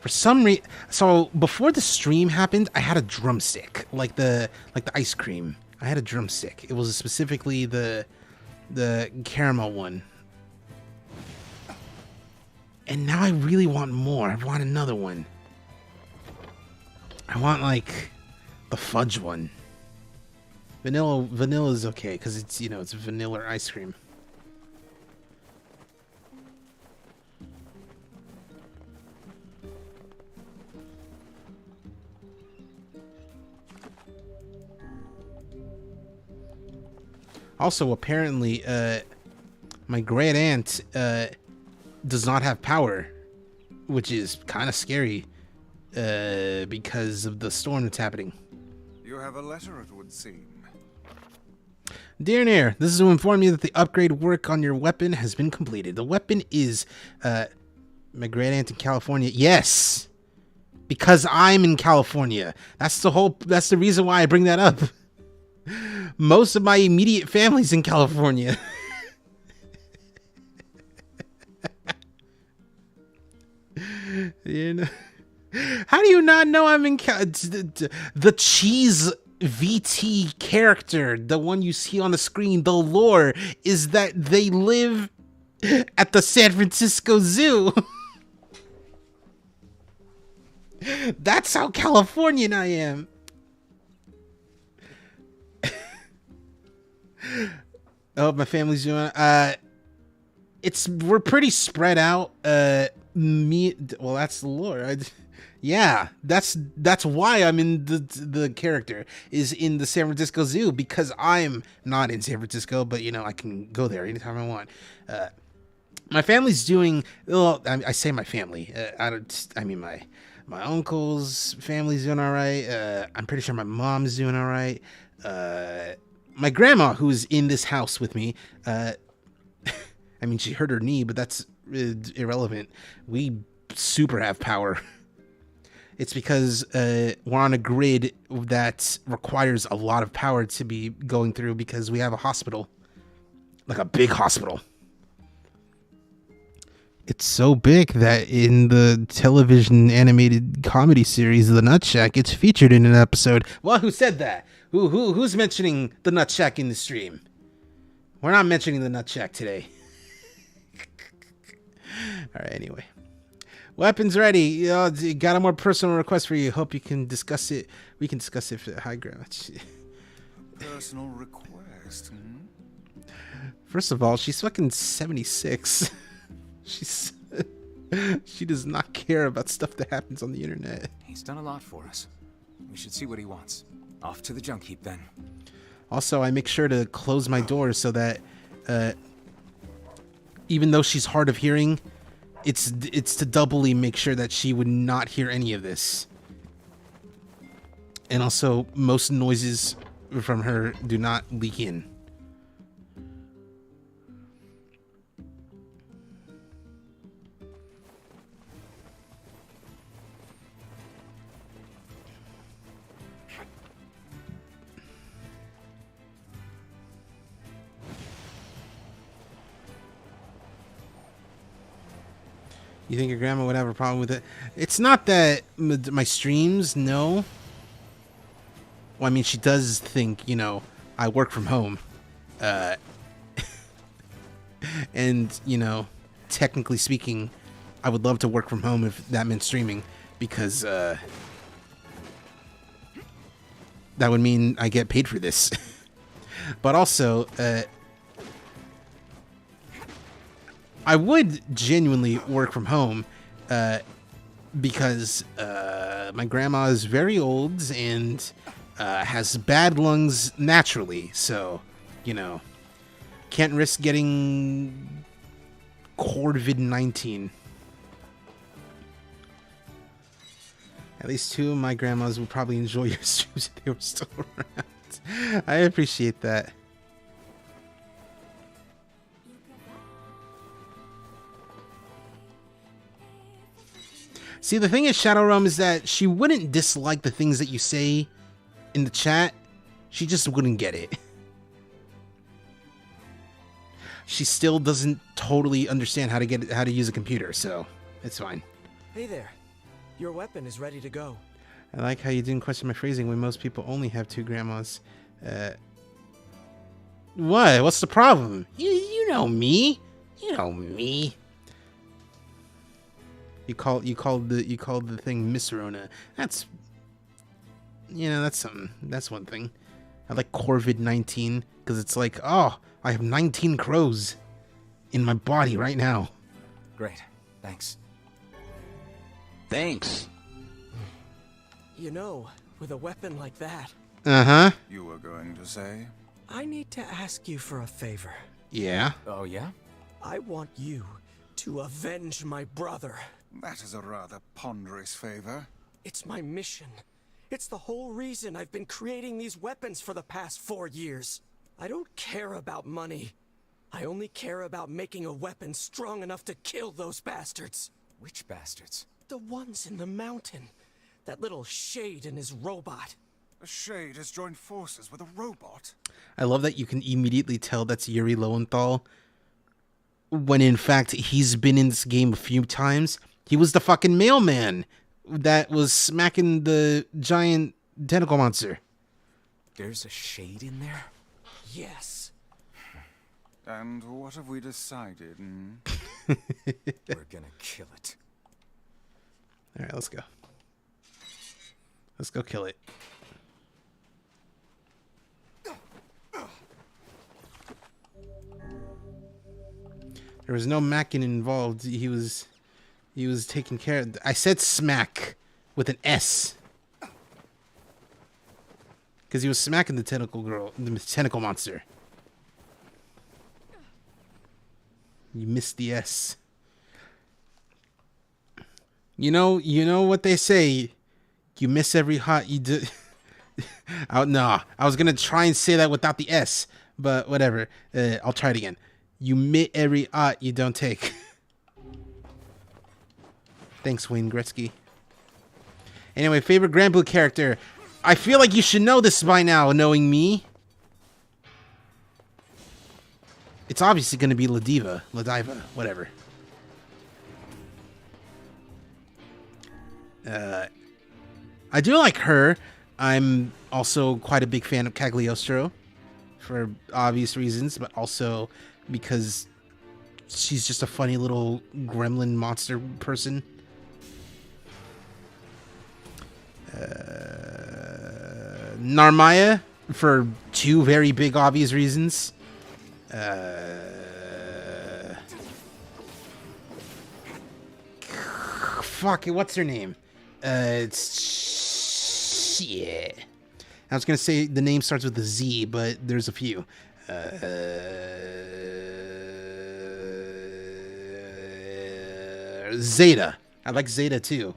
[SPEAKER 2] For some reason, so before the stream happened, I had a drumstick, like the ice cream. I had a drumstick. It was specifically the caramel one. And now I really want more. I want another one. I want like the fudge one. Vanilla is okay because it's, you know, it's vanilla ice cream. Also, apparently, my great aunt does not have power, which is kind of scary because of the storm that's happening.
[SPEAKER 5] You have a letter, it would seem.
[SPEAKER 2] Dear Nier, this is to inform you that the upgrade work on your weapon has been completed. The weapon is my great aunt in California. Yes, because I'm in California. That's the reason why I bring that up. Most of my immediate family's in California. You know, how do you not know I'm in the CheezVT character, the one you see on the screen? The lore is that they live at the San Francisco Zoo. That's how Californian I am. Oh, my family's doing. We're pretty spread out. Well, that's the lore. Yeah, that's why I'm in the character is in the San Francisco Zoo, because I'm not in San Francisco, but you know I can go there anytime I want. My family's doing. Well, I say my family. I mean my uncle's family's doing all right. I'm pretty sure my mom's doing all right. My grandma, who's in this house with me, I mean, she hurt her knee, but that's irrelevant. We super have power. It's because we're on a grid that requires a lot of power to be going through because we have a hospital. Like a big hospital. It's so big that in the television animated comedy series The Nut Shack, it's featured in an episode. Well, who said that? Who's mentioning the Nut Shack in the stream? We're not mentioning the Nut Shack today. All right, anyway. Weapons ready. Got a more personal request for you. Hope you can discuss it. We can discuss it for the high ground.
[SPEAKER 5] Personal request,
[SPEAKER 2] First of all, she's fucking 76. She does not care about stuff that happens on the internet.
[SPEAKER 7] He's done a lot for us. We should see what he wants. Off to the junk heap, then.
[SPEAKER 2] Also, I make sure to close my doors so that even though she's hard of hearing, it's to doubly make sure that she would not hear any of this. And also, most noises from her do not leak in. You think your grandma would have a problem with it? It's not that my streams, no. Well, I mean, she does think, you know, I work from home. And, you know, technically speaking, I would love to work from home if that meant streaming. Because, that would mean I get paid for this. But also, I would genuinely work from home because my grandma is very old and has bad lungs naturally. So, you know, can't risk getting COVID-19. At least 2 of my grandmas would probably enjoy your streams if they were still around. I appreciate that. See, the thing is, Shadow Realm, is that she wouldn't dislike the things that you say in the chat. She just wouldn't get it. She still doesn't totally understand how to use a computer, so it's fine.
[SPEAKER 6] Hey there. Your weapon is ready to go.
[SPEAKER 2] I like how you didn't question my phrasing when most people only have 2 grandmas. What? What's the problem? You know me. You know me. You called the thing Miss Rona. That's, you know, that's something. That's one thing. I like COVID-19 because it's like, oh, I have 19 crows in my body right now.
[SPEAKER 7] Great. Thanks.
[SPEAKER 8] Thanks.
[SPEAKER 6] You know, with a weapon like that.
[SPEAKER 2] Uh-huh.
[SPEAKER 5] You were going to say?
[SPEAKER 6] I need to ask you for a favor.
[SPEAKER 2] Yeah?
[SPEAKER 7] Oh, yeah?
[SPEAKER 6] I want you to avenge my brother.
[SPEAKER 5] That is a rather ponderous favor.
[SPEAKER 6] It's my mission. It's the whole reason I've been creating these weapons for the past 4 years. I don't care about money. I only care about making a weapon strong enough to kill those bastards.
[SPEAKER 7] Which bastards?
[SPEAKER 6] The ones in the mountain. That little Shade and his robot.
[SPEAKER 5] A Shade has joined forces with a robot?
[SPEAKER 2] I love that you can immediately tell that's Yuri Lowenthal, when in fact he's been in this game a few times. He was the fucking mailman that was smacking the giant tentacle monster.
[SPEAKER 7] There's a Shade in there?
[SPEAKER 6] Yes.
[SPEAKER 5] And what have we decided?
[SPEAKER 7] We're gonna kill it.
[SPEAKER 2] Alright, let's go. Let's go kill it. There was no macking involved. He was taking care of. I said smack with an S. Because he was smacking the tentacle girl, the tentacle monster. You missed the S. You know what they say. You miss every hot you do. No, I was gonna try and say that without the S, but whatever. I'll try it again. You miss every hot you don't take. Thanks, Wayne Gretzky. Anyway, favorite Granblue character. I feel like you should know this by now, knowing me. It's obviously going to be Ladiva, whatever. I do like her. I'm also quite a big fan of Cagliostro for obvious reasons, but also because she's just a funny little gremlin monster person. Narmaya for 2 very big obvious reasons. Fuck it, what's her name? It's shit. I was gonna say the name starts with a Z, but there's a few. Zeta. I like Zeta too.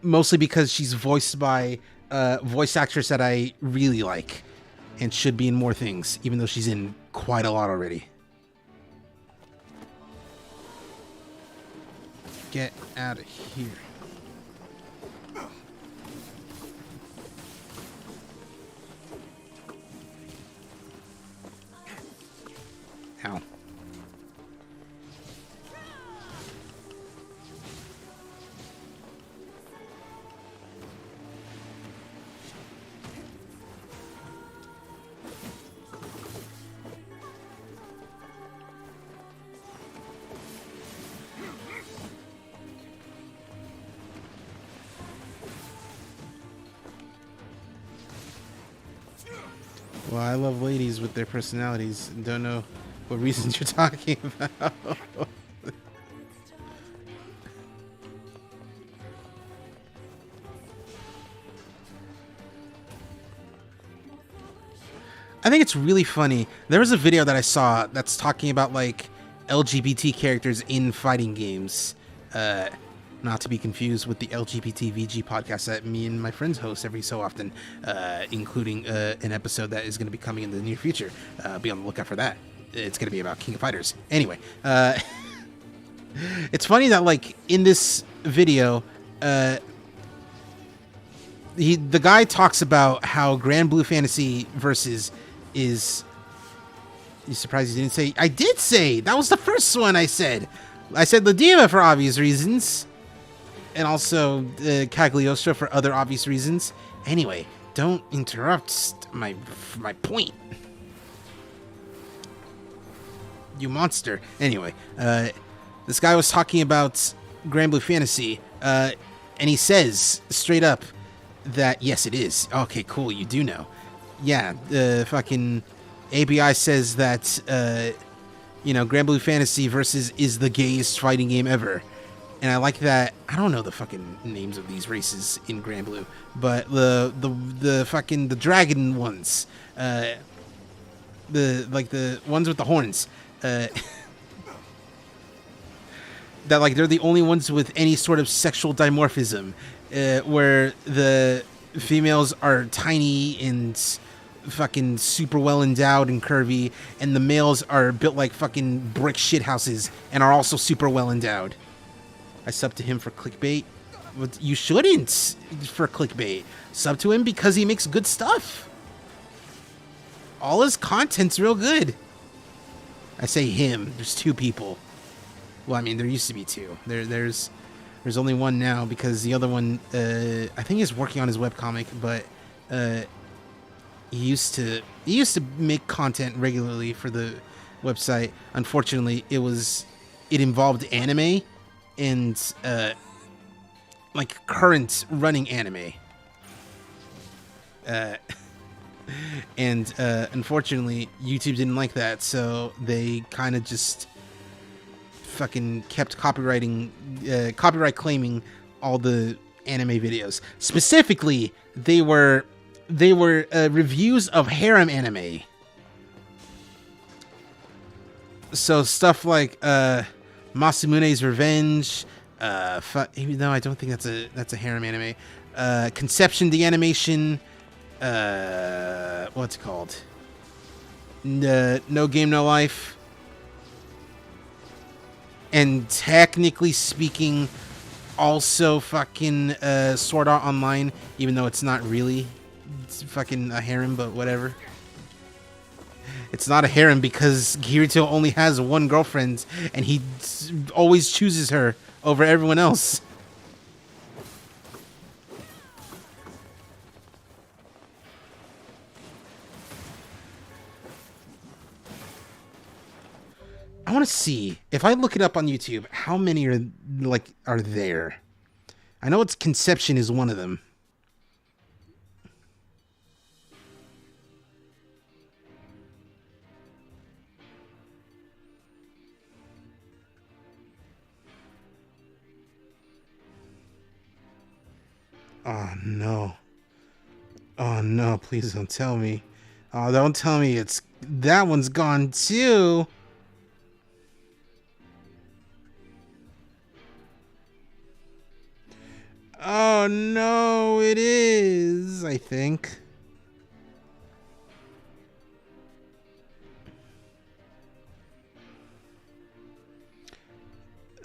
[SPEAKER 2] Mostly because she's voiced by a voice actress that I really like and should be in more things, even though she's in quite a lot already. Get out of here. Ow. Well, I love ladies with their personalities and don't know what reasons you're talking about. I think it's really funny. There was a video that I saw that's talking about like LGBT characters in fighting games. Not to be confused with the LGBT VG podcast that me and my friends host every so often, including an episode that is going to be coming in the near future. Be on the lookout for that. It's going to be about King of Fighters. Anyway, it's funny that like in this video, the guy talks about how Grand Blue Fantasy versus is. You surprised you didn't say? I did say that was the first one I said. I said Ladima for obvious reasons. And also Cagliostro for other obvious reasons. Anyway, don't interrupt my point. You monster. Anyway, this guy was talking about Grand Blue Fantasy, and he says straight up that, yes, it is. Okay, cool, you do know. Yeah, fucking ABI says that, Grand Blue Fantasy versus is the gayest fighting game ever. And I like that. I don't know the fucking names of these races in Grand Blue, but the fucking the dragon ones, the ones with the horns, that like they're the only ones with any sort of sexual dimorphism, where the females are tiny and fucking super well endowed and curvy, and the males are built like fucking brick shit houses and are also super well endowed. I sub to him for clickbait. You shouldn't for clickbait. Sub to him because he makes good stuff. All his content's real good. I say him. There's two people. Well, I mean, there used to be two. There's only one now because the other one, I think he's working on his webcomic, but he used to make content regularly for the website. Unfortunately, it involved anime. And like current running anime, and unfortunately YouTube didn't like that, so they kind of just fucking kept copyright claiming all the anime videos. Specifically, they were reviews of harem anime. So stuff like Masumune's Revenge, even though I don't think that's a harem anime. Conception the Animation, what's it called? No Game No Life. And technically speaking, also fucking Sword Art Online, even though it's not really. It's fucking a harem, but whatever. It's not a harem because Kirito only has one girlfriend, and he always chooses her over everyone else. I want to see, if I look it up on YouTube, how many are there. I know it's Conception is one of them. Oh no. Oh no, please don't tell me. Oh, don't tell me that one's gone too. Oh no, it is, I think.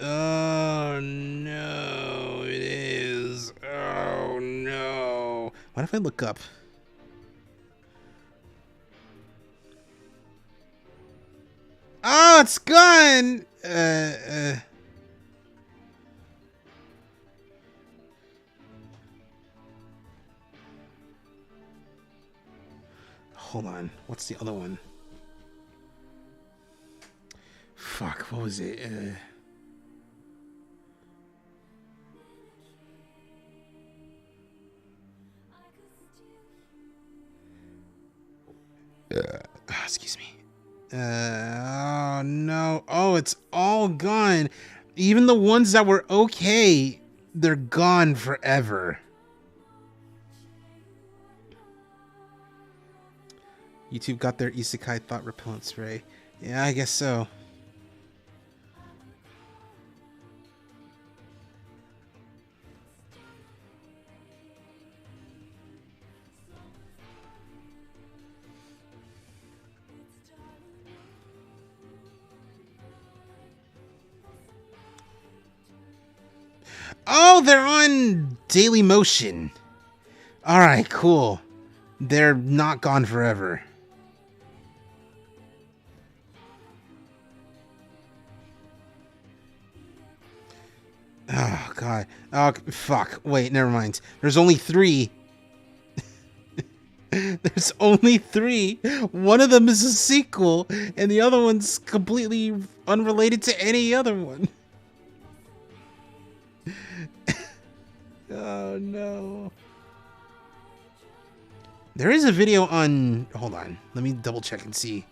[SPEAKER 2] Oh no, it is. Oh no. What if I look up? Oh, it's gone. Hold on. What's the other one? Fuck, what was it? Excuse me. Oh no. Oh, it's all gone. Even the ones that were okay, they're gone forever. YouTube got their isekai thought repellent spray. Yeah, I guess so. Oh, they're on Daily Motion. All right, cool. They're not gone forever. Oh, God. Oh, fuck. Wait, never mind. There's only 3. There's only 3. One of them is a sequel, and the other one's completely unrelated to any other one. Oh, no. There is a video on... Hold on. Let me double check and see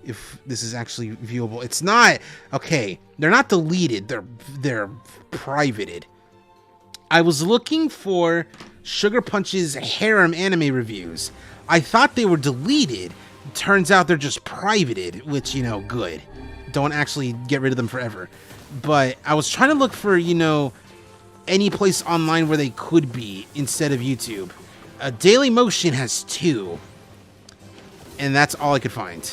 [SPEAKER 2] if this is actually viewable. It's not. Okay. They're not deleted. They're privated. I was looking for Sugar Punch's harem anime reviews. I thought they were deleted. Turns out they're just privated, which, you know, good. Don't actually get rid of them forever. But I was trying to look for, you know, any place online where they could be instead of YouTube. Daily Motion has 2. And that's all I could find.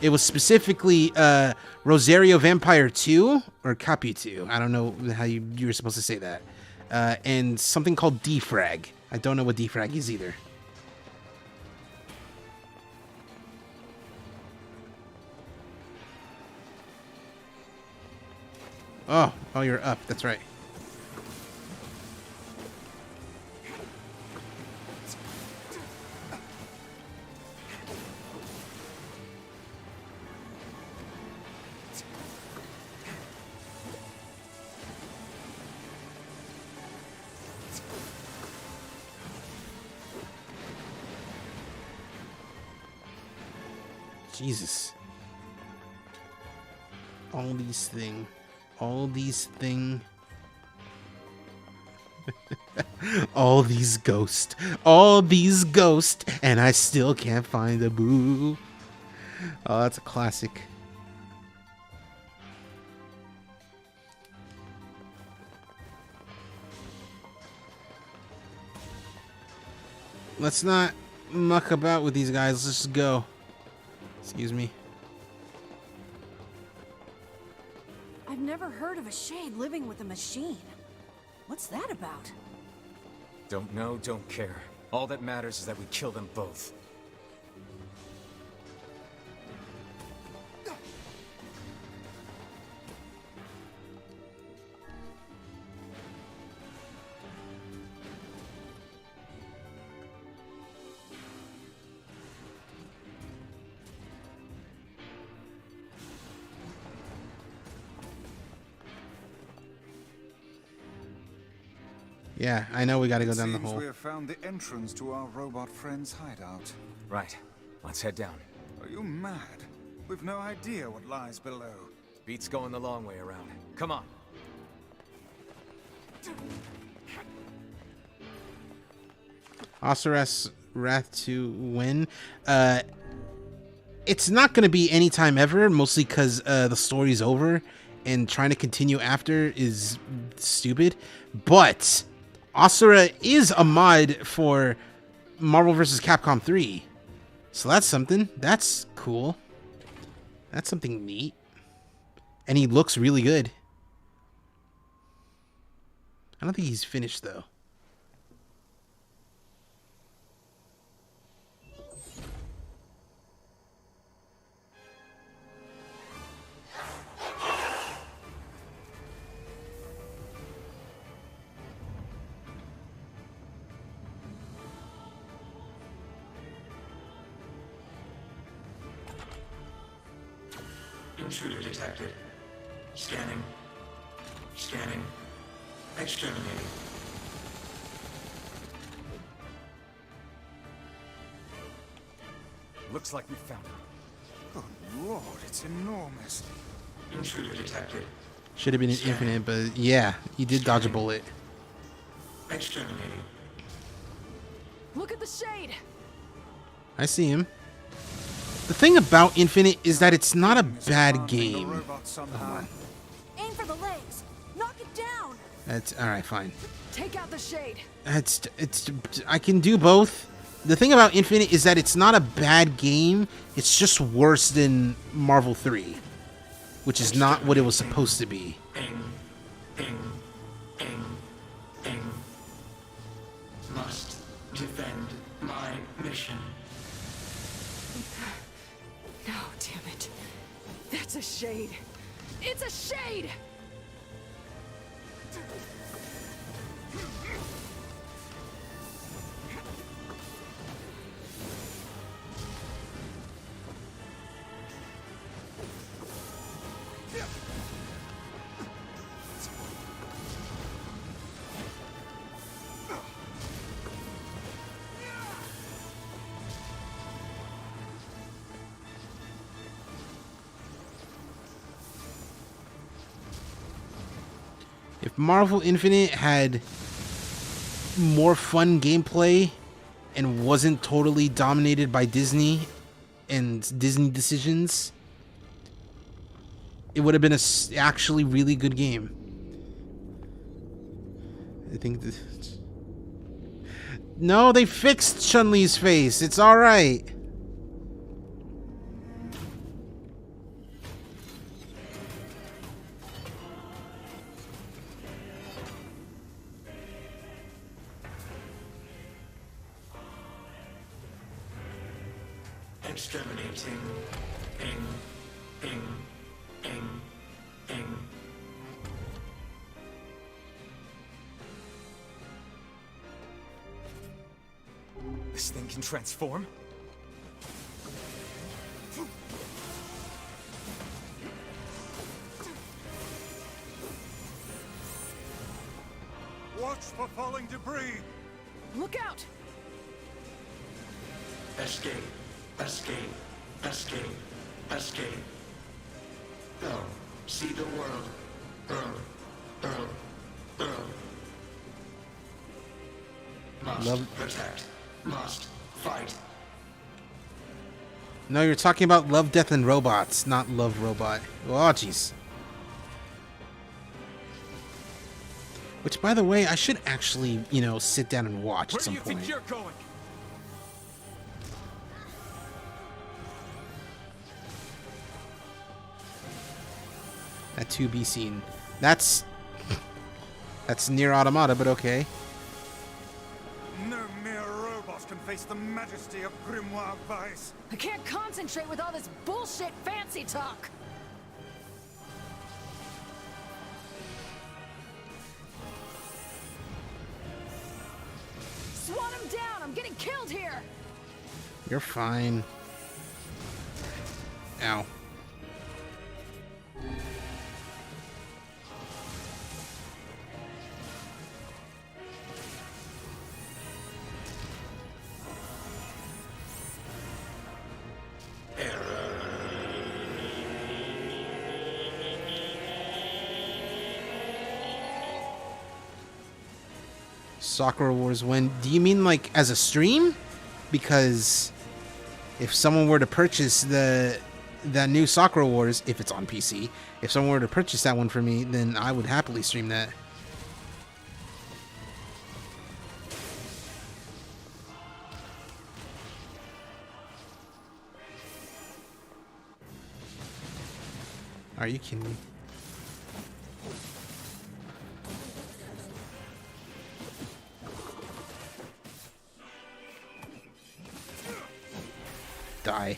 [SPEAKER 2] It was specifically Rosario Vampire 2 or Capu 2. I don't know how you were supposed to say that. And something called Defrag. I don't know what Defrag is either. Oh, you're up. That's right. Jesus. All these things. All these things. All these ghosts. All these ghosts. And I still can't find a boo. Oh, that's a classic. Let's not muck about with these guys. Let's just go. Excuse me.
[SPEAKER 14] I've never heard of a shade living with a machine. What's that about?
[SPEAKER 7] Don't know, don't care. All that matters is that we kill them both.
[SPEAKER 2] Yeah, I know we gotta go down the
[SPEAKER 5] Seems
[SPEAKER 2] hole.
[SPEAKER 5] we have found the entrance to our robot friend's hideout.
[SPEAKER 7] Right. Let's head down.
[SPEAKER 5] Are you mad? We've no idea what lies below.
[SPEAKER 7] Beats going the long way around. Come on.
[SPEAKER 2] Osiris Wrath to win. It's not gonna be anytime ever, mostly because the story's over, and trying to continue after is stupid. But Asura is a mod for Marvel vs. Capcom 3. So that's something. That's cool. That's something neat. And he looks really good. I don't think he's finished, though.
[SPEAKER 20] Intruder detected. Scanning. Scanning. Exterminating.
[SPEAKER 7] Looks like we found it.
[SPEAKER 5] Good lord, it's enormous.
[SPEAKER 20] Intruder detected.
[SPEAKER 2] Should have been an infinite, but yeah, he did dodge a bullet.
[SPEAKER 20] Exterminating.
[SPEAKER 15] Look at the shade.
[SPEAKER 2] I see him. The thing about Infinite is that it's not a bad game.
[SPEAKER 14] Aim for the legs. Knock it down.
[SPEAKER 2] That's all right. Fine.
[SPEAKER 15] Take out the shade.
[SPEAKER 2] It's I can do both. The thing about Infinite is that it's not a bad game. It's just worse than Marvel 3, which is not what it was supposed to be.
[SPEAKER 20] Must defend my mission.
[SPEAKER 15] No, damn it. That's a shade. It's a shade!
[SPEAKER 2] If Marvel Infinite had more fun gameplay and wasn't totally dominated by Disney and Disney decisions, it would have been actually really good game. I think no, they fixed Chun-Li's face. It's all right.
[SPEAKER 20] Exterminating.
[SPEAKER 7] This thing can transform?
[SPEAKER 5] Watch for falling debris.
[SPEAKER 15] Look out!
[SPEAKER 20] Escape. Escape. Escape. Escape. Go. See the world. Earl. Must protect. Must fight.
[SPEAKER 2] No, you're talking about Love, Death, and Robots, not Love, Robot. Oh, jeez. Which, by the way, I should actually, you know, sit down and watch at some point.
[SPEAKER 7] Where do you think you're going?
[SPEAKER 2] That 2B scene. That's Nier Automata, but okay.
[SPEAKER 5] No mere robot can face the majesty of Grimoire Vice.
[SPEAKER 15] I can't concentrate with all this bullshit fancy talk. Swat him down! I'm getting killed here!
[SPEAKER 2] You're fine. Ow. Sakura Wars when? Do you mean like as a stream? Because if someone were to purchase that new Sakura Wars, if it's on PC, if someone were to purchase that one for me, then I would happily stream that. Are you kidding me? Die.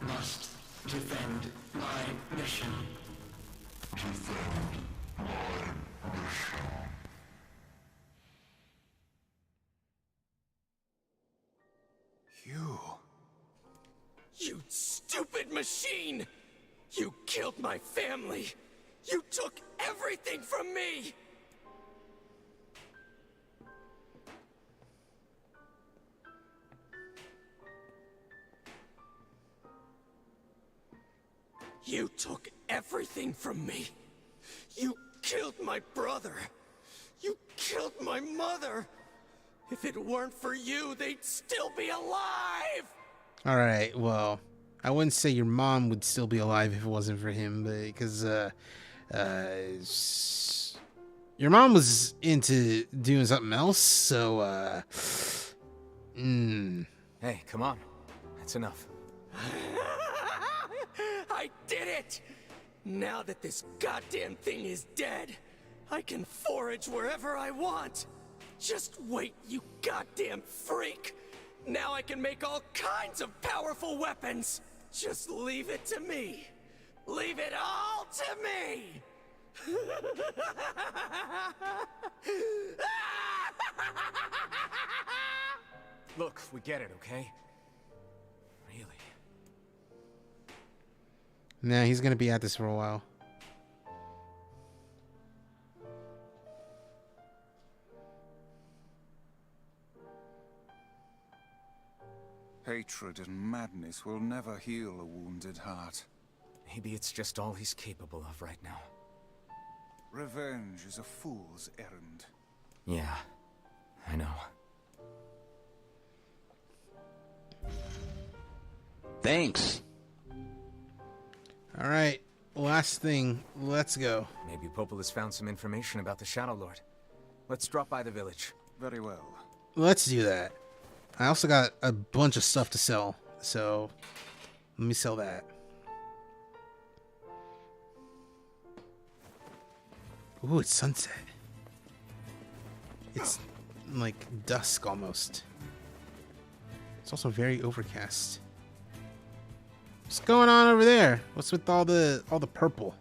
[SPEAKER 20] Must defend my mission. Defend my mission.
[SPEAKER 6] You stupid machine! You killed my family! You took everything from me! You took everything from me! You killed my brother! You killed my mother! If it weren't for you, they'd still be alive!
[SPEAKER 2] Alright, well, I wouldn't say your mom would still be alive if it wasn't for him, because, your mom was into doing something else, so,
[SPEAKER 7] Hey, come on. That's enough.
[SPEAKER 6] I did it! Now that this goddamn thing is dead, I can forage wherever I want. Just wait, you goddamn freak! Now I can make all kinds of powerful weapons! Just leave it to me! Leave it all to me!
[SPEAKER 7] Look, we get it, okay? Really?
[SPEAKER 2] nah, he's gonna be at this for a while.
[SPEAKER 5] Hatred and madness will never heal a wounded heart.
[SPEAKER 7] Maybe it's just all he's capable of right now.
[SPEAKER 5] Revenge is a fool's errand.
[SPEAKER 7] Yeah, I know.
[SPEAKER 8] Thanks.
[SPEAKER 2] Alright, last thing. Let's go.
[SPEAKER 7] Maybe Popol has found some information about the Shadow Lord. Let's drop by the village.
[SPEAKER 5] Very well.
[SPEAKER 2] Let's do that. I also got a bunch of stuff to sell, so let me sell that. Ooh, it's sunset. It's like dusk almost. It's also very overcast. What's going on over there? What's with all the purple?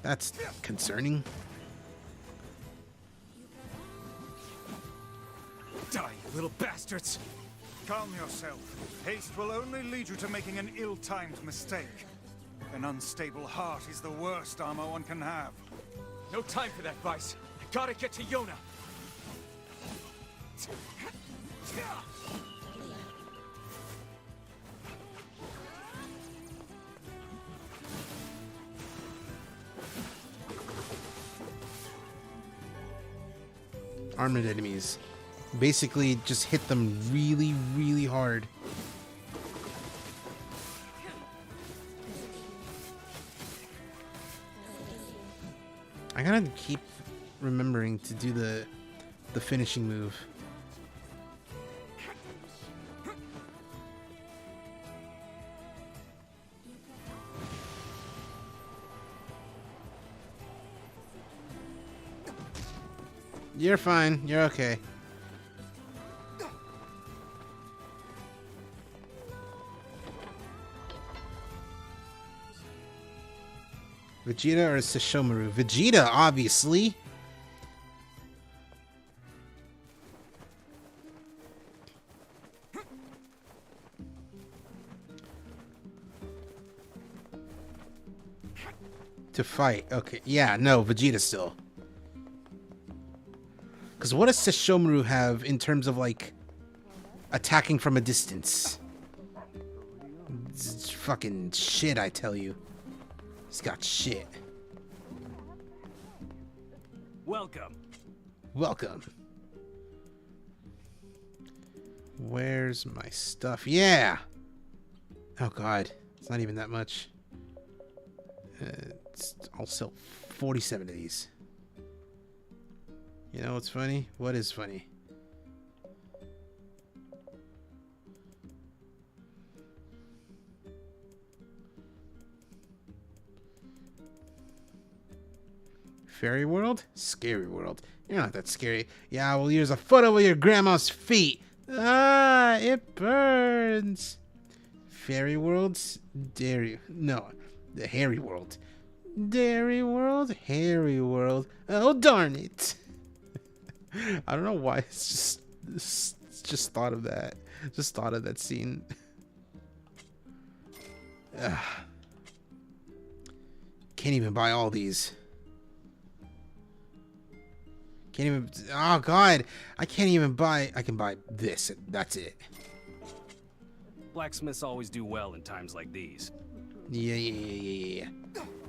[SPEAKER 2] That's concerning.
[SPEAKER 5] Die, you little bastards! Calm yourself. Haste will only lead you to making an ill-timed mistake. An unstable heart is the worst armor one can have.
[SPEAKER 7] No time for that, Vice. I gotta get to Yona.
[SPEAKER 2] Armored enemies. Basically, just hit them really, really hard. I gotta keep remembering to do the finishing move. You're fine. You're okay. Vegeta or Sesshomaru? Vegeta, obviously. To fight. Okay. Yeah, no, Vegeta still. Because what does Sesshomaru have in terms of, like, attacking from a distance? It's fucking shit, I tell you. He's got shit.
[SPEAKER 12] Welcome.
[SPEAKER 2] Welcome. Where's my stuff? Yeah! Oh god, it's not even that much. I'll sell 47 of these. You know what's funny? What is funny? Fairy world? Scary world. You're not that scary. Yeah, well, here's a foot over your grandma's feet. Ah, it burns. Fairy worlds? Dairy. No, the hairy world. Dairy world? Hairy world. Oh, darn it. I don't know why. It's just thought of that. Just thought of that scene. Can't even buy all these. Can't even. Oh god, I can't even buy. I can buy this. That's it.
[SPEAKER 21] Blacksmiths always do well in times like these.
[SPEAKER 2] Yeah.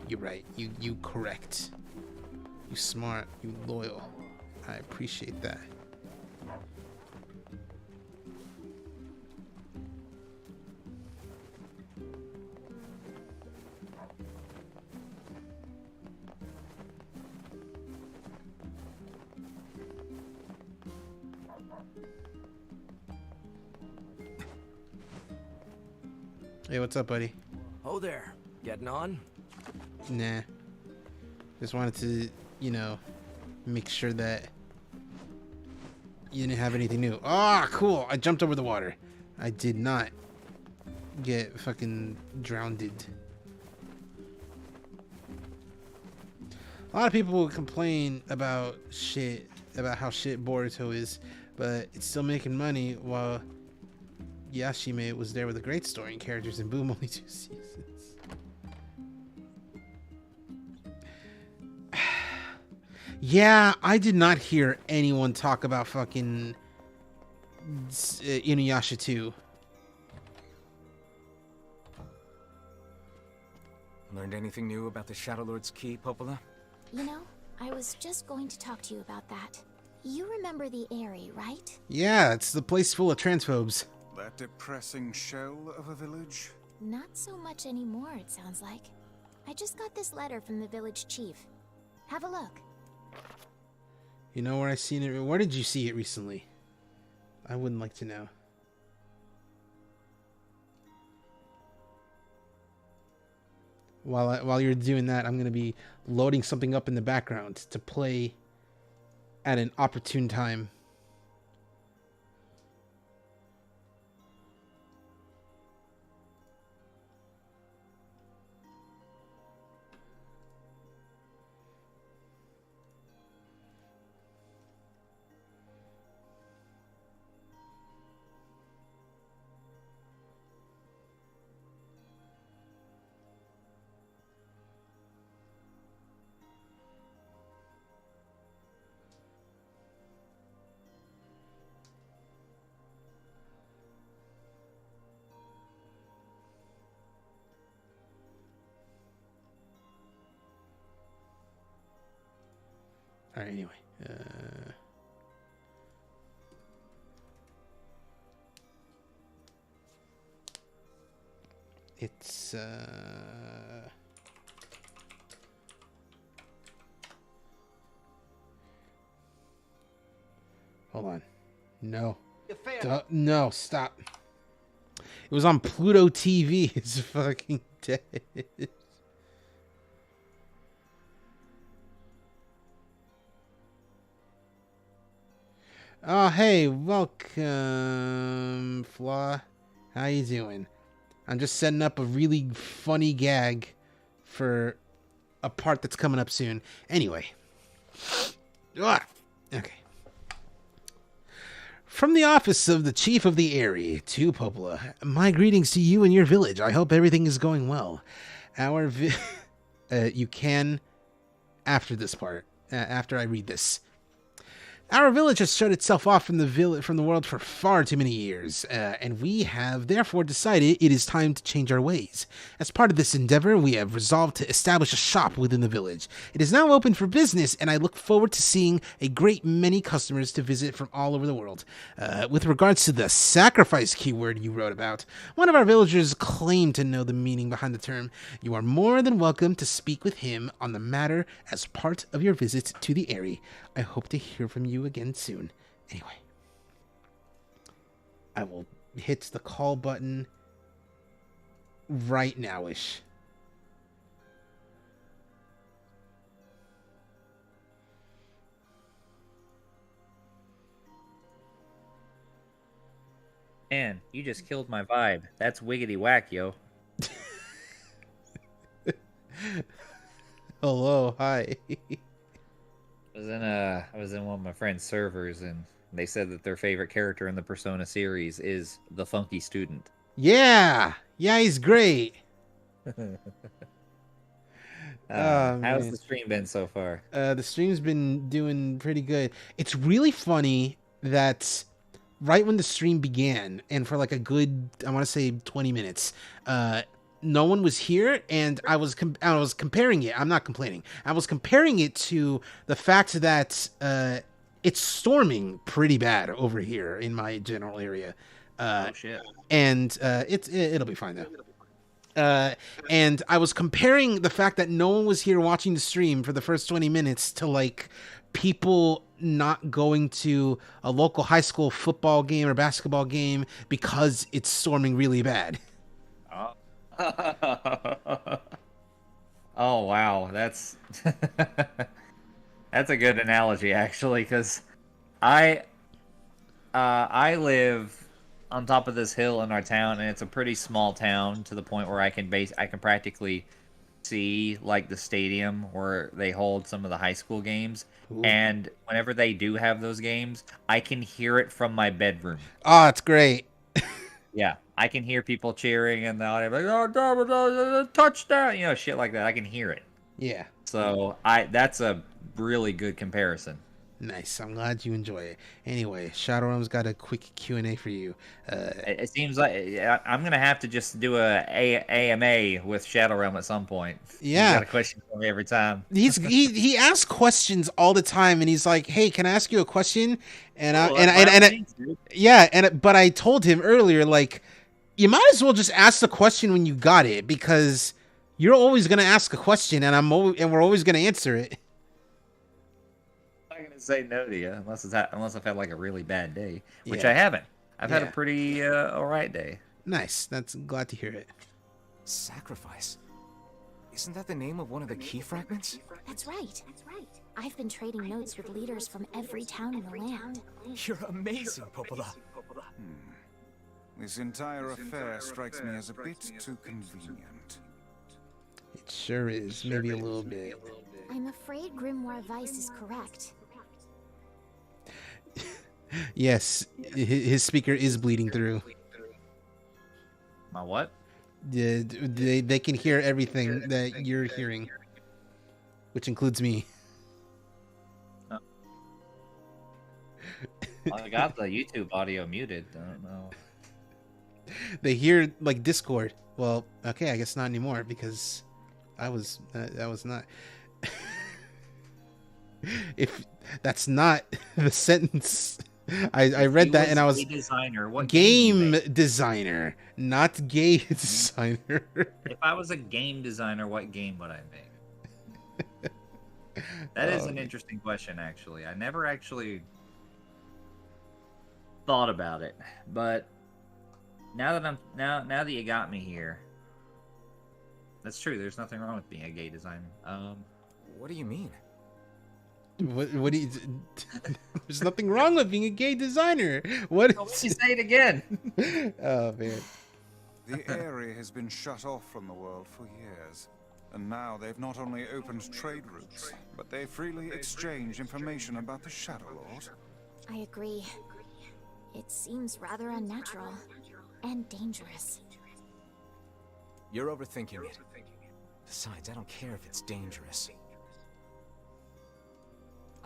[SPEAKER 2] You're right. You correct. You smart. You loyal. I appreciate that. Hey, what's up, buddy?
[SPEAKER 6] Oh there, getting on?
[SPEAKER 2] Nah. Just wanted to, you know, make sure that you didn't have anything new. Ah, cool. I jumped over the water. I did not get fucking drowned. A lot of people will complain about how shit Boruto is, but it's still making money while Yashime was there with a great story and characters, and boom, only 2 seasons. Yeah, I did not hear anyone talk about fucking Inuyasha 2.
[SPEAKER 7] Learned anything new about the Shadow Lord's key, Popola?
[SPEAKER 9] You know, I was just going to talk to you about that. You remember the Eyrie, right?
[SPEAKER 2] Yeah, it's the place full of transphobes.
[SPEAKER 5] That depressing shell of a village?
[SPEAKER 9] Not so much anymore, it sounds like. I just got this letter from the village chief. Have a look.
[SPEAKER 2] You know where I seen it? Where did you see it recently? I wouldn't like to know. While you're doing that, I'm gonna be loading something up in the background to play at an opportune time. Alright, anyway. It's, hold on. No. No, stop. It was on Pluto TV. It's fucking dead. Oh, hey, welcome, Flaw. How you doing? I'm just setting up a really funny gag for a part that's coming up soon. Anyway. Okay. From the office of the Chief of the Eyrie to Popola, my greetings to you and your village. I hope everything is going well. You can, after this part, after I read this. Our village has shut itself off from the world for far too many years, and we have therefore decided it is time to change our ways. As part of this endeavor, we have resolved to establish a shop within the village. It is now open for business, and I look forward to seeing a great many customers to visit from all over the world. With regards to the sacrifice keyword you wrote about, one of our villagers claimed to know the meaning behind the term. You are more than welcome to speak with him on the matter as part of your visit to the area. I hope to hear from you again soon. Anyway, I will hit the call button right now-ish.
[SPEAKER 4] Man, you just killed my vibe. That's wiggity whack, yo.
[SPEAKER 2] Hello, hi.
[SPEAKER 4] I was in one of my friend's servers, and they said that their favorite character in the Persona series is the funky student.
[SPEAKER 2] Yeah, he's great.
[SPEAKER 4] How's the stream been so far?
[SPEAKER 2] The stream's been doing pretty good. It's really funny that right when the stream began, and for like a good, I want to say 20 minutes, no one was here, and I was comparing it. I'm not complaining. I was comparing it to the fact that it's storming pretty bad over here in my general area.
[SPEAKER 4] Oh shit!
[SPEAKER 2] And it'll be fine though. And I was comparing the fact that no one was here watching the stream for the first 20 minutes to like people not going to a local high school football game or basketball game because it's storming really bad.
[SPEAKER 4] Oh wow, that's that's a good analogy actually, because I live on top of this hill in our town, and it's a pretty small town to the point where I can practically see like the stadium where they hold some of the high school games. Ooh. And whenever they do have those games, I can hear it from my bedroom.
[SPEAKER 2] Oh, it's great.
[SPEAKER 4] Yeah, I can hear people cheering and they're like, "Oh, touchdown!" You know, shit like that. I can hear it.
[SPEAKER 2] Yeah.
[SPEAKER 4] So that's a really good comparison.
[SPEAKER 2] Nice. I'm glad you enjoy it. Anyway, Shadowrun's got a quick Q&A for you.
[SPEAKER 4] It seems like I'm gonna have to just do a AMA with Shadowrun at some point.
[SPEAKER 2] Yeah.
[SPEAKER 4] He's got a question for me every time.
[SPEAKER 2] He asks questions all the time, and he's like, "Hey, can I ask you a question?" And but I told him earlier, like, you might as well just ask the question when you got it, because you're always gonna ask a question, and we're always gonna answer it.
[SPEAKER 4] I'm not gonna say no to you unless I've had like a really bad day, which I haven't. I've had a pretty alright day.
[SPEAKER 2] Nice. That's glad to hear it.
[SPEAKER 7] Sacrifice. Isn't that the name of one of the key fragments?
[SPEAKER 9] That's right. I've been trading notes with leaders from every town in the land.
[SPEAKER 7] You're amazing, Popola.
[SPEAKER 5] This entire affair strikes me as a bit too convenient.
[SPEAKER 2] It sure is. Maybe a little bit.
[SPEAKER 9] I'm afraid Grimoire Weiss is correct.
[SPEAKER 2] Yes, his speaker is bleeding through.
[SPEAKER 4] My what?
[SPEAKER 2] They can hear everything that you're hearing, which includes me.
[SPEAKER 4] Oh. I got the YouTube audio muted. I don't know.
[SPEAKER 2] They hear like Discord. Well, okay, I guess not anymore because that was not. If that's not the sentence, I read that and I was game designer, not gay designer.
[SPEAKER 4] If I was a game designer, what game would I make? That is an interesting question, actually. I never actually thought about it, but now that you got me here, that's true. There's nothing wrong with being a gay designer.
[SPEAKER 7] What do you mean?
[SPEAKER 2] What do you? There's nothing wrong with being a gay designer. What?
[SPEAKER 4] Let's you say it again.
[SPEAKER 2] Oh man.
[SPEAKER 5] The area has been shut off from the world for years, and now they've not only opened trade routes, but they freely exchange information about the Shadow Lord.
[SPEAKER 9] I agree. It seems rather unnatural and dangerous.
[SPEAKER 7] You're overthinking it. Besides, I don't care if it's dangerous.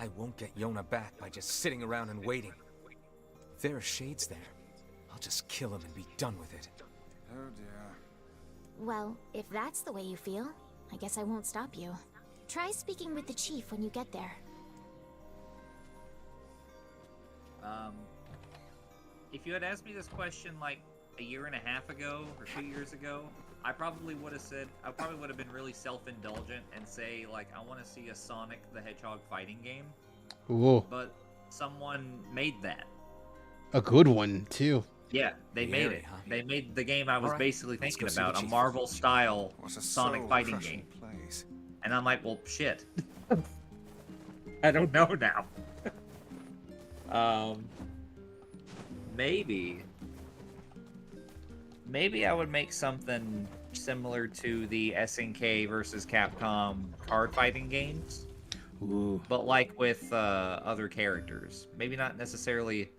[SPEAKER 7] I won't get Yona back by just sitting around and waiting. If there are shades there, I'll just kill him and be done with it.
[SPEAKER 5] Oh dear.
[SPEAKER 9] Well, if that's the way you feel, I guess I won't stop you. Try speaking with the chief when you get there.
[SPEAKER 4] If you had asked me this question like a year and a half ago or 2 years ago, I probably would have been really self-indulgent and say like, I want to see a Sonic the Hedgehog fighting game.
[SPEAKER 2] Ooh.
[SPEAKER 4] But someone made that.
[SPEAKER 2] A good one too.
[SPEAKER 4] Yeah, they made it. They made the game I was basically thinking about, a
[SPEAKER 5] Cheez.
[SPEAKER 4] Marvel-style
[SPEAKER 5] What a
[SPEAKER 4] Sonic fighting game.
[SPEAKER 5] soul-crushing place.
[SPEAKER 4] And I'm like, well, shit. I don't know now. Maybe I would make something similar to the SNK versus Capcom card fighting games.
[SPEAKER 2] Ooh.
[SPEAKER 4] But like with other characters. Maybe not necessarily.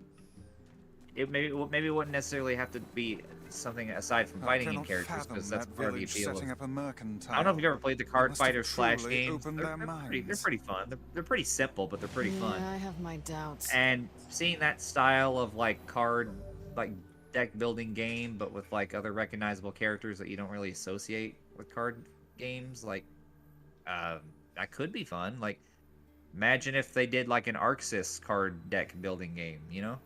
[SPEAKER 4] Maybe it wouldn't necessarily have to be something aside from fighting game characters, because that's part of the appeal. I don't know if you've ever played the Card Fighter Slash games. They're pretty fun. They're pretty simple, but they're pretty fun.
[SPEAKER 15] Yeah, I have my doubts.
[SPEAKER 4] And seeing that style of like deck building game, but with like other recognizable characters that you don't really associate with card games, like that could be fun. Like, imagine if they did like an Arxis card deck building game, you know?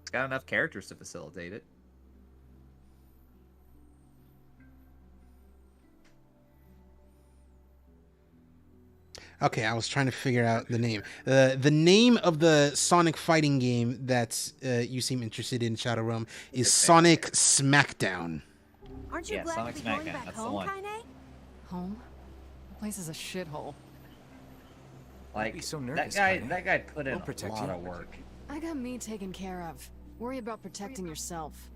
[SPEAKER 4] It's got enough characters to facilitate it.
[SPEAKER 2] Okay, I was trying to figure out the name. The name of the Sonic fighting game that you seem interested in, Shadow Realm, is Sonic Smackdown.
[SPEAKER 14] Aren't you glad
[SPEAKER 4] Sonic
[SPEAKER 14] to be going
[SPEAKER 4] Smackdown,
[SPEAKER 14] back
[SPEAKER 4] that's the
[SPEAKER 14] home,
[SPEAKER 4] one.
[SPEAKER 14] Kaine?
[SPEAKER 15] Home? The place is a shithole.
[SPEAKER 4] Like,
[SPEAKER 7] be so
[SPEAKER 4] that
[SPEAKER 7] nervous,
[SPEAKER 4] guy
[SPEAKER 7] Kaine.
[SPEAKER 4] put in
[SPEAKER 7] We'll protect
[SPEAKER 4] a lot
[SPEAKER 7] you.
[SPEAKER 4] of work.
[SPEAKER 15] I got me taken care of. Worry about protecting yourself.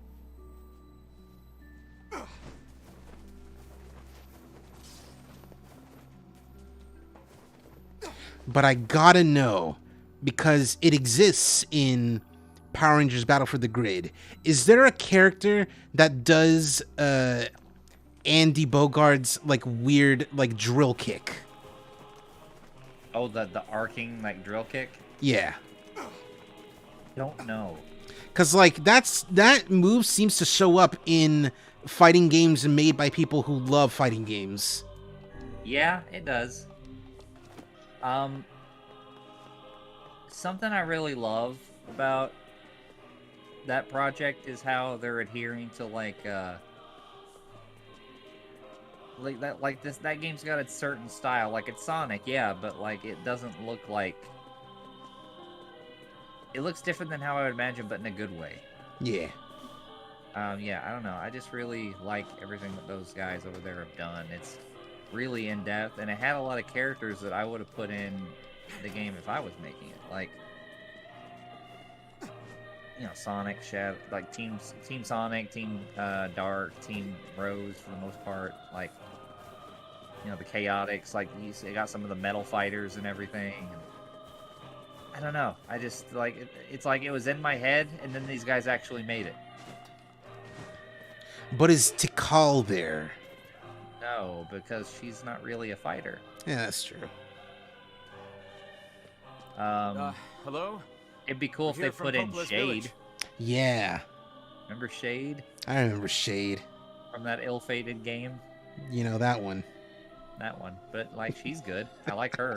[SPEAKER 2] But I gotta know, because it exists in Power Rangers Battle for the Grid. Is there a character that does Andy Bogart's like weird like drill kick?
[SPEAKER 4] Oh, the arcing like drill kick?
[SPEAKER 2] Yeah.
[SPEAKER 4] Don't know.
[SPEAKER 2] Cause like that move seems to show up in fighting games made by people who love fighting games.
[SPEAKER 4] Yeah, it does. Something I really love about that project is how they're adhering to that game's got a certain style. Like, it's Sonic, yeah, but like it doesn't look like, it looks different than how I would imagine, but in a good way.
[SPEAKER 2] Yeah.
[SPEAKER 4] Yeah, I don't know. I just really like everything that those guys over there have done. It's really in depth, and it had a lot of characters that I would have put in the game if I was making it. Like, you know, Sonic, Shadow, like Team Sonic, Team Dark, Team Rose for the most part. Like, you know, the Chaotix. Like, you got some of the Metal Fighters and everything. I don't know. I just like it's like it was in my head, and then these guys actually made it.
[SPEAKER 2] But is Tikal there?
[SPEAKER 4] No, because she's not really a fighter.
[SPEAKER 2] Yeah, that's true.
[SPEAKER 7] Hello?
[SPEAKER 4] It'd be cool if they put in Shade.
[SPEAKER 2] Yeah.
[SPEAKER 4] Remember Shade?
[SPEAKER 2] I remember Shade.
[SPEAKER 4] From that ill-fated game?
[SPEAKER 2] You know, that one.
[SPEAKER 4] That one. But, like, she's good. I like her.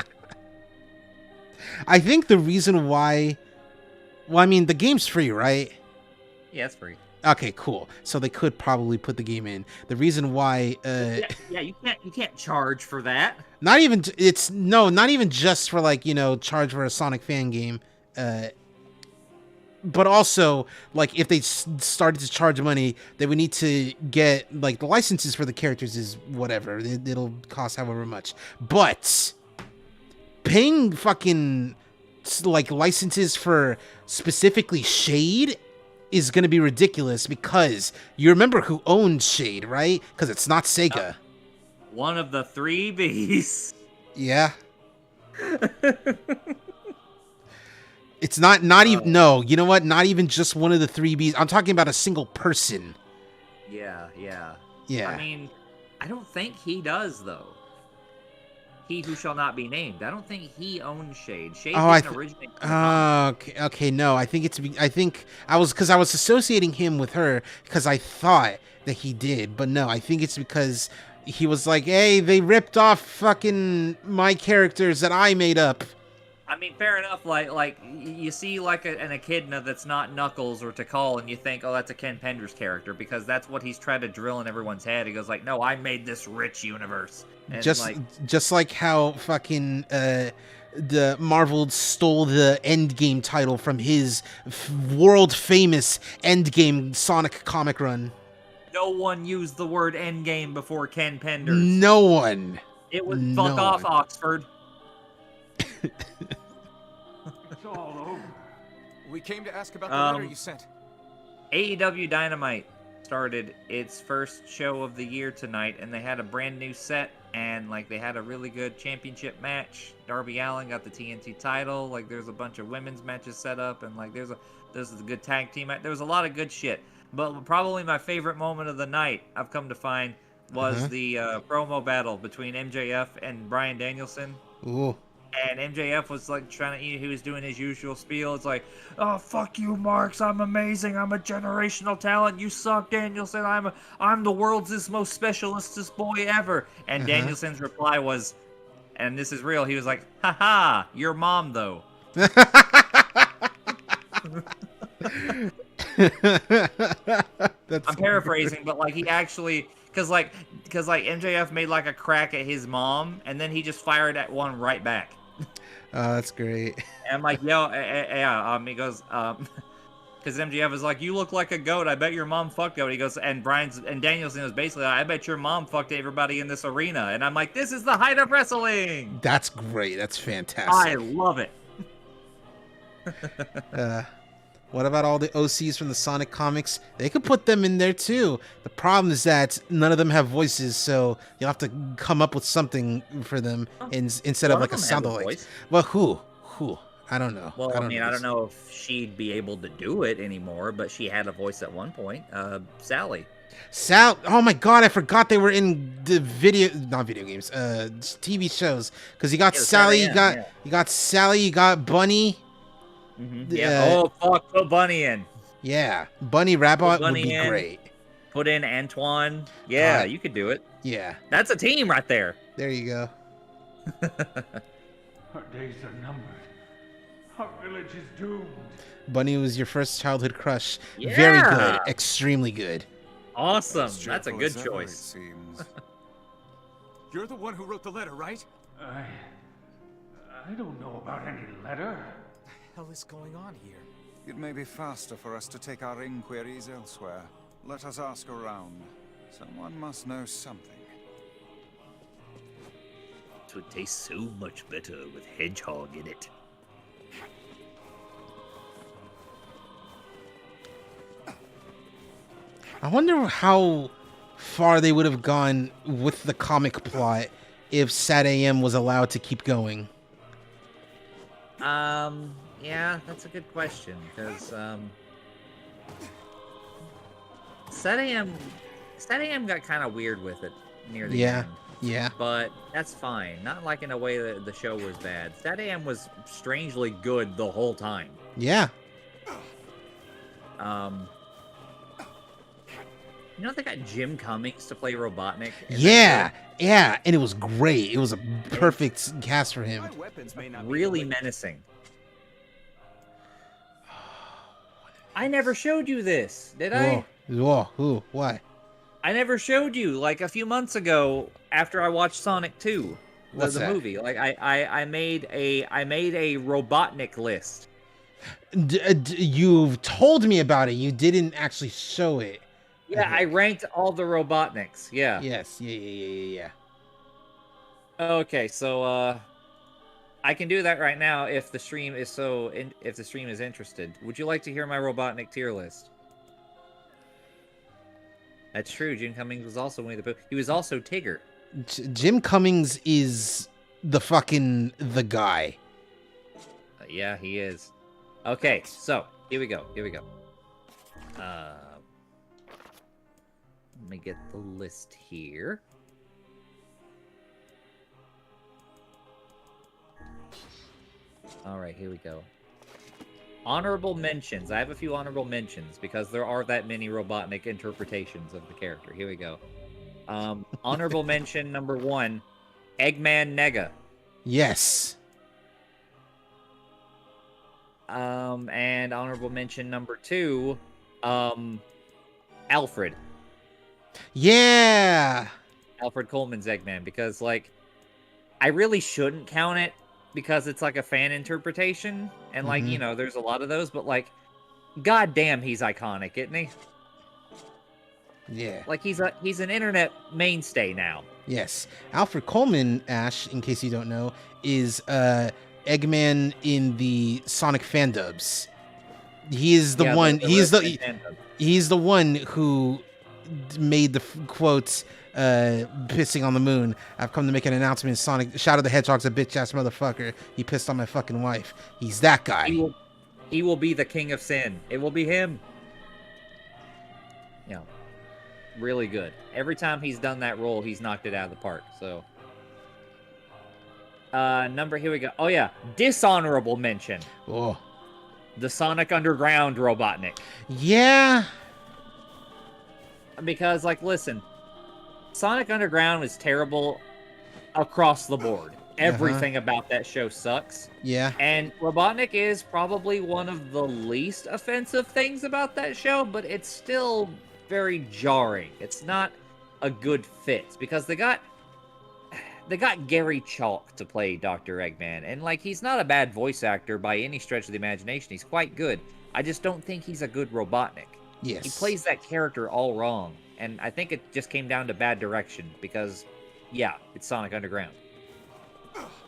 [SPEAKER 2] I think the reason why... Well, I mean, the game's free, right?
[SPEAKER 4] Yeah, it's free.
[SPEAKER 2] Okay, cool. So they could probably put the game in. The reason why...
[SPEAKER 4] Yeah, you can't charge for that.
[SPEAKER 2] Not even... not even just for, like, you know, charge for a Sonic fan game. But also, like, if they started to charge money, they would need to get, like, the licenses for the characters is whatever. It'll cost however much. But paying fucking, like, licenses for specifically Shade is going to be ridiculous, because you remember who owned Shade, right? Because it's not Sega.
[SPEAKER 4] One of the 3 Bs.
[SPEAKER 2] Yeah. It's not even, no, you know what? Not even just one of the 3 Bs. I'm talking about a single person.
[SPEAKER 4] Yeah.
[SPEAKER 2] Yeah.
[SPEAKER 4] I mean, I don't think he does, though. He Who Shall Not Be Named. I don't think he owns Shade. Shade
[SPEAKER 2] Oh,
[SPEAKER 4] didn't originate. from the comic.
[SPEAKER 2] okay. No, I think I was because I was associating him with her because I thought that he did, but no, I think it's because he was like, "Hey, they ripped off fucking my characters that I made up."
[SPEAKER 4] I mean, fair enough. Like you see like an echidna that's not Knuckles or Tikal, and you think, oh, that's a Ken Penders character because that's what he's trying to drill in everyone's head. He goes like, no, I made this rich universe. And
[SPEAKER 2] Just like how fucking the Marvel stole the Endgame title from his world famous Endgame Sonic comic run.
[SPEAKER 4] No one used the word Endgame before Ken Penders.
[SPEAKER 2] No one.
[SPEAKER 4] It was fuck off, Oxford.
[SPEAKER 20] It's all over.
[SPEAKER 7] We came to ask about the letter you sent.
[SPEAKER 4] AEW Dynamite started its first show of the year tonight, and they had a brand new set, and like they had a really good championship match. Darby Allin got the TNT title. Like there's a bunch of women's matches set up, and like there's a good tag team match. There was a lot of good shit. But probably my favorite moment of the night, I've come to find, was the promo battle between MJF and Bryan Danielson.
[SPEAKER 2] Ooh. And
[SPEAKER 4] MJF was like he was doing his usual spiel. It's like, oh, fuck you, Marks. I'm amazing. I'm a generational talent. You suck, Danielson. I'm the world's most specialistest boy ever. And Danielson's reply was, and this is real, he was like, haha, your mom, though. I'm paraphrasing, but like he actually, because MJF made like a crack at his mom, and then he just fired at one right back.
[SPEAKER 2] Oh, that's great.
[SPEAKER 4] And I'm like, yo, yeah. He goes, because MJF is like, you look like a goat. I bet your mom fucked goat. He goes, and Danielson was basically, I bet your mom fucked everybody in this arena. And I'm like, this is the height of wrestling.
[SPEAKER 2] That's great. That's fantastic.
[SPEAKER 4] I love it.
[SPEAKER 2] What about all the OCs from the Sonic comics? They could put them in there too. The problem is that none of them have voices, so you'll have to come up with something for them instead of like a sound alike. Well, who? I don't know.
[SPEAKER 4] Well, I don't know if she'd be able to do it anymore, but she had a voice at one point. Sally.
[SPEAKER 2] Oh my god, I forgot they were in the not video games, TV shows. Because you got Sally, you got Sally, you got Bunny.
[SPEAKER 4] Yeah. Put Bunny in.
[SPEAKER 2] Yeah, Bunny Rabbit would be great.
[SPEAKER 4] Put in Antoine. Yeah, you could do it.
[SPEAKER 2] Yeah,
[SPEAKER 4] that's a team right there.
[SPEAKER 2] There you go.
[SPEAKER 20] Our days are numbered. Our village is doomed.
[SPEAKER 2] Bunny was your first childhood crush.
[SPEAKER 4] Yeah.
[SPEAKER 2] Very good. Extremely good.
[SPEAKER 4] Awesome. That's a good choice.
[SPEAKER 7] You're the one who wrote the letter, right?
[SPEAKER 20] I don't know about any letter.
[SPEAKER 7] What the hell is going on here?
[SPEAKER 5] It may be faster for us to take our inquiries elsewhere. Let us ask around. Someone must know something.
[SPEAKER 4] It would taste so much better with hedgehog in it.
[SPEAKER 2] I wonder how far they would have gone with the comic plot if Sat AM was allowed to keep going.
[SPEAKER 4] Yeah, that's a good question, because, Sat AM got kind of weird with it near the end.
[SPEAKER 2] Yeah.
[SPEAKER 4] But that's fine. Not like in a way that the show was bad. Sat AM was strangely good the whole time.
[SPEAKER 2] Yeah.
[SPEAKER 4] You know they got Jim Cummings to play Robotnik?
[SPEAKER 2] Yeah, and it was great. It was a perfect cast for him.
[SPEAKER 4] Really menacing. I never showed you this, did I?
[SPEAKER 2] Whoa, who? Why?
[SPEAKER 4] I never showed you, like a few months ago after I watched Sonic 2. The movie. Like I made a Robotnik list.
[SPEAKER 2] You've told me about it. You didn't actually show it.
[SPEAKER 4] Yeah, I ranked all the Robotniks. Yeah.
[SPEAKER 2] Yes. Yeah.
[SPEAKER 4] Okay, so I can do that right now if the stream is interested. Would you like to hear my Robotnik tier list? That's true. Jim Cummings was also Winnie the Pooh. He was also Tigger.
[SPEAKER 2] Jim Cummings is the guy.
[SPEAKER 4] Yeah, he is. Okay, so here we go. Let me get the list here. All right, here we go. Honorable mentions. I have a few honorable mentions because there are that many Robotnik interpretations of the character. Here we go. Honorable mention number 1, Eggman Nega.
[SPEAKER 2] Yes.
[SPEAKER 4] And honorable mention number 2, Alfred.
[SPEAKER 2] Yeah.
[SPEAKER 4] Alfred Coleman's Eggman, because like I really shouldn't count it because it's like a fan interpretation, and like you know, there's a lot of those, but like, goddamn, he's iconic, isn't he?
[SPEAKER 2] Yeah.
[SPEAKER 4] Like he's an internet mainstay now.
[SPEAKER 2] Yes. Alfred Coleman, Ash, in case you don't know, is Eggman in the Sonic fan dubs. He is the one. He's the one who made the quotes. Pissing on the moon. I've come to make an announcement. Sonic, Shadow the Hedgehog's a bitch ass motherfucker. He pissed on my fucking wife. He's that guy.
[SPEAKER 4] He will be the king of sin. It will be him. Yeah, really good. Every time he's done that role, he's knocked it out of the park. So, here we go. Oh yeah, dishonorable mention.
[SPEAKER 2] Oh,
[SPEAKER 4] the Sonic Underground Robotnik.
[SPEAKER 2] Yeah.
[SPEAKER 4] Because like, listen. Sonic Underground is terrible across the board. Everything about that show sucks.
[SPEAKER 2] Yeah.
[SPEAKER 4] And Robotnik is probably one of the least offensive things about that show, but it's still very jarring. It's not a good fit because they got Gary Chalk to play Dr. Eggman, and like he's not a bad voice actor by any stretch of the imagination. He's quite good. I just don't think he's a good Robotnik.
[SPEAKER 2] Yes.
[SPEAKER 4] He plays that character all wrong. And I think it just came down to bad direction because, yeah, it's Sonic Underground.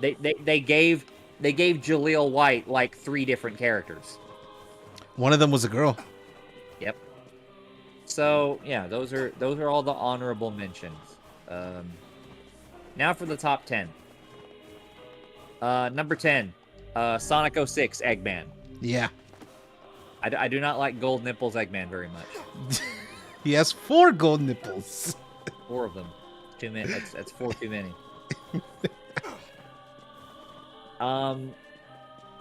[SPEAKER 4] They gave Jaleel White like 3 different characters.
[SPEAKER 2] One of them was a girl.
[SPEAKER 4] Yep. So yeah, those are all the honorable mentions. Now for the top 10. Number 10, Sonic 06 Eggman.
[SPEAKER 2] Yeah.
[SPEAKER 4] I do not like Gold Nipples Eggman very much.
[SPEAKER 2] He has 4 gold nipples.
[SPEAKER 4] 4 of them. Too many. That's 4 too many.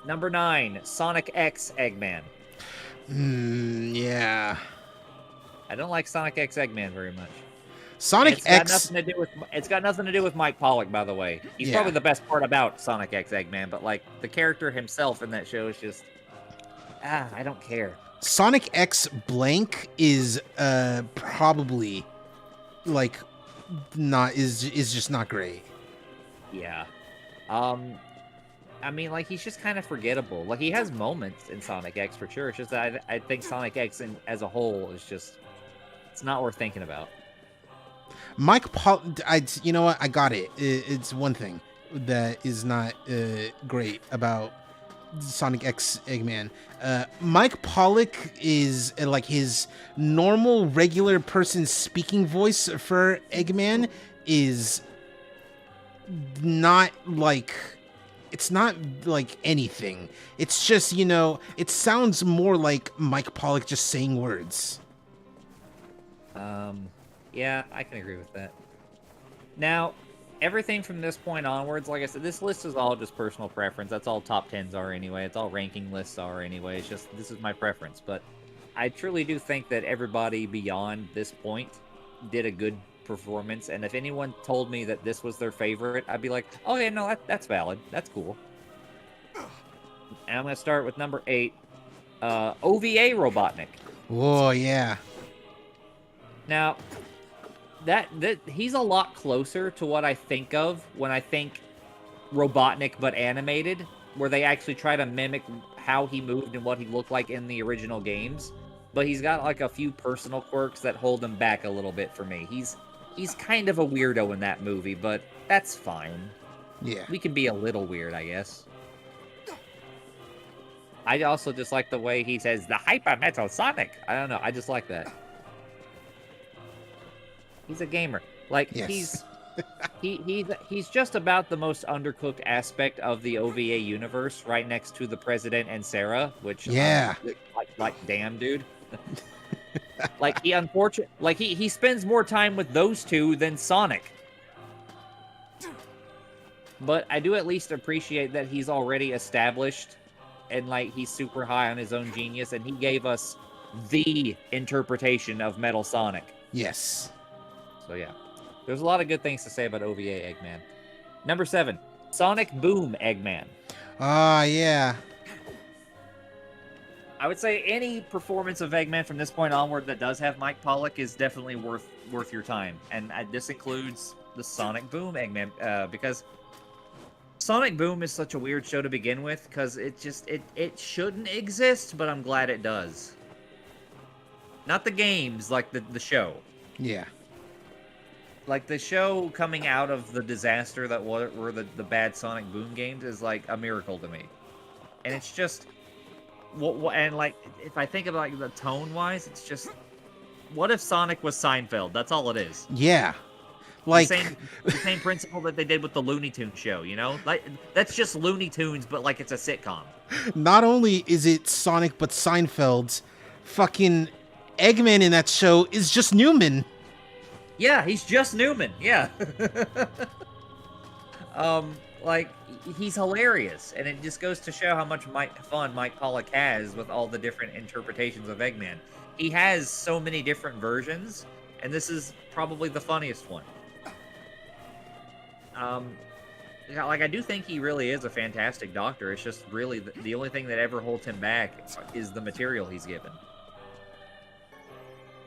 [SPEAKER 4] Number 9, Sonic X Eggman.
[SPEAKER 2] Yeah.
[SPEAKER 4] I don't like Sonic X Eggman very much.
[SPEAKER 2] Sonic X.
[SPEAKER 4] It's got nothing to do with Mike Pollock, by the way. He's probably the best part about Sonic X Eggman, but like the character himself in that show is just, I don't care.
[SPEAKER 2] Sonic X blank is probably like is just not great.
[SPEAKER 4] Yeah. I mean, like he's just kind of forgettable. Like he has moments in Sonic X for sure. It's just that I think Sonic X as a whole is just, it's not worth thinking about.
[SPEAKER 2] Mike Paul, you know what? I got it. It's one thing that is not great about Sonic X Eggman. Mike Pollock is like his normal regular person speaking voice for Eggman is not like, it's not like anything. It's just, you know, it sounds more like Mike Pollock just saying words.
[SPEAKER 4] Yeah, I can agree with that. Now, everything from this point onwards, like I said, this list is all just personal preference. That's all top 10s are anyway. It's all ranking lists are anyway. It's just, this is my preference. But I truly do think that everybody beyond this point did a good performance. And if anyone told me that this was their favorite, I'd be like, oh yeah, no, that's valid. That's cool. And I'm going to start with number 8, OVA Robotnik.
[SPEAKER 2] Oh, yeah.
[SPEAKER 4] Now, that he's a lot closer to what I think of when I think Robotnik but animated, where they actually try to mimic how he moved and what he looked like in the original games. But he's got like a few personal quirks that hold him back a little bit for me. He's kind of a weirdo in that movie, but that's fine.
[SPEAKER 2] Yeah.
[SPEAKER 4] We can be a little weird, I guess. I also just like the way he says, the Hyper Metal Sonic. I don't know, I just like that. He's a gamer. Like,
[SPEAKER 2] yes.
[SPEAKER 4] he's just about the most undercooked aspect of the OVA universe, right next to the President and Sarah, which like damn, dude. Like he spends more time with those two than Sonic. But I do at least appreciate that he's already established and like he's super high on his own genius, and he gave us the interpretation of Metal Sonic.
[SPEAKER 2] Yes.
[SPEAKER 4] So yeah, there's a lot of good things to say about OVA Eggman. Number 7, Sonic Boom Eggman.
[SPEAKER 2] Ah, yeah.
[SPEAKER 4] I would say any performance of Eggman from this point onward that does have Mike Pollock is definitely worth your time, and this includes the Sonic Boom Eggman because Sonic Boom is such a weird show to begin with because it shouldn't exist, but I'm glad it does. Not the games, like the show.
[SPEAKER 2] Yeah.
[SPEAKER 4] Like the show coming out of the disaster that were the bad Sonic Boom games is like a miracle to me, and it's just and like if I think about like the tone wise, it's just what if Sonic was Seinfeld? That's all it is.
[SPEAKER 2] Yeah. Like
[SPEAKER 4] the same principle that they did with the Looney Tunes show, you know? Like that's just Looney Tunes, but like it's a sitcom.
[SPEAKER 2] Not only is it Sonic, but Seinfeld's fucking Eggman in that show is just Newman.
[SPEAKER 4] Yeah, he's just Newman. Yeah. Like he's hilarious, and it just goes to show how much fun Mike Pollock has with all the different interpretations of Eggman. He has so many different versions, and this is probably the funniest one. Yeah, like I do think he really is a fantastic doctor. It's just really the only thing that ever holds him back is the material he's given.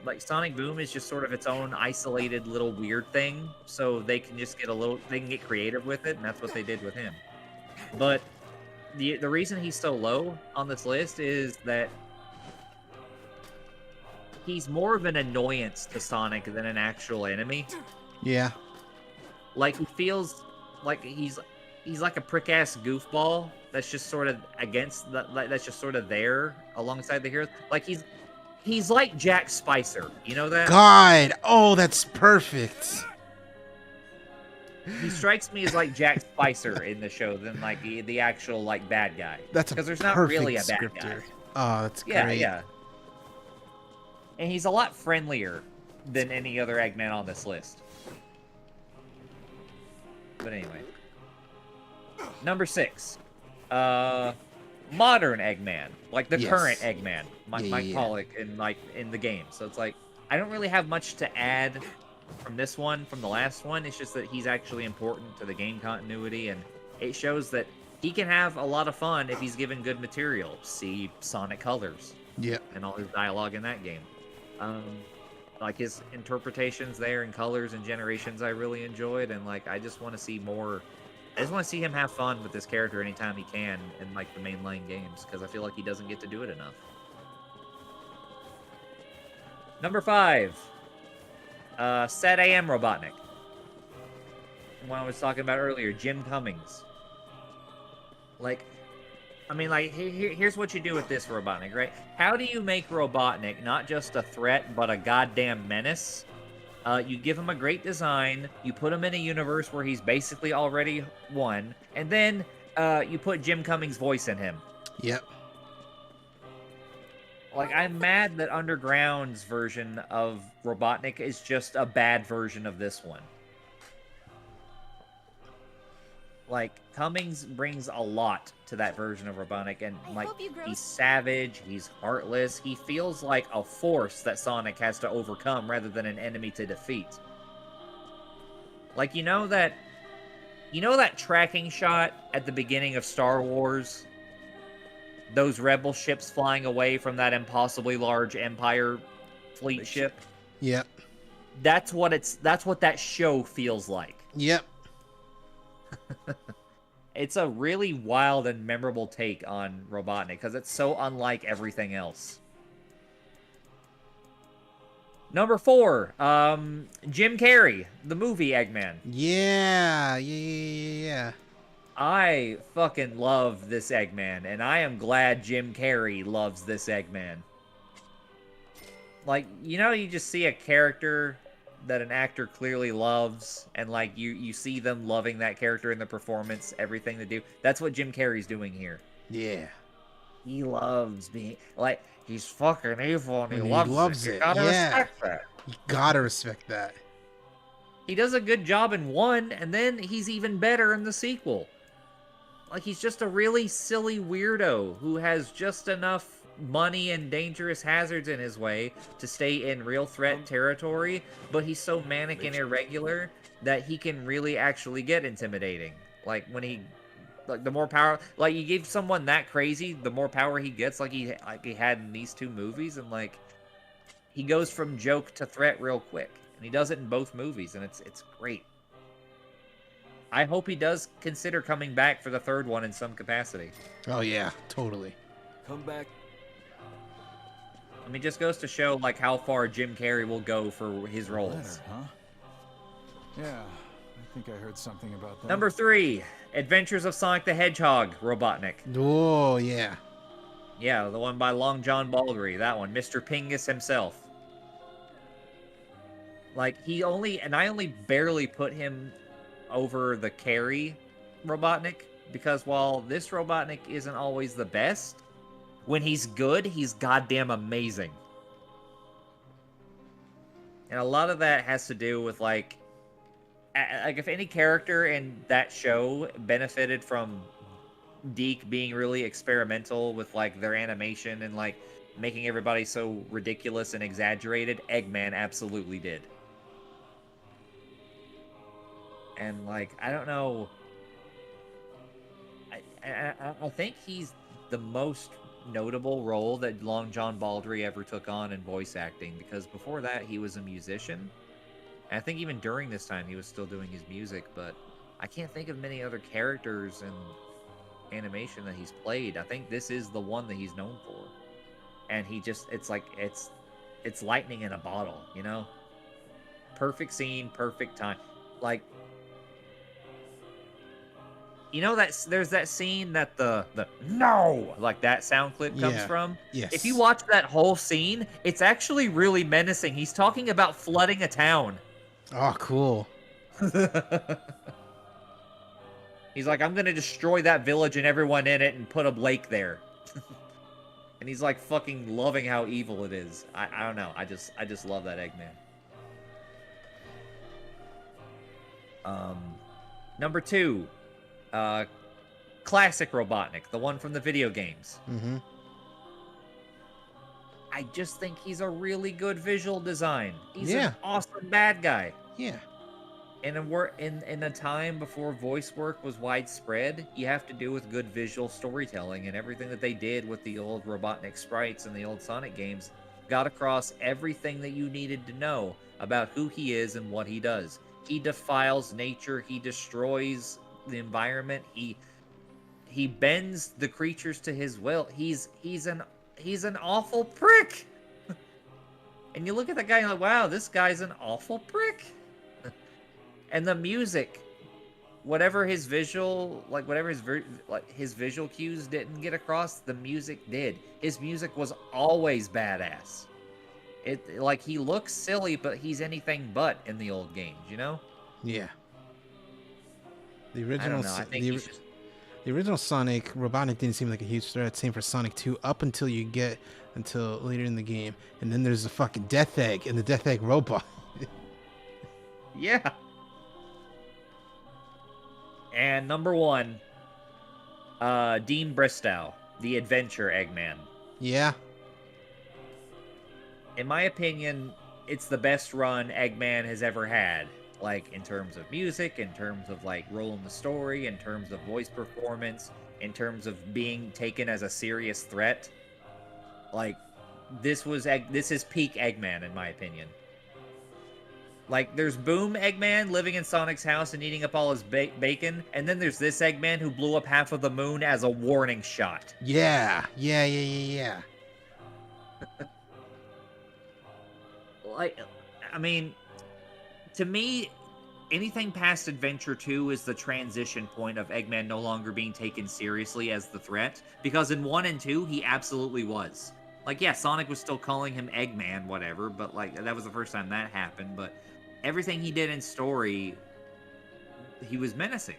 [SPEAKER 4] Like Sonic Boom is just sort of its own isolated little weird thing, so they can just they can get creative with it, and that's what they did with him. But the reason he's so low on this list is that he's more of an annoyance to Sonic than an actual enemy.
[SPEAKER 2] Yeah.
[SPEAKER 4] Like he feels like he's like a prick-ass goofball that's just sort of against that's just sort of there alongside the heroes. Like he's like Jack Spicer, you know that?
[SPEAKER 2] God, oh, that's perfect.
[SPEAKER 4] He strikes me as like Jack Spicer in the show than like the actual like bad guy.
[SPEAKER 2] That's
[SPEAKER 4] because there's not really a bad guy.
[SPEAKER 2] Oh, that's
[SPEAKER 4] yeah,
[SPEAKER 2] great.
[SPEAKER 4] Yeah. And he's a lot friendlier than any other Eggman on this list. But anyway. Number 6. Modern Eggman. Like the current Eggman. Mike Pollock in the game. So it's like, I don't really have much to add from this one, from the last one. It's just that he's actually important to the game continuity, and it shows that he can have a lot of fun if he's given good material. See Sonic Colors.
[SPEAKER 2] Yeah.
[SPEAKER 4] And all his dialogue in that game. Like his interpretations there in Colors and Generations I really enjoyed, and like I just want to see more. I just want to see him have fun with this character anytime he can in like the mainline games, because I feel like he doesn't get to do it enough. Number 5. Sad AM Robotnik. One I was talking about earlier, Jim Cummings. Like, I mean, like, here's what you do with this Robotnik, right? How do you make Robotnik not just a threat, but a goddamn menace? You give him a great design, you put him in a universe where he's basically already won, and then you put Jim Cummings' voice in him.
[SPEAKER 2] Yep.
[SPEAKER 4] Like, I'm mad that Underground's version of Robotnik is just a bad version of this one. Like, Cummings brings a lot to that version of Robotnik, and, like, he's savage, he's heartless, he feels like a force that Sonic has to overcome rather than an enemy to defeat. Like, you know that tracking shot at the beginning of Star Wars? Those rebel ships flying away from that impossibly large Empire fleet ship?
[SPEAKER 2] Yep.
[SPEAKER 4] That's what that show feels like.
[SPEAKER 2] Yep.
[SPEAKER 4] It's a really wild and memorable take on Robotnik because it's so unlike everything else. Number 4, Jim Carrey, the movie Eggman.
[SPEAKER 2] Yeah.
[SPEAKER 4] I fucking love this Eggman, and I am glad Jim Carrey loves this Eggman. Like, you know, you just see a character that an actor clearly loves, and like you see them loving that character in the performance, everything they do. That's what Jim Carrey's doing here.
[SPEAKER 2] Yeah.
[SPEAKER 4] He loves being like, he's fucking evil and he loves it. You gotta respect that.
[SPEAKER 2] You gotta respect that.
[SPEAKER 4] He does a good job in 1, and then he's even better in the sequel. Like, he's just a really silly weirdo who has just enough money and dangerous hazards in his way to stay in real threat territory, but he's so manic and irregular that he can really actually get intimidating. Like, when he... Like, the more power... Like, you give someone that crazy, the more power he gets, like he had in these 2 movies, and, like, he goes from joke to threat real quick. And he does it in both movies, and it's great. I hope he does consider coming back for the 3rd one in some capacity.
[SPEAKER 2] Oh, yeah, totally.
[SPEAKER 12] Come back.
[SPEAKER 4] I mean, just goes to show, like, how far Jim Carrey will go for his roles.
[SPEAKER 5] Letter, huh? Yeah, I think I heard something about that.
[SPEAKER 4] Number 3, Adventures of Sonic the Hedgehog, Robotnik.
[SPEAKER 2] Oh, yeah.
[SPEAKER 4] Yeah, the one by Long John Baldry, that one. Mr. Pingus himself. Like, I only barely put him over the Carey Robotnik, because while this Robotnik isn't always the best, when he's good, he's goddamn amazing. And a lot of that has to do with, like if any character in that show benefited from Deke being really experimental with, like, their animation and, like, making everybody so ridiculous and exaggerated, Eggman absolutely did. And, like, I don't know. I think he's the most notable role that Long John Baldry ever took on in voice acting, because before that he was a musician. And I think even during this time he was still doing his music, but I can't think of many other characters in animation that he's played. I think this is the one that he's known for. And he just, it's like, it's lightning in a bottle, you know? Perfect scene, perfect time. Like, you know that there's that scene that the no, like that sound clip comes from?
[SPEAKER 2] Yes.
[SPEAKER 4] If you watch that whole scene, it's actually really menacing. He's talking about flooding a town.
[SPEAKER 2] Oh, cool.
[SPEAKER 4] He's like, I'm gonna destroy that village and everyone in it and put a lake there. And he's like fucking loving how evil it is. I don't know. I just love that Eggman. Number 2. Classic Robotnik, the one from the video games.
[SPEAKER 2] Mm-hmm.
[SPEAKER 4] I just think he's a really good visual design. He's
[SPEAKER 2] Yeah.
[SPEAKER 4] an awesome bad guy.
[SPEAKER 2] Yeah.
[SPEAKER 4] And in a time before voice work was widespread, you have to do with good visual storytelling, and everything that they did with the old Robotnik sprites and the old Sonic games got across everything that you needed to know about who he is and what he does. He defiles nature, he destroys the environment, he bends the creatures to his will. He's an awful prick. And you look at that guy and you're like, wow, this guy's an awful prick. And the music, whatever his visual cues didn't get across, the music did. His music was always badass. Like, he looks silly, but he's anything but in the old games, you know?
[SPEAKER 2] Yeah. The
[SPEAKER 4] I
[SPEAKER 2] original,
[SPEAKER 4] don't know. I think he's just...
[SPEAKER 2] the original Sonic, Robotnik didn't seem like a huge threat. Same for Sonic 2, up until later in the game. And then there's the fucking Death Egg and the Death Egg robot.
[SPEAKER 4] Yeah. And number 1, Dean Bristow, the Adventure Eggman.
[SPEAKER 2] Yeah.
[SPEAKER 4] In my opinion, it's the best run Eggman has ever had. Like, in terms of music, in terms of, like, role in the story, in terms of voice performance, in terms of being taken as a serious threat. Like, this is peak Eggman, in my opinion. Like, there's Boom Eggman living in Sonic's house and eating up all his bacon, and then there's this Eggman who blew up half of the moon as a warning shot.
[SPEAKER 2] Yeah.
[SPEAKER 4] Like, I mean, to me, anything past Adventure 2 is the transition point of Eggman no longer being taken seriously as the threat, because in 1 and 2, he absolutely was. Like, yeah, Sonic was still calling him Eggman, whatever, but, like, that was the first time that happened, but everything he did in story, he was menacing.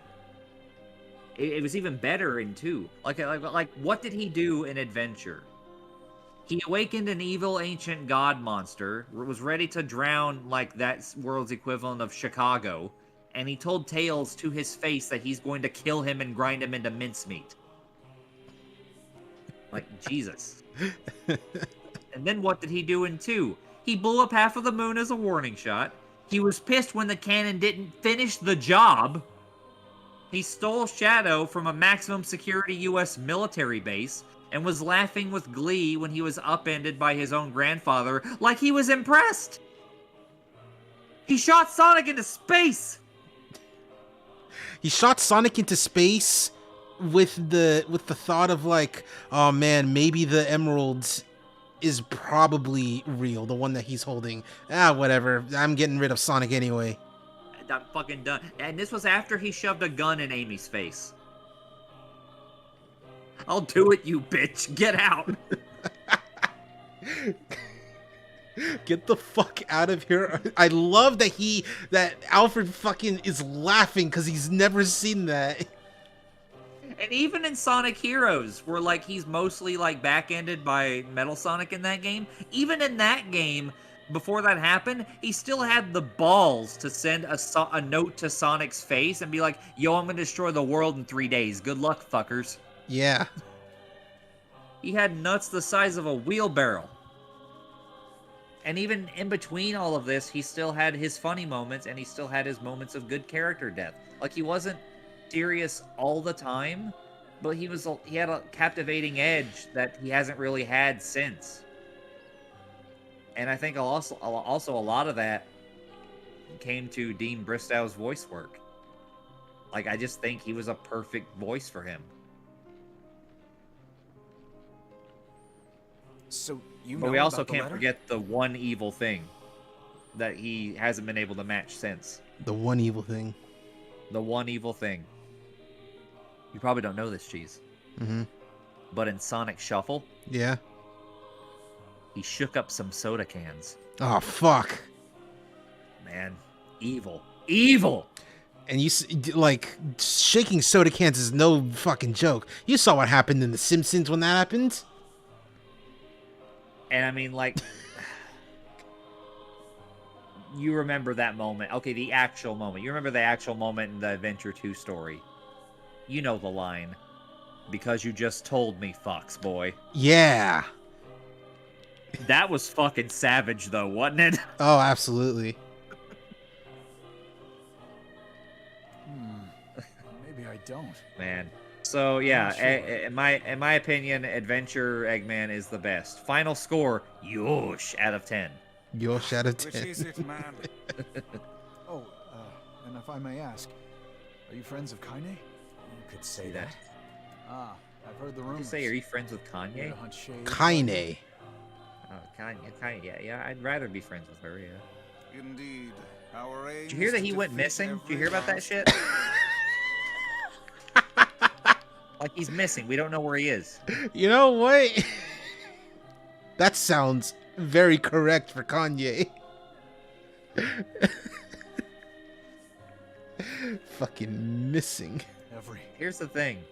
[SPEAKER 4] It was even better in 2. Like, what did he do in Adventure? He awakened an evil ancient god monster, was ready to drown like that world's equivalent of Chicago, and he told Tails to his face that he's going to kill him and grind him into mincemeat. Like, Jesus. And then what did he do in 2? He blew up half of the moon as a warning shot. He was pissed when the cannon didn't finish the job. He stole Shadow from a maximum security U.S. military base and was laughing with glee when he was upended by his own grandfather like he was impressed. He shot Sonic into space.
[SPEAKER 2] He shot Sonic into space with the thought of like, oh man, maybe the emeralds is probably real, the one that he's holding. Whatever. I'm getting rid of Sonic anyway.
[SPEAKER 4] I'm fucking done. And this was after he shoved a gun in Amy's face. I'll do it, you bitch. Get out.
[SPEAKER 2] Get the fuck out of here. I love that Alfred fucking is laughing because he's never seen that.
[SPEAKER 4] And even in Sonic Heroes, where like he's mostly like back-ended by Metal Sonic in that game, even in that game, before that happened, he still had the balls to send a note to Sonic's face and be like, yo, I'm gonna destroy the world in 3 days. Good luck, fuckers.
[SPEAKER 2] Yeah.
[SPEAKER 4] He had nuts the size of a wheelbarrow. And even in between all of this, he still had his funny moments, and he still had his moments of good character depth. Like, he wasn't serious all the time, but he had a captivating edge that he hasn't really had since. And I think also a lot of that came to Dean Bristow's voice work. Like, I just think he was a perfect voice for him.
[SPEAKER 7] So you know
[SPEAKER 4] But we also
[SPEAKER 7] about the
[SPEAKER 4] can't
[SPEAKER 7] letter?
[SPEAKER 4] forget the one evil thing that he hasn't been able to match since.
[SPEAKER 2] The one evil thing.
[SPEAKER 4] The one evil thing. You probably don't know this, Cheez.
[SPEAKER 2] Mm-hmm.
[SPEAKER 4] But in Sonic Shuffle,
[SPEAKER 2] Yeah.
[SPEAKER 4] he shook up some soda cans.
[SPEAKER 2] Oh, fuck.
[SPEAKER 4] Man, evil. Evil!
[SPEAKER 2] And like, shaking soda cans is no fucking joke. You saw what happened in The Simpsons when that happened?
[SPEAKER 4] And I mean, like, you remember that moment. Okay, the actual moment. You remember the actual moment in the Adventure 2 story. You know the line. Because you just told me, Fox boy.
[SPEAKER 2] Yeah.
[SPEAKER 4] That was fucking savage, though, wasn't it?
[SPEAKER 2] Oh, absolutely.
[SPEAKER 13] Maybe I don't.
[SPEAKER 4] Man. So, yeah,
[SPEAKER 13] Not sure.
[SPEAKER 4] in my opinion, Adventure Eggman is the best. Final score, yosh, out of 10.
[SPEAKER 2] Yosh out of 10.
[SPEAKER 5] Which is it, man?
[SPEAKER 13] Oh, and if I may ask, are you friends of Kaine?
[SPEAKER 7] You could say that.
[SPEAKER 13] Ah, I've heard the
[SPEAKER 4] Did you
[SPEAKER 13] rumors.
[SPEAKER 4] say, are you friends with Kanye?
[SPEAKER 13] Here to hunt shades.
[SPEAKER 2] Kaine.
[SPEAKER 4] Oh, Kanye, yeah, I'd rather be friends with her, yeah.
[SPEAKER 5] Indeed. Our aim
[SPEAKER 4] Did you hear
[SPEAKER 5] is
[SPEAKER 4] that
[SPEAKER 5] to
[SPEAKER 4] he went
[SPEAKER 5] defeat
[SPEAKER 4] missing? Did you hear
[SPEAKER 5] every
[SPEAKER 4] about that
[SPEAKER 5] last-
[SPEAKER 4] shit? Like, he's missing. We don't know where he is.
[SPEAKER 2] You know what? That sounds very correct for Kanye. Fucking missing.
[SPEAKER 4] Here's the thing.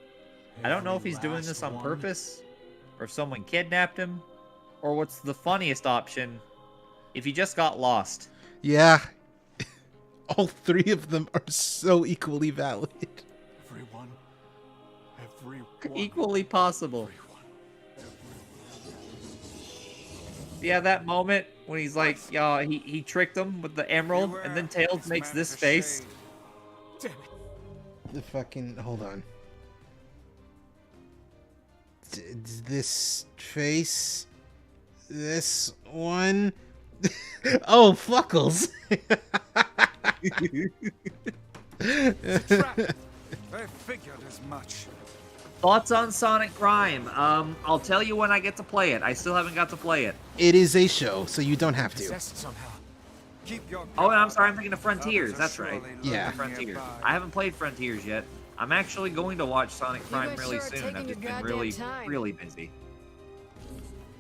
[SPEAKER 4] I don't know if he's doing this on purpose, or if someone kidnapped him, or what's the funniest option, if he just got lost.
[SPEAKER 2] Yeah. All three of them are so equally valid.
[SPEAKER 13] Everyone.
[SPEAKER 4] Equally possible. Yeah, that moment when he's like, yeah, he tricked him with the emerald, and then Tails makes this face.
[SPEAKER 2] The fucking... Hold on. This face... This one... Oh, Fluckles!
[SPEAKER 5] I figured as much.
[SPEAKER 4] Thoughts on Sonic Prime? I'll tell you when I get to play it. I still haven't got to play it.
[SPEAKER 2] It is a show, so you don't have to.
[SPEAKER 4] Oh, and I'm sorry, I'm thinking of Frontiers. That's right.
[SPEAKER 2] Yeah.
[SPEAKER 4] Frontiers. I haven't played Frontiers yet. I'm actually going to watch Sonic Prime
[SPEAKER 11] guys
[SPEAKER 4] really
[SPEAKER 11] sure are
[SPEAKER 4] soon. I've
[SPEAKER 11] taking
[SPEAKER 4] just
[SPEAKER 11] your
[SPEAKER 4] been
[SPEAKER 11] goddamn
[SPEAKER 4] really,
[SPEAKER 11] time.
[SPEAKER 4] really busy.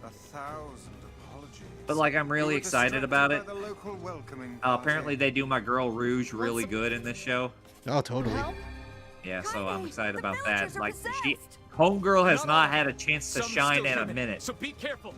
[SPEAKER 5] 1,000 apologies.
[SPEAKER 4] But like, I'm really
[SPEAKER 5] We were
[SPEAKER 4] excited
[SPEAKER 5] distracted
[SPEAKER 4] about
[SPEAKER 5] by
[SPEAKER 4] it.
[SPEAKER 5] the local welcoming party.
[SPEAKER 4] Apparently, they do my girl Rouge really good in this show.
[SPEAKER 2] Oh, totally.
[SPEAKER 4] Yeah, so I'm excited about that. Like, Homegirl has not had a chance to shine in a minute.
[SPEAKER 12] So be careful.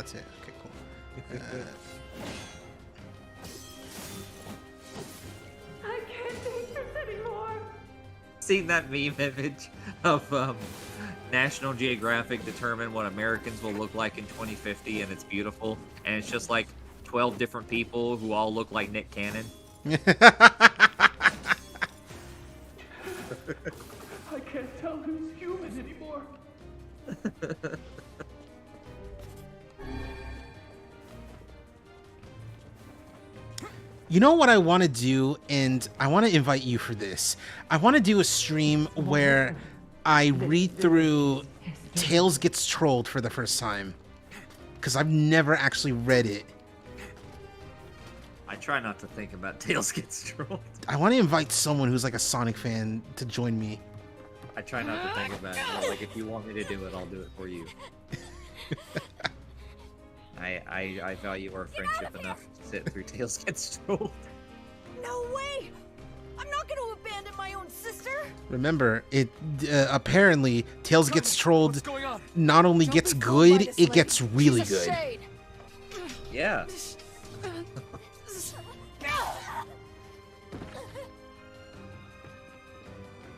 [SPEAKER 2] that's it. Okay, cool.
[SPEAKER 1] I can't take this anymore.
[SPEAKER 4] Seen that meme image of National Geographic determine what Americans will look like in 2050, and it's beautiful, and it's just like 12 different people who all look like Nick Cannon.
[SPEAKER 20] I can't tell who's human anymore.
[SPEAKER 2] You know what I want to do, and I want to invite you for this. I want to do a stream where I read through Tails Gets Trolled for the first time, because I've never actually read it.
[SPEAKER 4] I try not to think about Tails Gets Trolled.
[SPEAKER 2] I want to invite someone who's like a Sonic fan to join me.
[SPEAKER 4] I try not to think about it. But, like, if you want me to do it, I'll do it for you. I value our friendship enough to sit through Tails Gets Trolled.
[SPEAKER 14] No way! I'm not going to abandon my own sister.
[SPEAKER 2] Remember, it apparently Tails Gets Trolled not only gets good, it gets really good.
[SPEAKER 4] Yeah.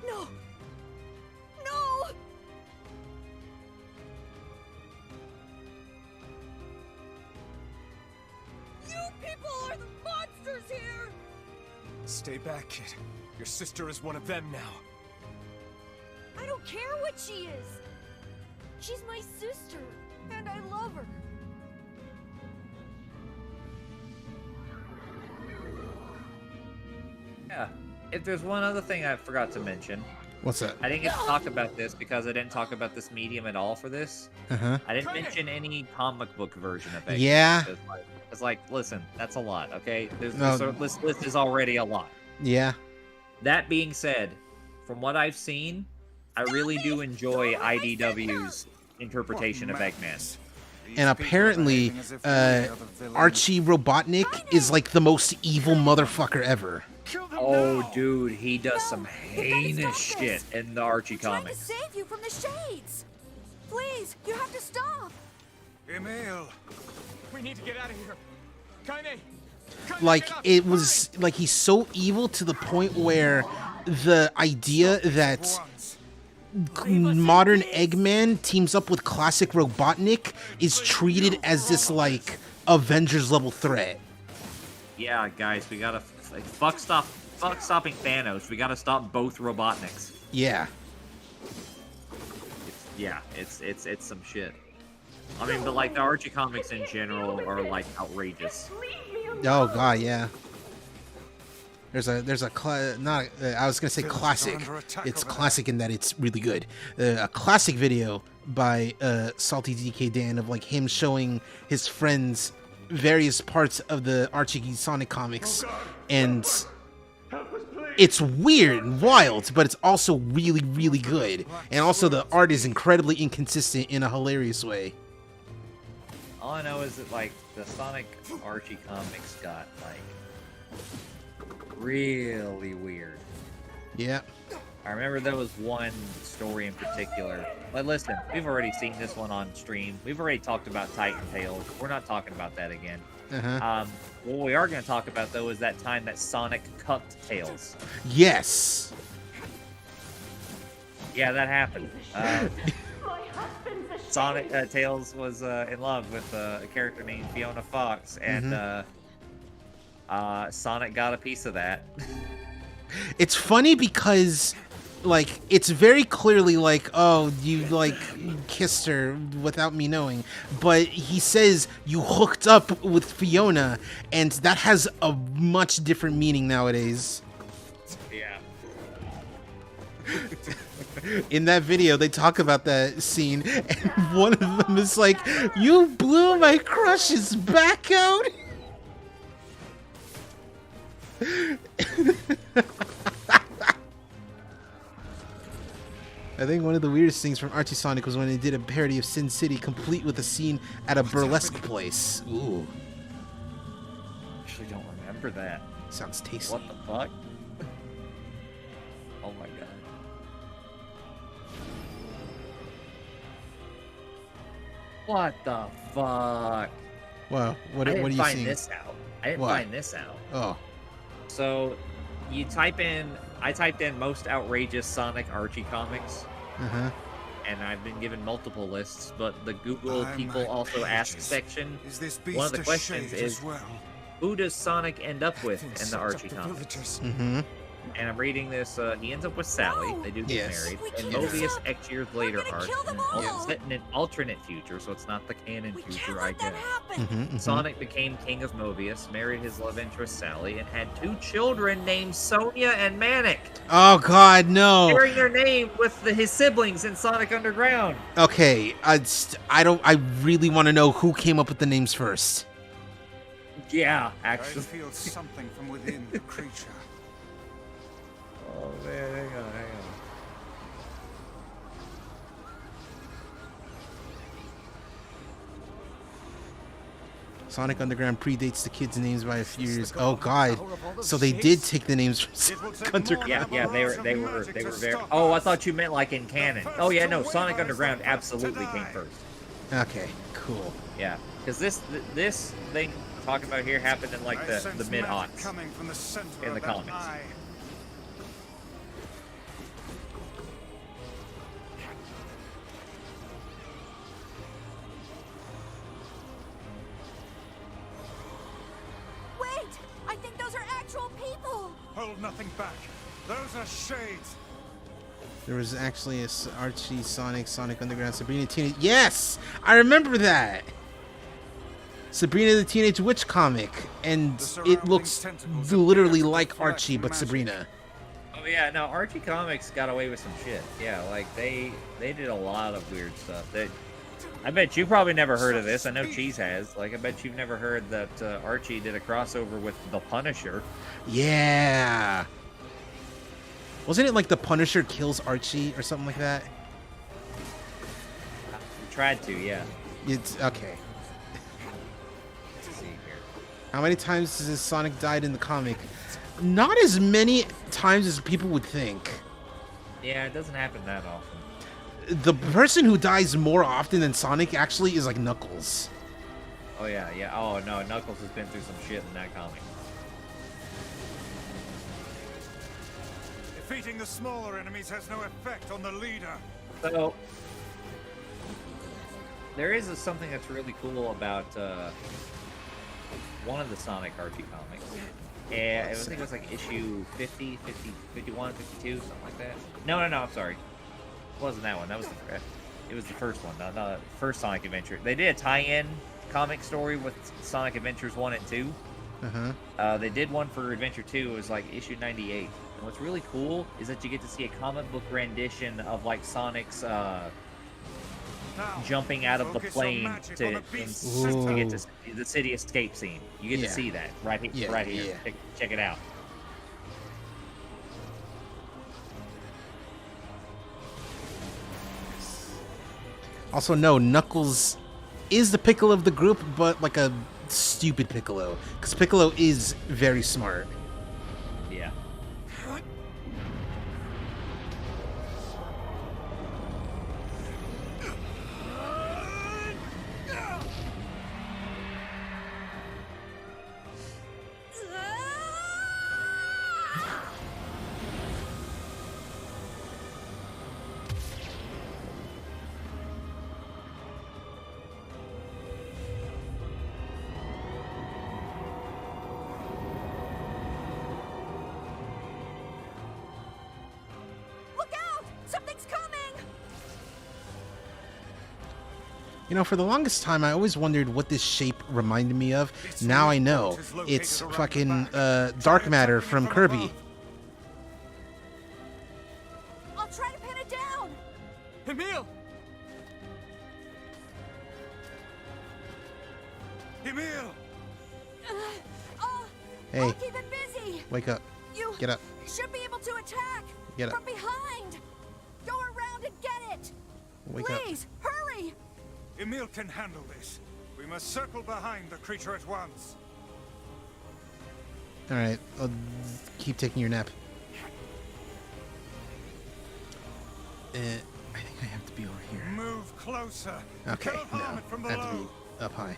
[SPEAKER 14] No. No. You people are the monsters here.
[SPEAKER 7] Stay back, kid. Your sister is one of them now.
[SPEAKER 14] I don't care what she is. She's my sister, and I love her.
[SPEAKER 4] Yeah. If there's one other thing I forgot to mention.
[SPEAKER 2] What's that?
[SPEAKER 4] I didn't get to talk about this because I didn't talk about this medium at all for this.
[SPEAKER 2] Uh-huh.
[SPEAKER 4] I didn't mention any comic book version of it.
[SPEAKER 2] Yeah.
[SPEAKER 4] It's like, listen, that's a lot, okay?
[SPEAKER 2] No.
[SPEAKER 4] This list is already a lot.
[SPEAKER 2] Yeah.
[SPEAKER 4] That being said, from what I've seen, I really do enjoy IDW's interpretation of Eggman.
[SPEAKER 2] And apparently, Archie Robotnik is like the most evil motherfucker ever.
[SPEAKER 4] Oh, dude, he does some heinous shit in the Archie comics.
[SPEAKER 14] Save you from the shades. Please, you have to stop.
[SPEAKER 5] Emil.
[SPEAKER 7] We need to get out of here. Kaine.
[SPEAKER 2] Like, it was like he's so evil to the point where the idea that modern Eggman teams up with classic Robotnik is treated as this like Avengers level threat.
[SPEAKER 4] Yeah, guys, we gotta fuck stopping Thanos. We gotta stop both Robotniks.
[SPEAKER 2] Yeah.
[SPEAKER 4] It's some shit. I mean, but like the Archie comics in general are like outrageous.
[SPEAKER 2] Oh god, yeah. I was gonna say classic. It's classic in that it's really good. A classic video by Salty DK Dan of like him showing his friends various parts of the Archie Sonic comics, and it's weird and wild, but it's also really, really good. And also the art is incredibly inconsistent in a hilarious way.
[SPEAKER 4] All I know is that like the Sonic Archie comics got like really weird.
[SPEAKER 2] Yeah.
[SPEAKER 4] I remember there was one story in particular. But listen, we've already seen this one on stream. We've already talked about Titan Tales. We're not talking about that again.
[SPEAKER 2] Uh-huh.
[SPEAKER 4] What we are going to talk about though is that time that Sonic cucked Tails.
[SPEAKER 2] Yes.
[SPEAKER 4] Yeah, that happened. Sonic Tails was in love with a character named Fiona Fox, and Sonic got a piece of that.
[SPEAKER 2] It's funny because, like, it's very clearly like, oh, you, like, kissed her without me knowing. But he says you hooked up with Fiona, and that has a much different meaning nowadays.
[SPEAKER 4] Yeah.
[SPEAKER 2] In that video, they talk about that scene, and one of them is like, you blew my crush's back out? I think one of the weirdest things from Archie Sonic was when they did a parody of Sin City, complete with a scene at a burlesque place. Ooh.
[SPEAKER 4] Actually, don't remember that.
[SPEAKER 2] Sounds tasty.
[SPEAKER 4] What the fuck? Oh my god. What the fuck?
[SPEAKER 2] Wow, what
[SPEAKER 4] I
[SPEAKER 2] are
[SPEAKER 4] didn't
[SPEAKER 2] you
[SPEAKER 4] find
[SPEAKER 2] seeing?
[SPEAKER 4] this out. I didn't
[SPEAKER 2] What?
[SPEAKER 4] find this out.
[SPEAKER 2] Oh.
[SPEAKER 4] So, you type in... I typed in most outrageous Sonic Archie comics.
[SPEAKER 2] Uh-huh.
[SPEAKER 4] And I've been given multiple lists, but the Google people also ask section,
[SPEAKER 5] Is this
[SPEAKER 4] one of the
[SPEAKER 5] beast a
[SPEAKER 4] questions
[SPEAKER 5] shade
[SPEAKER 4] is,
[SPEAKER 5] as well?
[SPEAKER 4] who does Sonic end up with in the Archie comics?
[SPEAKER 2] Mm-hmm.
[SPEAKER 4] And I'm reading this, he ends up with Sally, they do get
[SPEAKER 2] Yes.
[SPEAKER 4] married,
[SPEAKER 2] We
[SPEAKER 4] and
[SPEAKER 2] can't
[SPEAKER 4] Mobius
[SPEAKER 2] stop.
[SPEAKER 4] X years later arc, and
[SPEAKER 2] Yes.
[SPEAKER 4] set in an alternate future, so it's not the canon future, I guess.
[SPEAKER 2] Mhm.
[SPEAKER 4] Sonic became king of Mobius, married his love interest Sally, and had 2 children named Sonia and Manic,
[SPEAKER 2] Oh God, no.
[SPEAKER 4] sharing their name with his siblings in Sonic Underground.
[SPEAKER 2] Okay, I really want to know who came up with the names first.
[SPEAKER 4] Yeah,
[SPEAKER 5] I
[SPEAKER 4] actually.
[SPEAKER 5] feel something from within the creature.
[SPEAKER 4] Oh man, hang on.
[SPEAKER 2] Sonic Underground predates the kids' names by a few years. Oh God, so they did take the names from Sonic Underground.
[SPEAKER 4] Yeah, they were very. Oh, I thought you meant like in canon. Oh yeah, no, Sonic Underground absolutely came first.
[SPEAKER 2] Okay, cool.
[SPEAKER 4] Yeah, because this thing talking about here happened in like the mid aughts in the comics.
[SPEAKER 14] Wait! I think those are actual people!
[SPEAKER 5] Hold nothing back. Those are shades.
[SPEAKER 2] There was actually a Archie, Sonic Underground, Sabrina Teenage. Yes, I remember that. Sabrina the Teenage Witch comic, and it looks literally like Archie, but Sabrina.
[SPEAKER 4] Oh yeah, no, Archie Comics got away with some shit. Yeah, like they did a lot of weird stuff. I bet you probably never heard of this. I know Cheez has. Like, I bet you've never heard that Archie did a crossover with The Punisher.
[SPEAKER 2] Yeah. Wasn't it like the Punisher kills Archie or something like that?
[SPEAKER 4] Tried to, yeah.
[SPEAKER 2] It's okay.
[SPEAKER 4] Let's see here.
[SPEAKER 2] How many times has Sonic died in the comic? Not as many times as people would think.
[SPEAKER 4] Yeah, it doesn't happen that often.
[SPEAKER 2] The person who dies more often than Sonic actually is like Knuckles.
[SPEAKER 4] Oh yeah, yeah. Oh no, Knuckles has been through some shit in that comic.
[SPEAKER 5] Defeating the smaller enemies has no effect on the leader.
[SPEAKER 4] So there is something that's really cool about one of the Sonic Archie comics. And I think it was like issue 50, 50, 51, 52, something like that. No, I'm sorry. It wasn't that one. That was it was the first one, the first Sonic Adventure. They did a tie-in comic story with Sonic Adventures 1 and 2.
[SPEAKER 2] Uh-huh.
[SPEAKER 4] They did one for Adventure 2. It was like issue 98. And what's really cool is that you get to see a comic book rendition of like Sonic's jumping out of the plane to get to the city escape scene. You get to see that right here.
[SPEAKER 2] Yeah.
[SPEAKER 4] Check it out.
[SPEAKER 2] Also, no, Knuckles is the Piccolo of the group, but like a stupid Piccolo. Because Piccolo is very smart.
[SPEAKER 4] Yeah.
[SPEAKER 2] You know, for the longest time, I always wondered what this shape reminded me of. Now I know. It's fucking dark matter from Kirby.
[SPEAKER 14] I'll try to pin it down.
[SPEAKER 19] Emil!
[SPEAKER 5] Emil!
[SPEAKER 2] Hey,
[SPEAKER 14] I'll keep it busy.
[SPEAKER 2] wake up.
[SPEAKER 14] You
[SPEAKER 2] Get up.
[SPEAKER 14] should be able to attack
[SPEAKER 2] Get up.
[SPEAKER 14] from behind. Go around and get it.
[SPEAKER 2] Wake up.
[SPEAKER 14] Please, hurry.
[SPEAKER 5] Emil can handle this. We must circle behind the creature at once.
[SPEAKER 2] Alright, I'll keep taking your nap. I think I have to be over here.
[SPEAKER 5] Move closer.
[SPEAKER 2] Okay,
[SPEAKER 5] Can't
[SPEAKER 2] no.
[SPEAKER 5] harm it from
[SPEAKER 2] I have to
[SPEAKER 5] below.
[SPEAKER 2] be up high.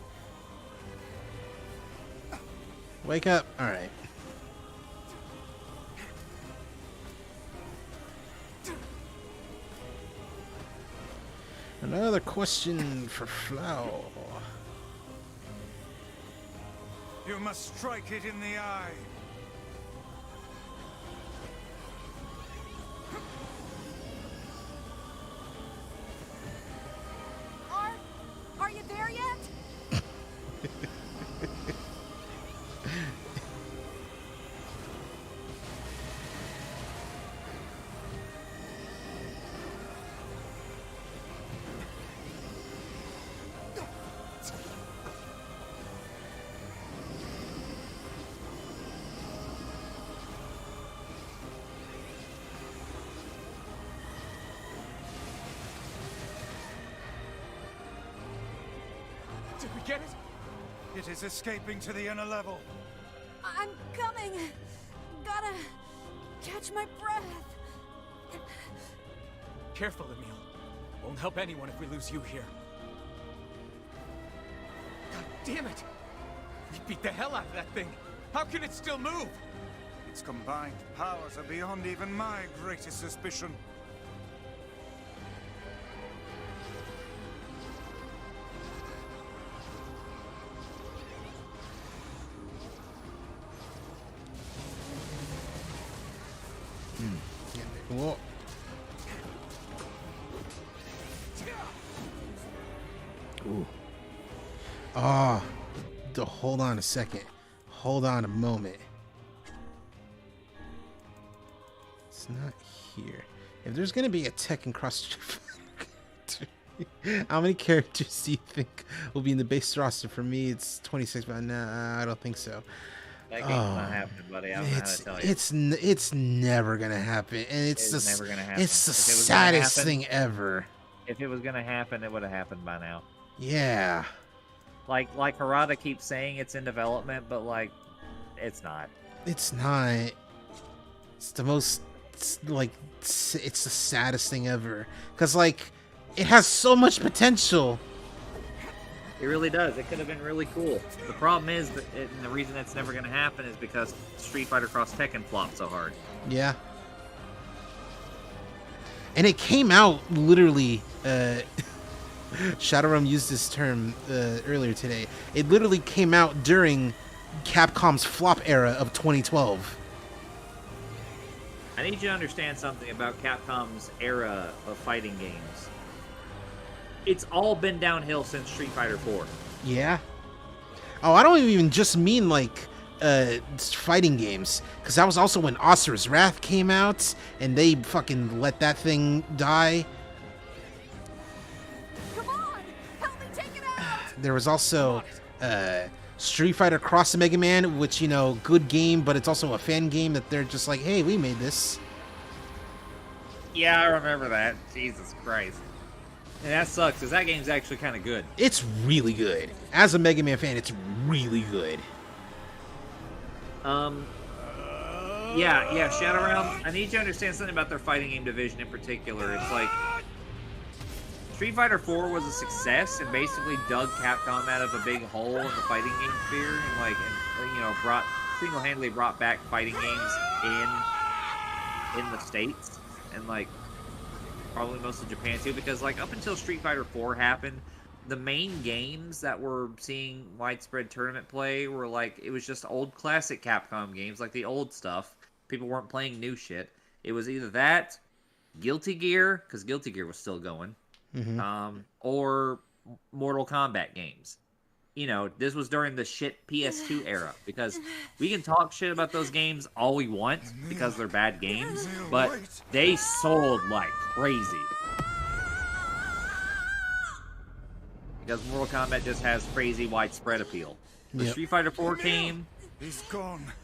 [SPEAKER 2] Wake up. Alright. Another question for Flau.
[SPEAKER 5] You must strike it in the eye.
[SPEAKER 14] Are you there yet?
[SPEAKER 5] Did we get it? It is escaping to the inner level.
[SPEAKER 14] I'm coming. Gotta catch my breath.
[SPEAKER 7] Careful, Emil. Won't help anyone if we lose you here. God damn it! We beat the hell out of that thing. How can it still move?
[SPEAKER 5] Its combined powers are beyond even my greatest suspicion.
[SPEAKER 2] Whoa. Ooh. Ah. Hold on a second. Hold on a moment. It's not here. If there's gonna be a Tekken cross, how many characters do you think will be in the base roster? For me, it's 26, but nah, I don't think so.
[SPEAKER 4] That game's not happening, buddy. I don't know how to tell you.
[SPEAKER 2] It's never gonna happen, and it's
[SPEAKER 4] never gonna happen.
[SPEAKER 2] It's the saddest thing ever.
[SPEAKER 4] If it was gonna happen, it would have happened by now.
[SPEAKER 2] Yeah.
[SPEAKER 4] Like Harada keeps saying it's in development, but like, it's not.
[SPEAKER 2] It's not. It's the most, like, it's the saddest thing ever. Cause like, it has so much potential.
[SPEAKER 4] It really does. It could have been really cool. The problem is that and the reason it's never going to happen is because Street Fighter Cross Tekken flopped so hard.
[SPEAKER 2] Yeah. And it came out literally. Shadowrun used this term earlier today. It literally came out during Capcom's flop era of 2012.
[SPEAKER 4] I need you to understand something about Capcom's era of fighting games. It's all been downhill since Street Fighter 4.
[SPEAKER 2] Yeah. Oh, I don't even just mean like fighting games, because that was also when Asura's Wrath came out, and they fucking let that thing die.
[SPEAKER 14] Come on, help me take it out.
[SPEAKER 2] There was also Street Fighter Cross Mega Man, which, you know, good game, but it's also a fan game that they're just like, hey, we made this.
[SPEAKER 4] Yeah, I remember that. Jesus Christ. And that sucks, because that game's actually kind of good.
[SPEAKER 2] It's really good. As a Mega Man fan, it's really good.
[SPEAKER 4] Yeah, Shadowrun, I need you to understand something about their fighting game division in particular. It's like, Street Fighter 4 was a success and basically dug Capcom out of a big hole in the fighting game sphere, and like, you know, single-handedly brought back fighting games in the States, and like, probably most of Japan too, because like up until Street Fighter 4 happened, the main games that were seeing widespread tournament play were like, it was just old classic Capcom games, like the old stuff. People weren't playing new shit. It was either that, Guilty Gear, because Guilty Gear was still going, or Mortal Kombat games. You know, this was during the shit PS2 era, because we can talk shit about those games all we want because they're bad games, but they sold like crazy. Because Mortal Kombat just has crazy widespread appeal. The
[SPEAKER 2] Yep.
[SPEAKER 4] Street Fighter 4 came,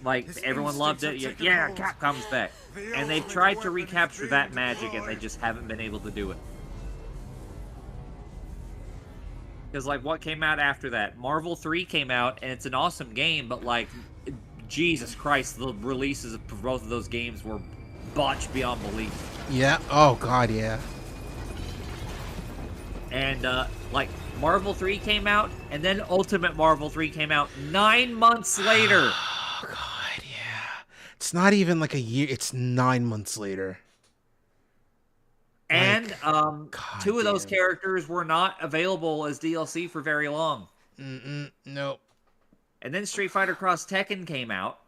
[SPEAKER 4] like, everyone loved it. Yeah, Capcom's back. And they've tried to recapture that magic, and they just haven't been able to do it. Because, like, what came out after that? Marvel 3 came out, and it's an awesome game, but, like, Jesus Christ, the releases of both of those games were botched beyond belief.
[SPEAKER 2] Yeah. Oh, God, yeah.
[SPEAKER 4] And like Marvel 3 came out, and then Ultimate Marvel 3 came out 9 months later.
[SPEAKER 2] Oh God, yeah. It's not even like a year. It's 9 months later.
[SPEAKER 4] And
[SPEAKER 2] God
[SPEAKER 4] two of those
[SPEAKER 2] damn.
[SPEAKER 4] characters were not available as DLC for very long.
[SPEAKER 2] Nope.
[SPEAKER 4] And then Street Fighter Cross Tekken came out,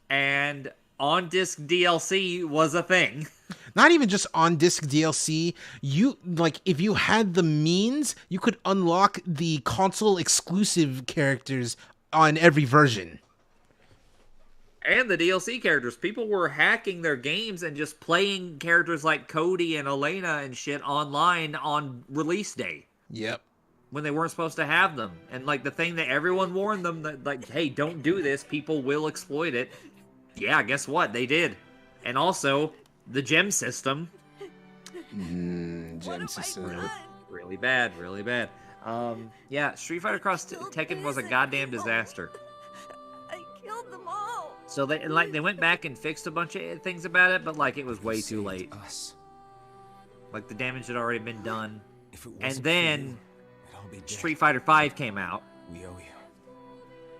[SPEAKER 4] and on-disc DLC was a thing.
[SPEAKER 2] Not even just on-disc DLC. You like if you had the means, you could unlock the console-exclusive characters on every version.
[SPEAKER 4] And the DLC characters. People were hacking their games and just playing characters like Cody and Elena and shit online on release day.
[SPEAKER 2] Yep.
[SPEAKER 4] When they weren't supposed to have them. And like the thing that everyone warned them that like, hey, don't do this. People will exploit it. Yeah, guess what? They did. And also, the gem system.
[SPEAKER 2] Gem system.
[SPEAKER 4] Really bad, really bad. Yeah, Street Fighter Cross Tekken was a goddamn disaster.
[SPEAKER 14] I killed them all.
[SPEAKER 4] So they went back and fixed a bunch of things about it, but like it was way too late. Like the damage had already been done. And then Street Fighter 5 came out.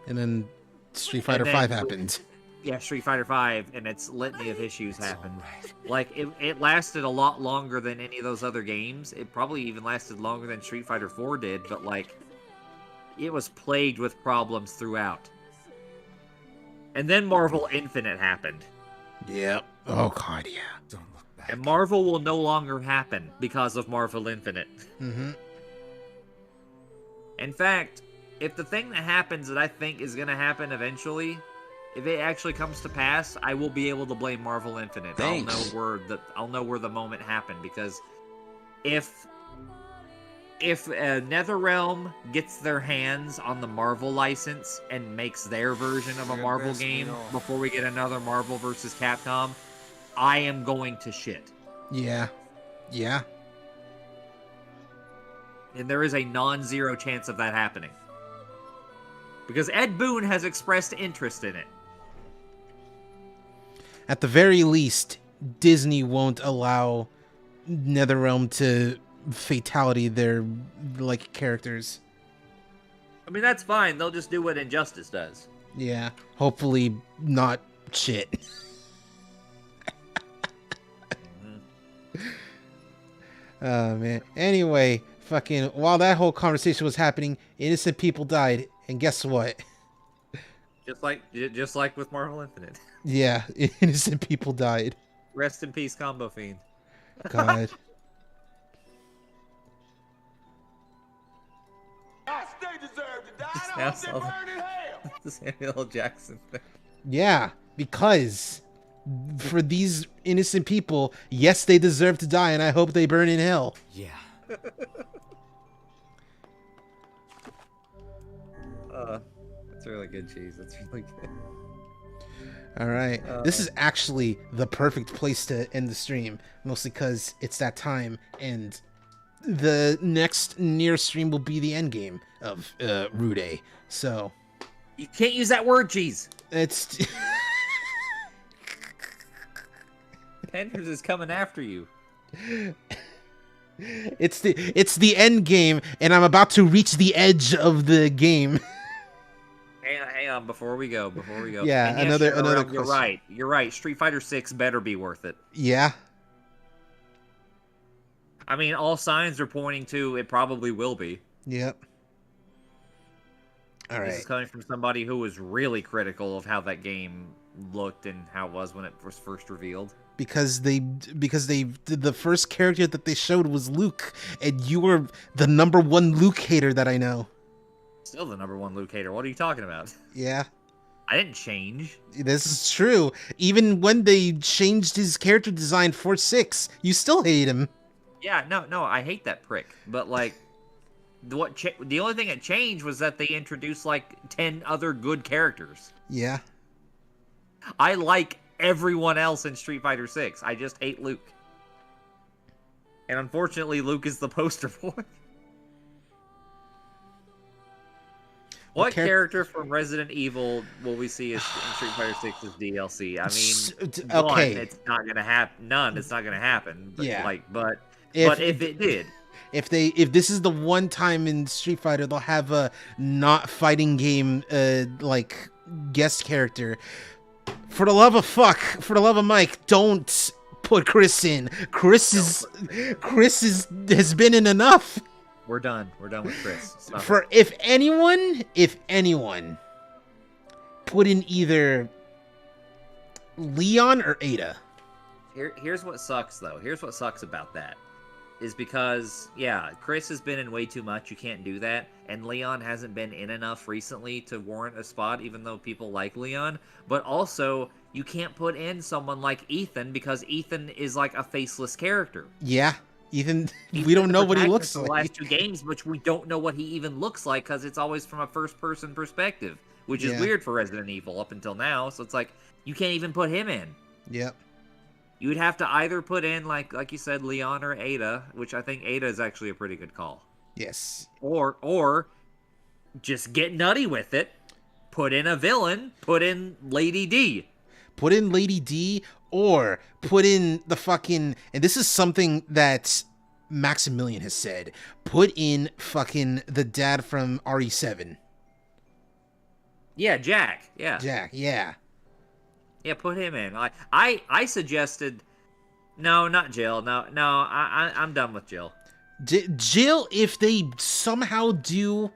[SPEAKER 2] And then Street Fighter 5 happened.
[SPEAKER 4] Yeah, Street Fighter 5 and its litany of issues happened. Like it lasted a lot longer than any of those other games. It probably even lasted longer than Street Fighter 4 did, but like it was plagued with problems throughout. And then Marvel Infinite happened.
[SPEAKER 2] Yep. Oh God, yeah.
[SPEAKER 7] Don't look back.
[SPEAKER 4] And Marvel will no longer happen because of Marvel Infinite. In fact, if the thing that happens that I think is going to happen eventually, if it actually comes to pass, I will be able to blame Marvel Infinite.
[SPEAKER 8] Thanks.
[SPEAKER 4] I'll know where the moment happened, because if NetherRealm gets their hands on the Marvel license and makes their version of a Marvel game before we get another Marvel vs. Capcom, I am going to shit.
[SPEAKER 2] Yeah. Yeah.
[SPEAKER 4] And there is a non-zero chance of that happening. Because Ed Boon has expressed interest in it.
[SPEAKER 2] At the very least, Disney won't allow NetherRealm to fatality their like characters.
[SPEAKER 4] I mean, that's fine. They'll just do what Injustice does.
[SPEAKER 2] Yeah. Hopefully not shit. Oh man. Anyway, fucking while that whole conversation was happening, innocent people died, and guess what?
[SPEAKER 4] Just like with Marvel Infinite.
[SPEAKER 2] Yeah, innocent people died.
[SPEAKER 4] Rest in peace, Combo Fiend.
[SPEAKER 2] God.
[SPEAKER 4] The Samuel L. Jackson thing.
[SPEAKER 2] Yeah, because for these innocent people, yes, they deserve to die, and I hope they burn in hell.
[SPEAKER 7] Yeah.
[SPEAKER 4] That's really good, Cheez. That's really good.
[SPEAKER 2] All right. This is actually the perfect place to end the stream, mostly because it's that time, and the next Nier stream will be the end game of Rude. So
[SPEAKER 4] you can't use that word, Cheez.
[SPEAKER 2] It's
[SPEAKER 4] Penders is coming after you.
[SPEAKER 2] It's the end game, and I'm about to reach the edge of the game.
[SPEAKER 4] Hang on, before we go.
[SPEAKER 2] Yeah,
[SPEAKER 4] And
[SPEAKER 2] another
[SPEAKER 4] You're
[SPEAKER 2] question.
[SPEAKER 4] You're right. Street Fighter 6 better be worth it.
[SPEAKER 2] Yeah.
[SPEAKER 4] I mean, all signs are pointing to it probably will be.
[SPEAKER 2] Yep. All right.
[SPEAKER 4] This is coming from somebody who was really critical of how that game looked and how it was when it was first revealed.
[SPEAKER 2] Because the first character that they showed was Luke, and you were the #1 Luke hater that I know.
[SPEAKER 4] Still the #1 Luke hater. What are you talking about?
[SPEAKER 2] Yeah.
[SPEAKER 4] I didn't change.
[SPEAKER 2] This is true. Even when they changed his character design for 6, you still hate him.
[SPEAKER 4] Yeah, no, I hate that prick. But like, the only thing that changed was that they introduced like 10 other good characters.
[SPEAKER 2] Yeah.
[SPEAKER 4] I like everyone else in Street Fighter 6. I just hate Luke. And unfortunately, Luke is the poster boy. What character from Resident Evil will we see in Street Fighter 6 as DLC? I mean,
[SPEAKER 2] okay.
[SPEAKER 4] One, it's not gonna happen. None, it's not gonna happen. But,
[SPEAKER 2] Yeah.
[SPEAKER 4] but if it did,
[SPEAKER 2] if this is the one time in Street Fighter they'll have a not fighting game like guest character, for the love of Mike, don't put Chris in. Chris has been in enough.
[SPEAKER 4] We're done with Chris. Stop
[SPEAKER 2] For
[SPEAKER 4] it.
[SPEAKER 2] if anyone, put in either Leon or Ada.
[SPEAKER 4] Here's what sucks, though. Here's what sucks about that. Is because, yeah, Chris has been in way too much. You can't do that. And Leon hasn't been in enough recently to warrant a spot, even though people like Leon. But also, you can't put in someone like Ethan because Ethan is like a faceless character.
[SPEAKER 2] Yeah, Ethan, we don't know what he looks
[SPEAKER 4] The
[SPEAKER 2] like.
[SPEAKER 4] last two games, which we don't know what he even looks like because it's always from a first-person perspective, which is
[SPEAKER 2] Yeah.
[SPEAKER 4] weird for Resident Evil up until now. So it's like, you can't even put him in.
[SPEAKER 2] Yep.
[SPEAKER 4] You would have to either put in, like you said, Leon or Ada, which I think Ada is actually a pretty good call.
[SPEAKER 2] Yes.
[SPEAKER 4] Or just get nutty with it. Put in a villain. Put in Lady D.
[SPEAKER 2] Put in Lady D, or put in the fucking, and this is something that Maximilian has said, put in fucking the dad from RE7.
[SPEAKER 4] Yeah, Jack. Yeah.
[SPEAKER 2] Jack, yeah.
[SPEAKER 4] Yeah, put him in. I suggested... No, not Jill. No, I'm done with Jill.
[SPEAKER 2] Jill, if they somehow do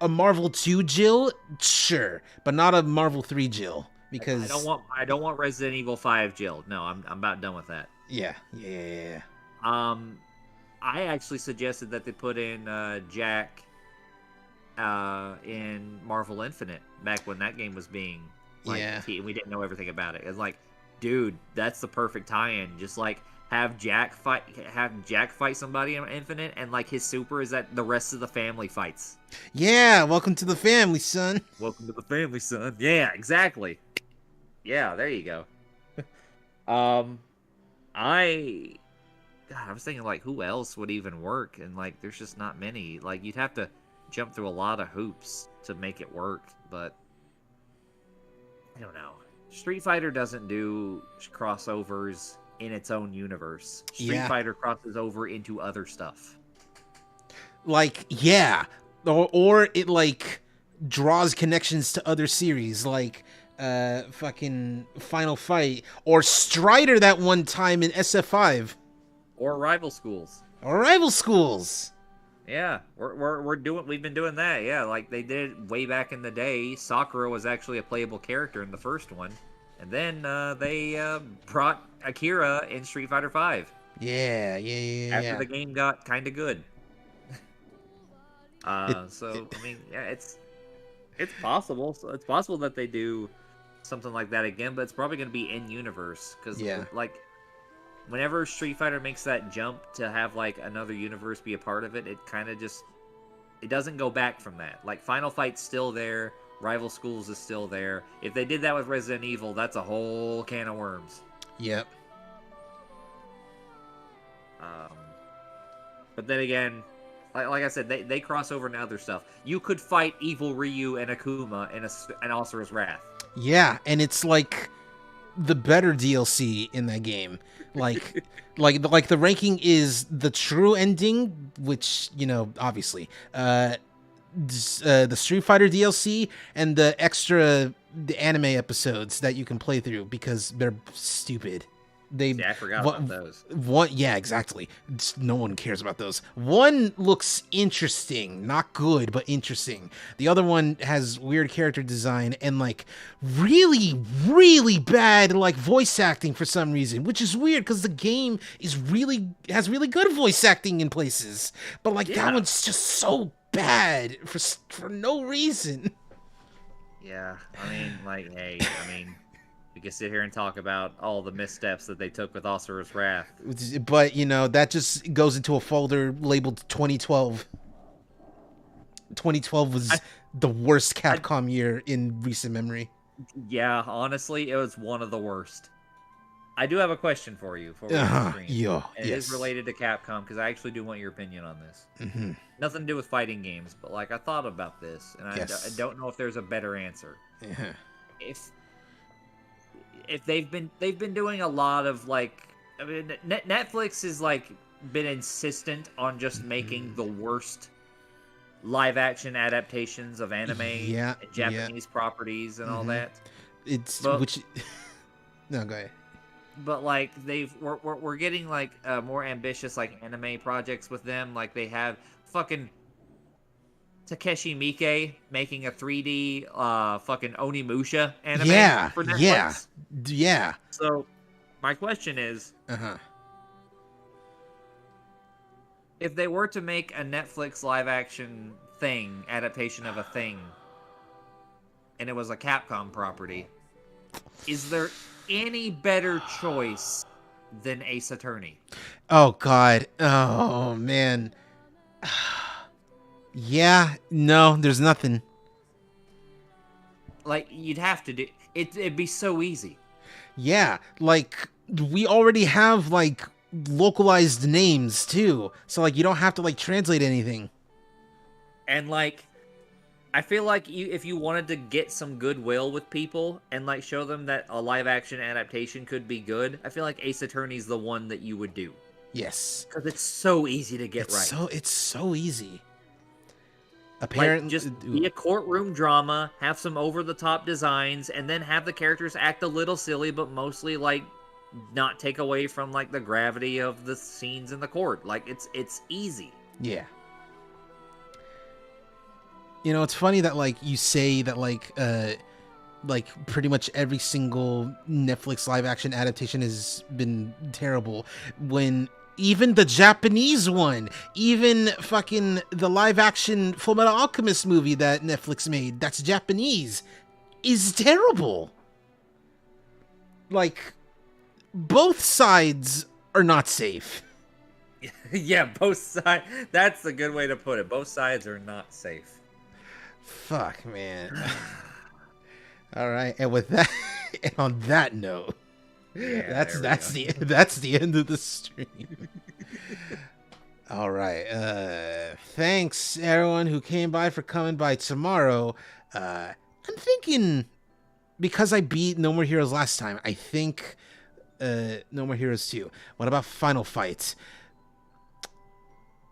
[SPEAKER 2] a Marvel 2 Jill, sure, but not a Marvel 3 Jill, because
[SPEAKER 4] I don't want Resident Evil 5 Jill. No, I'm about done with that.
[SPEAKER 2] Yeah.
[SPEAKER 4] I actually suggested that they put in Jack in Marvel Infinite back when that game was being we didn't know everything about it. It's like, dude, that's the perfect tie-in. Just like have Jack fight somebody in Infinite, and like his super is that the rest of the family fights.
[SPEAKER 2] Yeah, welcome to the family, son.
[SPEAKER 4] Welcome to the family, son. Yeah, exactly. Yeah, there you go. I was thinking like who else would even work, and like there's just not many. Like you'd have to jump through a lot of hoops to make it work, but I don't know. Street Fighter doesn't do crossovers in its own universe. Street Fighter crosses over into other stuff.
[SPEAKER 2] Like, yeah. Or it, like, draws connections to other series, like, fucking Final Fight, or Strider that one time in SF5.
[SPEAKER 4] Or Rival Schools. Yeah, we've been doing that. Yeah, like they did way back in the day. Sakura was actually a playable character in the first one, and then they brought Akira in Street Fighter V.
[SPEAKER 2] Yeah.
[SPEAKER 4] After the game got kind of good. So I mean, yeah, it's possible. So it's possible that they do something like that again, but it's probably going to be in universe because like. Whenever Street Fighter makes that jump to have, like, another universe be a part of it, it kind of just... It doesn't go back from that. Like, Final Fight's still there. Rival Schools is still there. If they did that with Resident Evil, that's a whole can of worms.
[SPEAKER 2] Yep.
[SPEAKER 4] But then again, like I said, they cross over into other stuff. You could fight Evil Ryu and Akuma in an Asura's Wrath.
[SPEAKER 2] Yeah, and it's, like, the better DLC in that game. Like the ranking is the true ending, which, you know, obviously, the Street Fighter DLC and the anime episodes that you can play through because they're stupid.
[SPEAKER 4] I forgot about those.
[SPEAKER 2] Yeah, exactly. No one cares about those. One looks interesting, not good, but interesting. The other one has weird character design and like really, really bad like voice acting for some reason, which is weird because the game has really good voice acting in places, but like that one's just so bad for no reason.
[SPEAKER 4] Yeah, I mean, like, hey, we can sit here and talk about all the missteps that they took with Asura's Wrath.
[SPEAKER 2] But, you know, that just goes into a folder labeled 2012. 2012 was the worst Capcom year in recent memory.
[SPEAKER 4] Yeah, honestly, it was one of the worst. I do have a question for you before we end the stream.
[SPEAKER 2] Yeah,
[SPEAKER 4] and it is related to Capcom, because I actually do want your opinion on this.
[SPEAKER 2] Mm-hmm.
[SPEAKER 4] Nothing to do with fighting games, but, like, I thought about this, and I don't know if there's a better answer. If they've been doing a lot of like, I mean, Netflix is like been insistent on just making the worst live action adaptations of anime and Japanese properties and all that.
[SPEAKER 2] Which no, go ahead.
[SPEAKER 4] But like we're getting like more ambitious like anime projects with them. Like they have fucking Takeshi Miike making a 3D fucking Onimusha anime for Netflix.
[SPEAKER 2] Yeah.
[SPEAKER 4] So my question is, if they were to make a Netflix live action thing, adaptation of a thing, and it was a Capcom property, is there any better choice than Ace Attorney?
[SPEAKER 2] Oh God. Oh man. Yeah. No, there's nothing.
[SPEAKER 4] Like you'd have to do it. It'd be so easy.
[SPEAKER 2] Yeah, like we already have like localized names too, so like you don't have to like translate anything.
[SPEAKER 4] And like, I feel like if you wanted to get some goodwill with people and like show them that a live action adaptation could be good, I feel like Ace Attorney's the one that you would do.
[SPEAKER 2] Yes,
[SPEAKER 4] because it's so easy to get right.
[SPEAKER 2] It's so easy. Apparently,
[SPEAKER 4] like, just be a courtroom drama, have some over-the-top designs, and then have the characters act a little silly, but mostly like not take away from like the gravity of the scenes in the court. Like it's easy.
[SPEAKER 2] Yeah. You know, it's funny that like you say that like pretty much every single Netflix live action adaptation has been terrible, when even the Japanese one, even fucking the live action Fullmetal Alchemist movie that Netflix made, that's Japanese, is terrible. Like, both sides are not safe.
[SPEAKER 4] Yeah, both sides. That's a good way to put it. Both sides are not safe.
[SPEAKER 2] Fuck, man. All right, and with that, and on that note, that's the end of the stream. All right, thanks everyone who came by for coming by tomorrow. I'm thinking, because I beat No More Heroes last time, I think No More Heroes 2. What about Final Fight?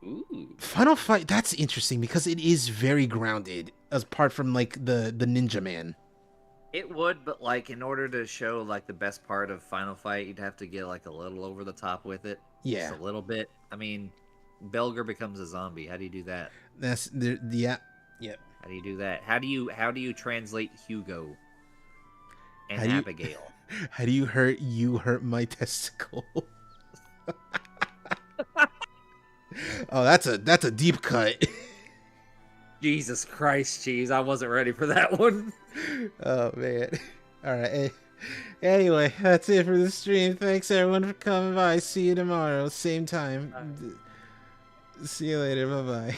[SPEAKER 4] Ooh.
[SPEAKER 2] Final Fight, that's interesting because it is very grounded, apart from like the Ninja Man.
[SPEAKER 4] It would, but like in order to show like the best part of Final Fight, you'd have to get like a little over the top with it.
[SPEAKER 2] Yeah.
[SPEAKER 4] Just a little bit. I mean, Belger becomes a zombie. How do you do that?
[SPEAKER 2] That's yeah. Yep.
[SPEAKER 4] How do you do that? How do you translate Hugo and Abigail?
[SPEAKER 2] How do you hurt my testicle? Oh, that's a deep cut.
[SPEAKER 4] Jesus Christ, Cheez. I wasn't ready for that one.
[SPEAKER 2] Oh, man. All right. Anyway, that's it for the stream. Thanks, everyone, for coming by. See you tomorrow. Same time. See you later. Bye-bye.